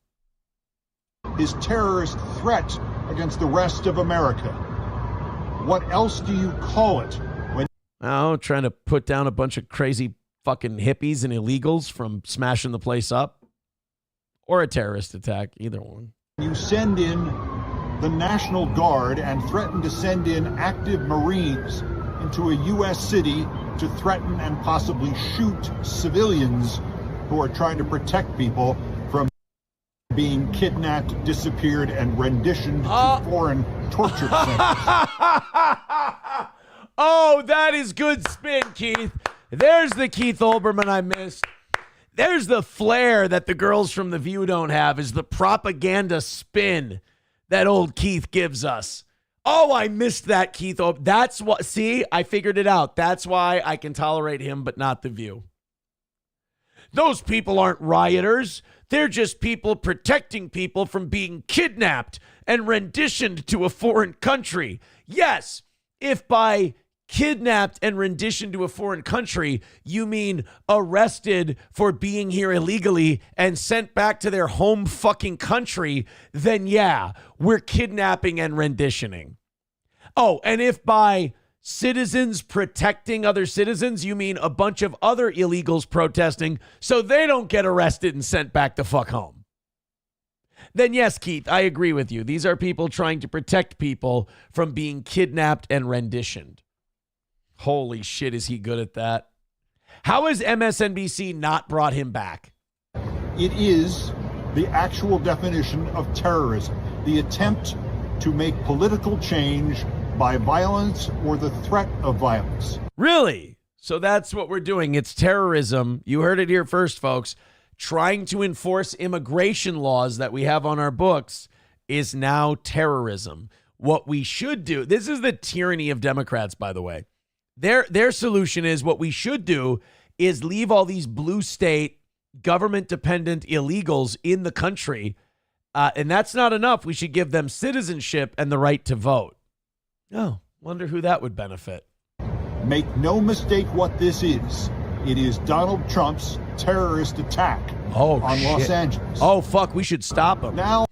His terrorist threat against the rest of America. What else do you call it? Trying to put down a bunch of crazy fucking hippies and illegals from smashing the place up. Or a terrorist attack, either one. You send in the National Guard and threaten to send in active Marines into a U.S. city to threaten and possibly shoot civilians who are trying to protect people from being kidnapped, disappeared, and renditioned to foreign torture centers. Oh, that is good spin, Keith. There's the Keith Olbermann I missed. There's the flair that the girls from The View don't have, is the propaganda spin that old Keith gives us. Oh, I missed that, Keith. Oh, that's what, see, I figured it out. That's why I can tolerate him, but not The View. Those people aren't rioters. They're just people protecting people from being kidnapped and renditioned to a foreign country. Yes, if by kidnapped and renditioned to a foreign country, you mean arrested for being here illegally and sent back to their home fucking country, then yeah, we're kidnapping and renditioning. Oh, and if by citizens protecting other citizens, you mean a bunch of other illegals protesting so they don't get arrested and sent back the fuck home, then yes, Keith, I agree with you. These are people trying to protect people from being kidnapped and renditioned. Holy shit, is he good at that? How has MSNBC not brought him back? It is the actual definition of terrorism, the attempt to make political change by violence or the threat of violence. Really? So that's what we're doing. It's terrorism. You heard it here first, folks. Trying to enforce immigration laws that we have on our books is now terrorism. What we should do, this is the tyranny of Democrats, by the way. Their solution is what we should do is leave all these blue state government-dependent illegals in the country, and that's not enough. We should give them citizenship and the right to vote. Oh, wonder who that would benefit. Make no mistake what this is. It is Donald Trump's terrorist attack on Los Angeles. Oh, fuck, we should stop him. Now,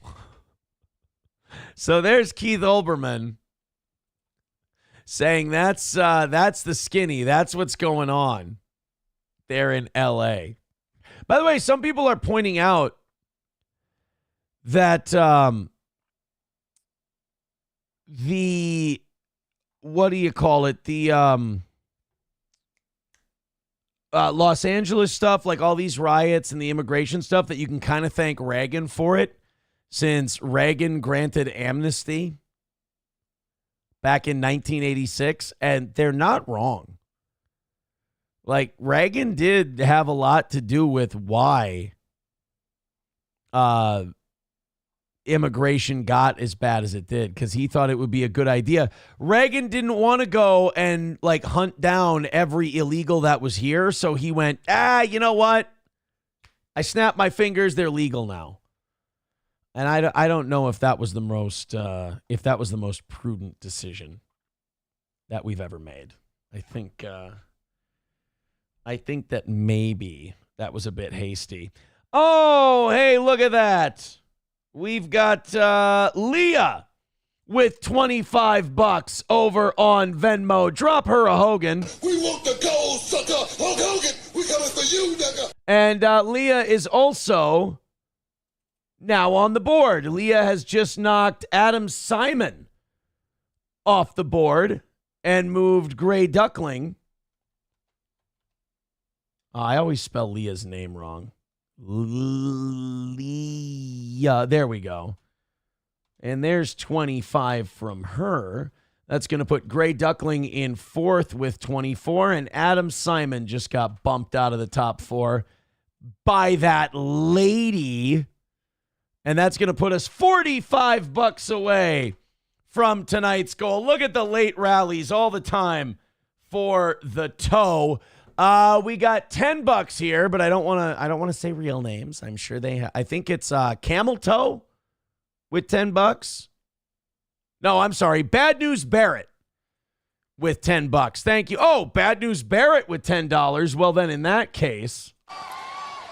so there's Keith Olbermann saying that's the skinny. That's what's going on there in L.A. By the way, some people are pointing out that the, what do you call it? The Los Angeles stuff, like all these riots and the immigration stuff, that you can kind of thank Reagan for it, since Reagan granted amnesty back in 1986, and they're not wrong. Like, Reagan did have a lot to do with why immigration got as bad as it did, because he thought it would be a good idea. Reagan didn't want to go and like hunt down every illegal that was here, so he went, you know what? I snapped my fingers, they're legal now. And I don't know if that was the most prudent decision that we've ever made. I think that maybe that was a bit hasty. Oh, hey, look at that. We've got Leah with $25 over on Venmo. Drop her a Hogan. We want the gold, sucker. Hulk Hogan, we coming for you, nigga. And Leah is also now on the board. Leah has just knocked Adam Simon off the board and moved Gray Duckling. I always spell Leah's name wrong. Leah. There we go. And there's 25 from her. That's going to put Gray Duckling in fourth with 24. And Adam Simon just got bumped out of the top four by that lady And that's going to put us $45 away from tonight's goal. Look at the late rallies all the time for the toe. We got $10 here, but I don't want to say real names. I'm sure I think it's Camel Toe with $10. No, I'm sorry. Bad News Barrett with $10. Thank you. Oh, Bad News Barrett with $10. Well, then in that case.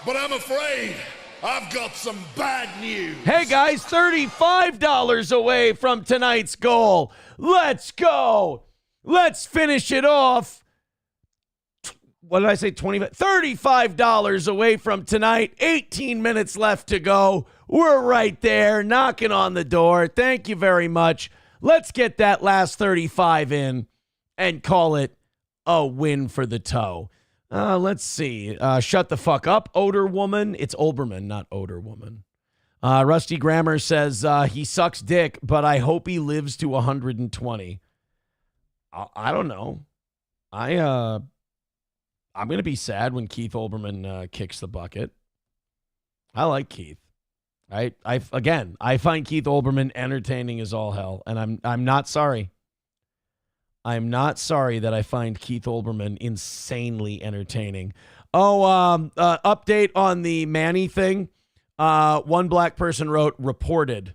But I'm afraid I've got some bad news. Hey, guys, $35 away from tonight's goal. Let's go. Let's finish it off. What did I say? $35 away from tonight. 18 minutes left to go. We're right there, knocking on the door. Thank you very much. Let's get that last 35 in and call it a win for the toe. Let's see. Shut the fuck up, Odor Woman. It's Olbermann, not Odor Woman. Rusty Grammar says he sucks dick, but I hope he lives to 120. I don't know. I'm going to be sad when Keith Olbermann kicks the bucket. I like Keith. I find Keith Olbermann entertaining as all hell, and I'm not sorry. I'm not sorry that I find Keith Olbermann insanely entertaining. Update on the Manny thing. One black person wrote, reported.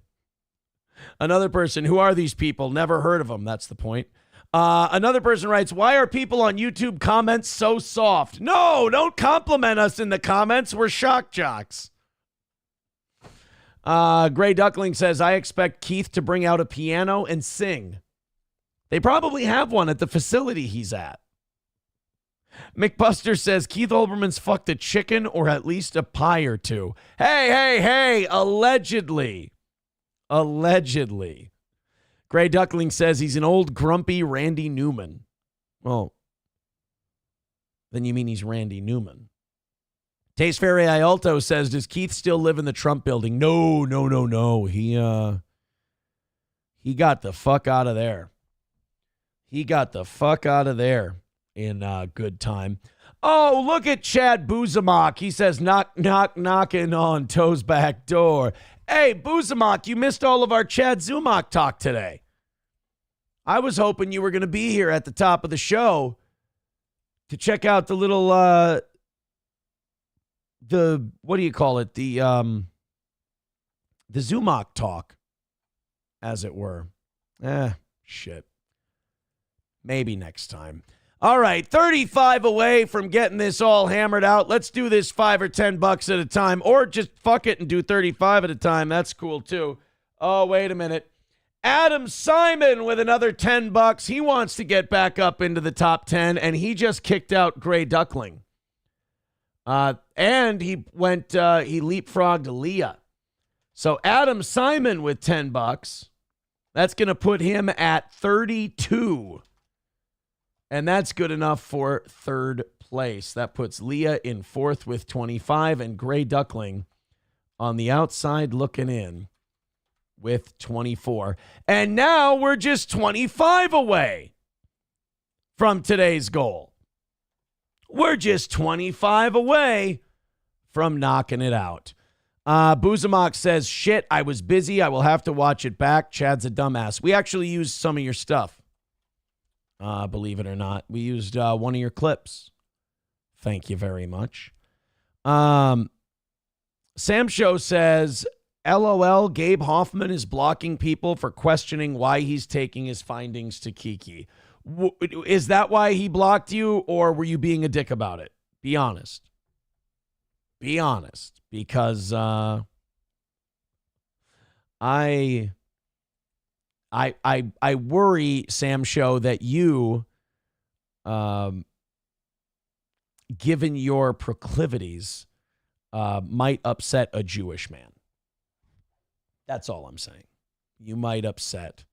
Another person, who are these people? Never heard of them. That's the point. Another person writes, why are people on YouTube comments so soft? No, don't compliment us in the comments. We're shock jocks. Gray Duckling says, I expect Keith to bring out a piano and sing. They probably have one at the facility he's at. McBuster says, Keith Olbermann's fucked a chicken or at least a pie or two. Hey, allegedly. Allegedly. Gray Duckling says he's an old grumpy Randy Newman. Well, then you mean he's Randy Newman. Taste Ferry Ialto says, does Keith still live in the Trump building? No. He got the fuck out of there. He got the fuck out of there in good time. Oh, look at Chad Zumock. He says, knocking on Toe's back door. Hey, Zumock, you missed all of our Chad Zumock talk today. I was hoping you were going to be here at the top of the show to check out the little, what do you call it? The Zumach talk, as it were. Shit. Maybe next time. All right, 35 away from getting this all hammered out. Let's do this $5 or $10 at a time, or just fuck it and do 35 at a time. That's cool too. Oh, wait a minute. Adam Simon with another $10. He wants to get back up into the top 10, and he just kicked out Gray Duckling. And he leapfrogged Leah. So Adam Simon with $10. That's going to put him at 32. And that's good enough for third place. That puts Leah in fourth with 25 and Gray Duckling on the outside looking in with 24. And now we're just 25 away from today's goal. We're just 25 away from knocking it out. Zumock says, shit, I was busy. I will have to watch it back. Chad's a dumbass. We actually used some of your stuff. Believe it or not. We used one of your clips. Thank you very much. Sam Show says, LOL, Gabe Hoffman is blocking people for questioning why he's taking his findings to Kiki. Is that why he blocked you, or were you being a dick about it? Be honest. Be honest, because I worry, Sam Show, that you, given your proclivities, might upset a Jewish man. That's all I'm saying. You might upset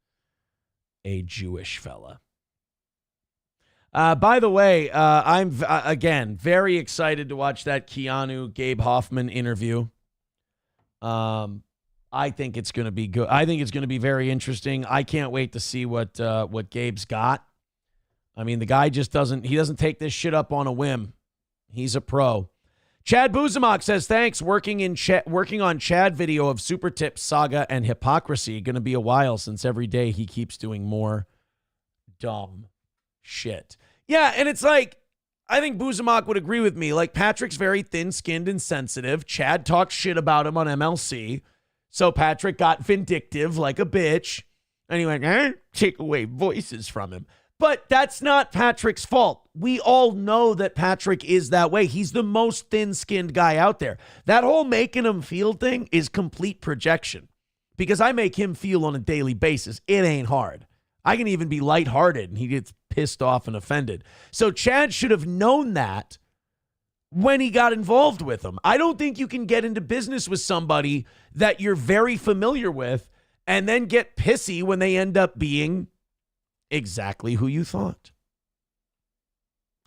a Jewish fella. By the way, I'm, again, very excited to watch that Gabe Hoffman interview. I think it's going to be good. I think it's going to be very interesting. I can't wait to see what Gabe's got. I mean, the guy just doesn't take this shit up on a whim. He's a pro. Chad Zumock says, thanks. Working on Chad video of super tips, saga, and hypocrisy. Going to be a while since every day he keeps doing more dumb shit. Yeah, and it's like, I think Zumock would agree with me. Like, Patrick's very thin-skinned and sensitive. Chad talks shit about him on MLC. So Patrick got vindictive like a bitch. And he went, take away voices from him. But that's not Patrick's fault. We all know that Patrick is that way. He's the most thin-skinned guy out there. That whole making him feel thing is complete projection. Because I make him feel on a daily basis. It ain't hard. I can even be lighthearted and he gets pissed off and offended. So Chad should have known that when he got involved with him. I don't think you can get into business with somebody that you're very familiar with and then get pissy when they end up being exactly who you thought.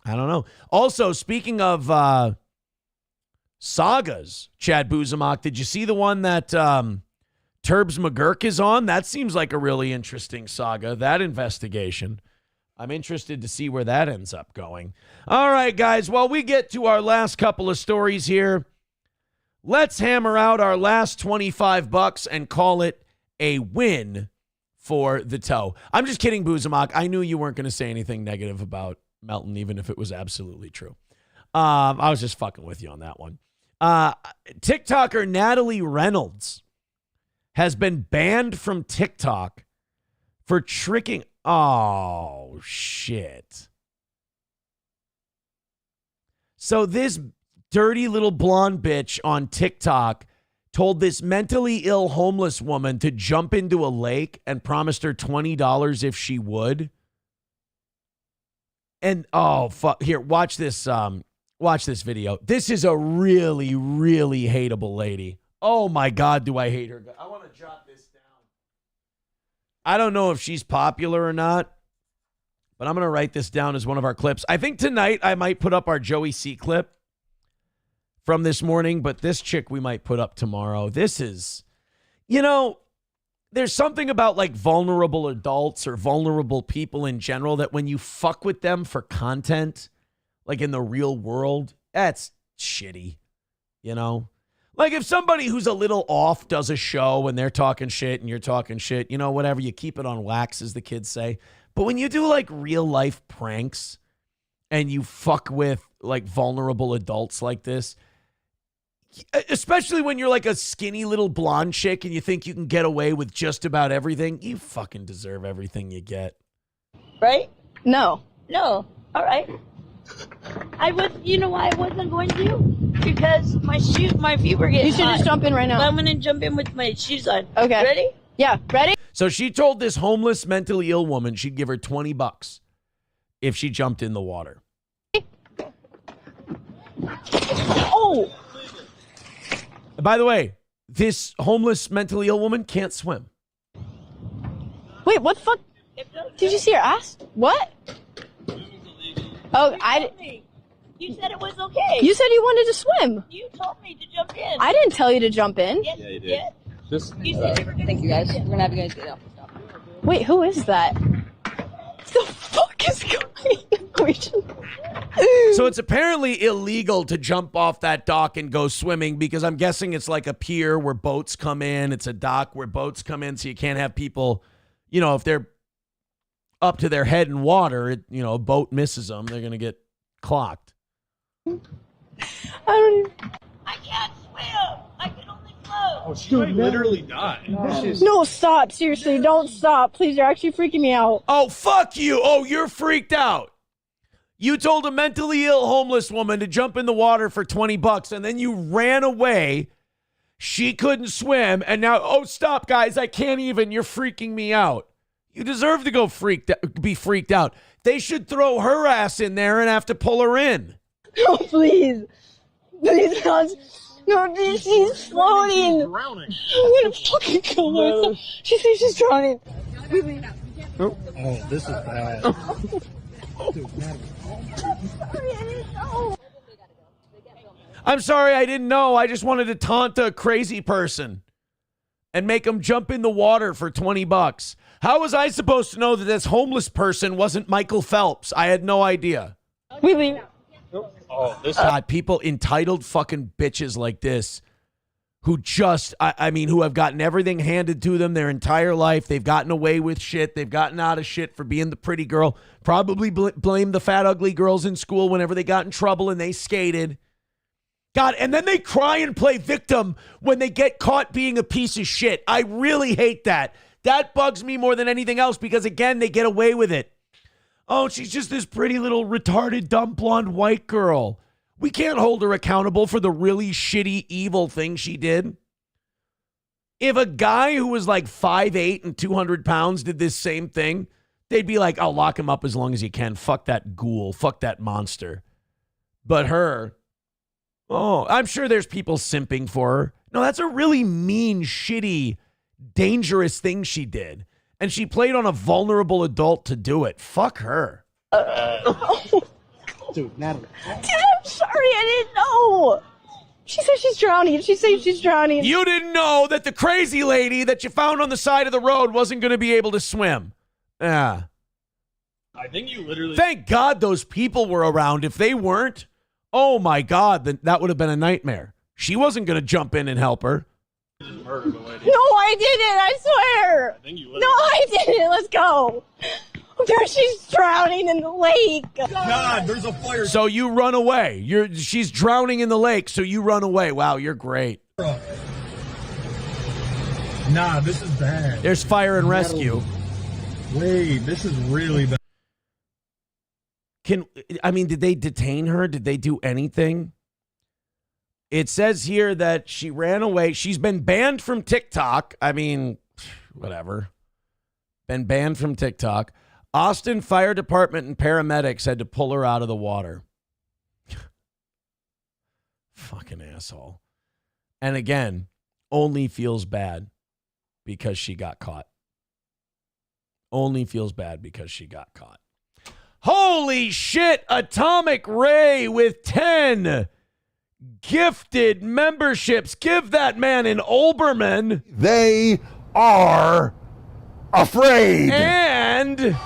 I don't know. Also, speaking of sagas, Chad Zumock, did you see the one that Turbs McGurk is on? That seems like a really interesting saga, that investigation. I'm interested to see where that ends up going. All right, guys, while we get to our last couple of stories here, let's hammer out our last $25 and call it a win for the toe. I'm just kidding, Zumock. I knew you weren't going to say anything negative about Melton, even if it was absolutely true. I was just fucking with you on that one. TikToker Natalie Reynolds has been banned from TikTok for tricking. Oh, shit. So this dirty little blonde bitch on TikTok told this mentally ill homeless woman to jump into a lake and promised her $20 if she would. And oh fuck, here, watch this video. This is a really, really hateable lady. Oh my God, do I hate her. I want to jot this down. I don't know if she's popular or not, but I'm going to write this down as one of our clips. I think tonight I might put up our Joey C clip from this morning, but this chick we might put up tomorrow. This is, there's something about like vulnerable adults or vulnerable people in general that when you fuck with them for content, like in the real world, that's shitty, Like if somebody who's a little off does a show and they're talking shit and you're talking shit, whatever, you keep it on wax, as the kids say. But when you do like real life pranks and you fuck with like vulnerable adults like this, especially when you're like a skinny little blonde chick and you think you can get away with just about everything, you fucking deserve everything you get. Right? No. All right. I wasn't going to, because my feet were getting You should hot. just jump in right now. But I'm gonna jump in with my shoes on. Okay. Ready? Yeah, ready? So she told this homeless, mentally ill woman she'd give her $20 if she jumped in the water. Oh! By the way, this homeless, mentally ill woman can't swim. Wait, what the fuck? Did you see her ass? What? Oh, You said it was okay. You said you wanted to swim. You told me to jump in. I didn't tell you to jump in. Yes, you did. You said thank you guys. We're gonna have you guys get out. Wait, who is that? The fuck is going on? So it's apparently illegal to jump off that dock and go swimming, because I'm guessing it's like a pier where boats come in. It's a dock where boats come in, so you can't have people, if they're up to their head in water, a boat misses them, they're going to get clocked. I can't swim. I can only float. Oh, she might literally die. No, stop. Seriously, don't stop. Please, you're actually freaking me out. Oh, fuck you. Oh, you're freaked out. You told a mentally ill homeless woman to jump in the water for $20 and then you ran away. She couldn't swim. And now, oh, stop, guys. I can't even. You're freaking me out. You deserve to be freaked out. They should throw her ass in there and have to pull her in. No, please. Please, God. No, she's floating. She's drowning. I'm gonna fucking kill myself. She thinks she's drowning. Oh, this is bad. I'm sorry, I didn't know. I just wanted to taunt a crazy person and make them jump in the water for $20. How was I supposed to know that this homeless person wasn't Michael Phelps? I had no idea. We leave. Oh, this God, people, entitled fucking bitches like this who just, I mean, who have gotten everything handed to them their entire life. They've gotten away with shit. They've gotten out of shit for being the pretty girl. Probably blame the fat, ugly girls in school whenever they got in trouble and they skated. God, and then they cry and play victim when they get caught being a piece of shit. I really hate that. That bugs me more than anything else because, again, they get away with it. Oh, she's just this pretty little retarded, dumb, blonde white girl. We can't hold her accountable for the really shitty, evil thing she did. If a guy who was like 5'8" and 200 pounds did this same thing, they'd be like, oh, lock him up as long as you can. Fuck that ghoul. Fuck that monster. But her, oh, I'm sure there's people simping for her. No, that's a really mean, shitty, dangerous thing she did. And she played on a vulnerable adult to do it. Fuck her. Dude, Natalie. Dude, I'm sorry, I didn't know. She said she's drowning. She said she's drowning. You didn't know that the crazy lady that you found on the side of the road wasn't going to be able to swim. Yeah. I think you literally... Thank God those people were around. If they weren't, oh my God, then that would have been a nightmare. She wasn't going to jump in and help her. Murdered the lady. No, I didn't. I swear. I think you No, I didn't. Let's go. There, she's drowning in the lake. God, there's a fire. So you run away. She's drowning in the lake, so you run away. Wow, you're great. Nah, this is bad. There's fire and rescue. Wait, this is really bad. Did they detain her? Did they do anything? It says here that she ran away. She's been banned from TikTok. I mean, whatever. Been banned from TikTok. Austin Fire Department and paramedics had to pull her out of the water. Fucking asshole. And again, only feels bad because she got caught. Only feels bad because she got caught. Holy shit! Atomic Ray with 10 gifted memberships. Give that man an Olbermann. They are afraid. And...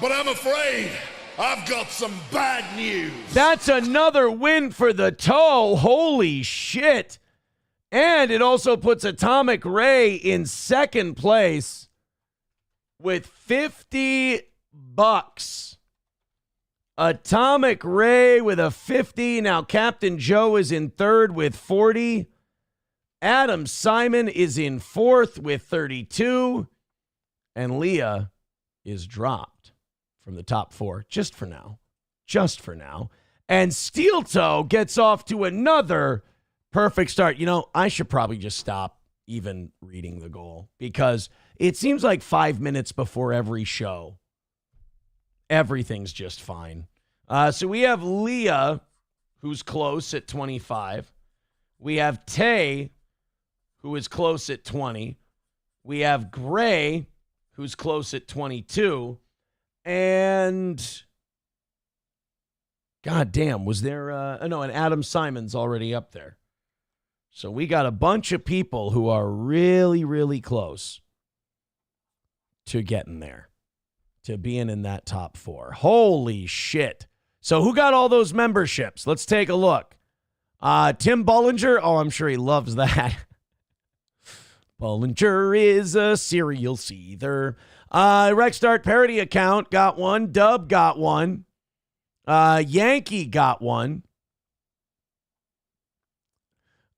But I'm afraid I've got some bad news. That's another win for the toe. Holy shit. And it also puts Atomic Ray in second place with $50. Atomic Ray with a 50. Now Captain Joe is in third with 40. Adam Simon is in fourth with 32. And Leah is dropped from the top four just for now. Just for now. And Steel Toe gets off to another perfect start. You know, I should probably just stop even reading the goal because it seems like 5 minutes before every show, everything's just fine. So we have Leah, who's close at 25. We have Tay, who is close at 20. We have Gray, who's close at 22. And God damn, was there no, and Adam Simon's already up there. So we got a bunch of people who are really, really close to getting there, to being in that top four. Holy shit. So who got all those memberships? Let's take a look. Tim Bollinger. Oh, I'm sure he loves that. Bollinger is a serial seether. Rexstart parody account got one. Dub got one. Yankee got one.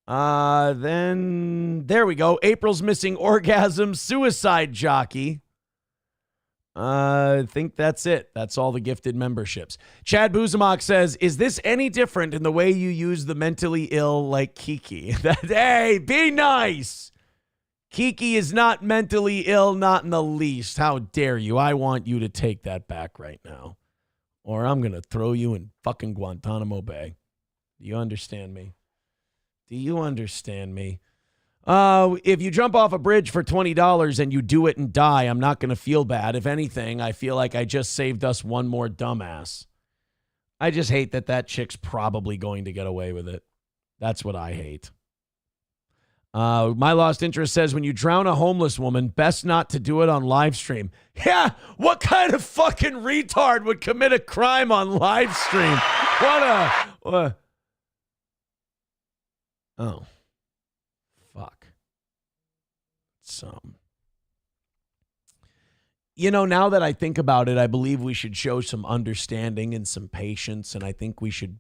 Then there we go. April's missing orgasm. Suicide jockey. I think that's it. That's all the gifted memberships. Chad Zumock says, is this any different in the way you use the mentally ill like Kiki? Hey, be nice. Kiki is not mentally ill, not in the least. How dare you? I want you to take that back right now. Or I'm going to throw you in fucking Guantanamo Bay. Do you understand me? Do you understand me? If you jump off a bridge for $20 and you do it and die, I'm not going to feel bad. If anything, I feel like I just saved us one more dumbass. I just hate that chick's probably going to get away with it. That's what I hate. My Lost Interest says, when you drown a homeless woman, best not to do it on live stream. Yeah, what kind of fucking retard would commit a crime on live stream? What? Oh. Fuck. Now that I think about it, I believe we should show some understanding and some patience, and I think we should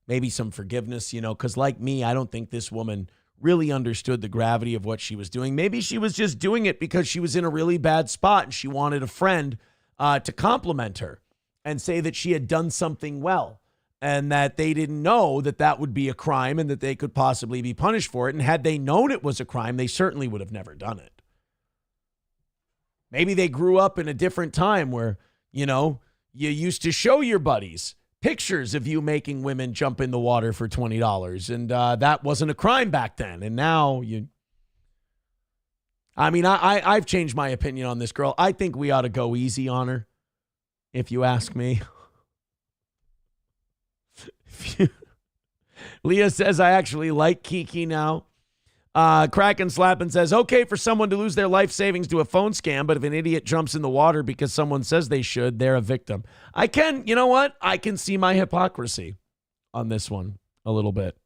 maybe some forgiveness, because like me, I don't think this woman really understood the gravity of what she was doing. Maybe she was just doing it because she was in a really bad spot and she wanted a friend to compliment her and say that she had done something well and that they didn't know that that would be a crime and that they could possibly be punished for it. And had they known it was a crime, they certainly would have never done it. Maybe they grew up in a different time where, you used to show your buddies pictures of you making women jump in the water for $20. And that wasn't a crime back then. And now I've changed my opinion on this girl. I think we ought to go easy on her, if you ask me. Leah says, I actually like Kiki now. Kraken Slappin says, okay for someone to lose their life savings to a phone scam, but if an idiot jumps in the water because someone says they should, they're a victim. You know what? I can see my hypocrisy on this one a little bit.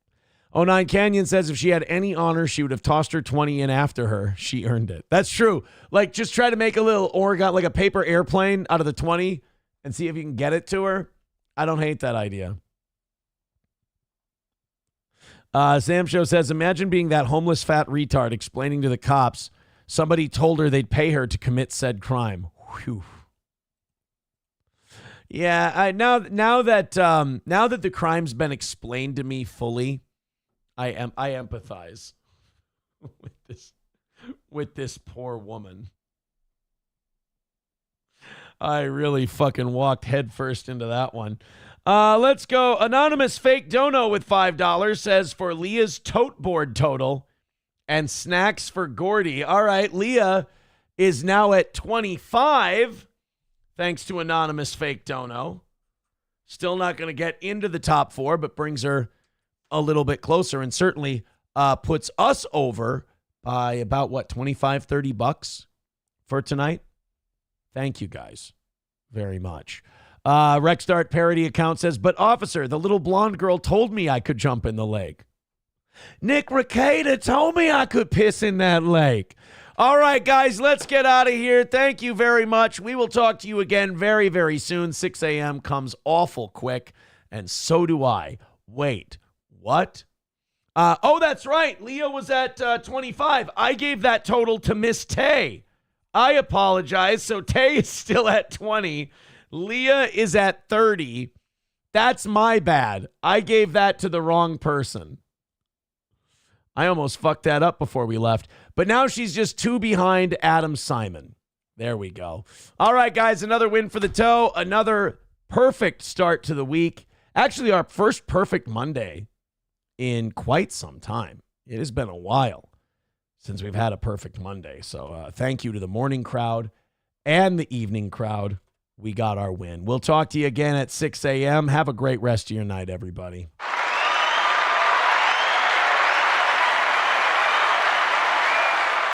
09 Canyon says if she had any honor, she would have tossed her 20 in after her. She earned it. That's true. Like, just try to make a little organ, like a paper airplane out of the 20 and see if you can get it to her. I don't hate that idea. Sam Show says, imagine being that homeless fat retard explaining to the cops somebody told her they'd pay her to commit said crime. Whew. Yeah, now that the crime's been explained to me fully, I empathize with this poor woman. I really fucking walked headfirst into that one. Let's go. Anonymous Fake Dono with $5 says for Leah's tote board total and snacks for Gordy. All right, Leah is now at 25, thanks to Anonymous Fake Dono. Still not going to get into the top 4, but brings her a little bit closer and certainly puts us over by about, $25-30 for tonight? Thank you guys very much. Rexdart parody account says, but officer, the little blonde girl told me I could jump in the lake. Nick Ricada told me I could piss in that lake. All right, guys, let's get out of here. Thank you very much. We will talk to you again very, very soon. 6 a.m. comes awful quick, and so do I. Wait, what? That's right. Leah was at 25. I gave that total to Miss Tay. I apologize. So Tay is still at 20. Leah is at 30. That's my bad. I gave that to the wrong person. I almost fucked that up before we left. But now she's just 2 behind Adam Simon. There we go. All right, guys, another win for the toe. Another perfect start to the week. Actually, our first perfect Monday in quite some time. It has been a while since we've had a perfect Monday. So thank you to the morning crowd and the evening crowd. We got our win. We'll talk to you again at 6 a.m. Have a great rest of your night, everybody.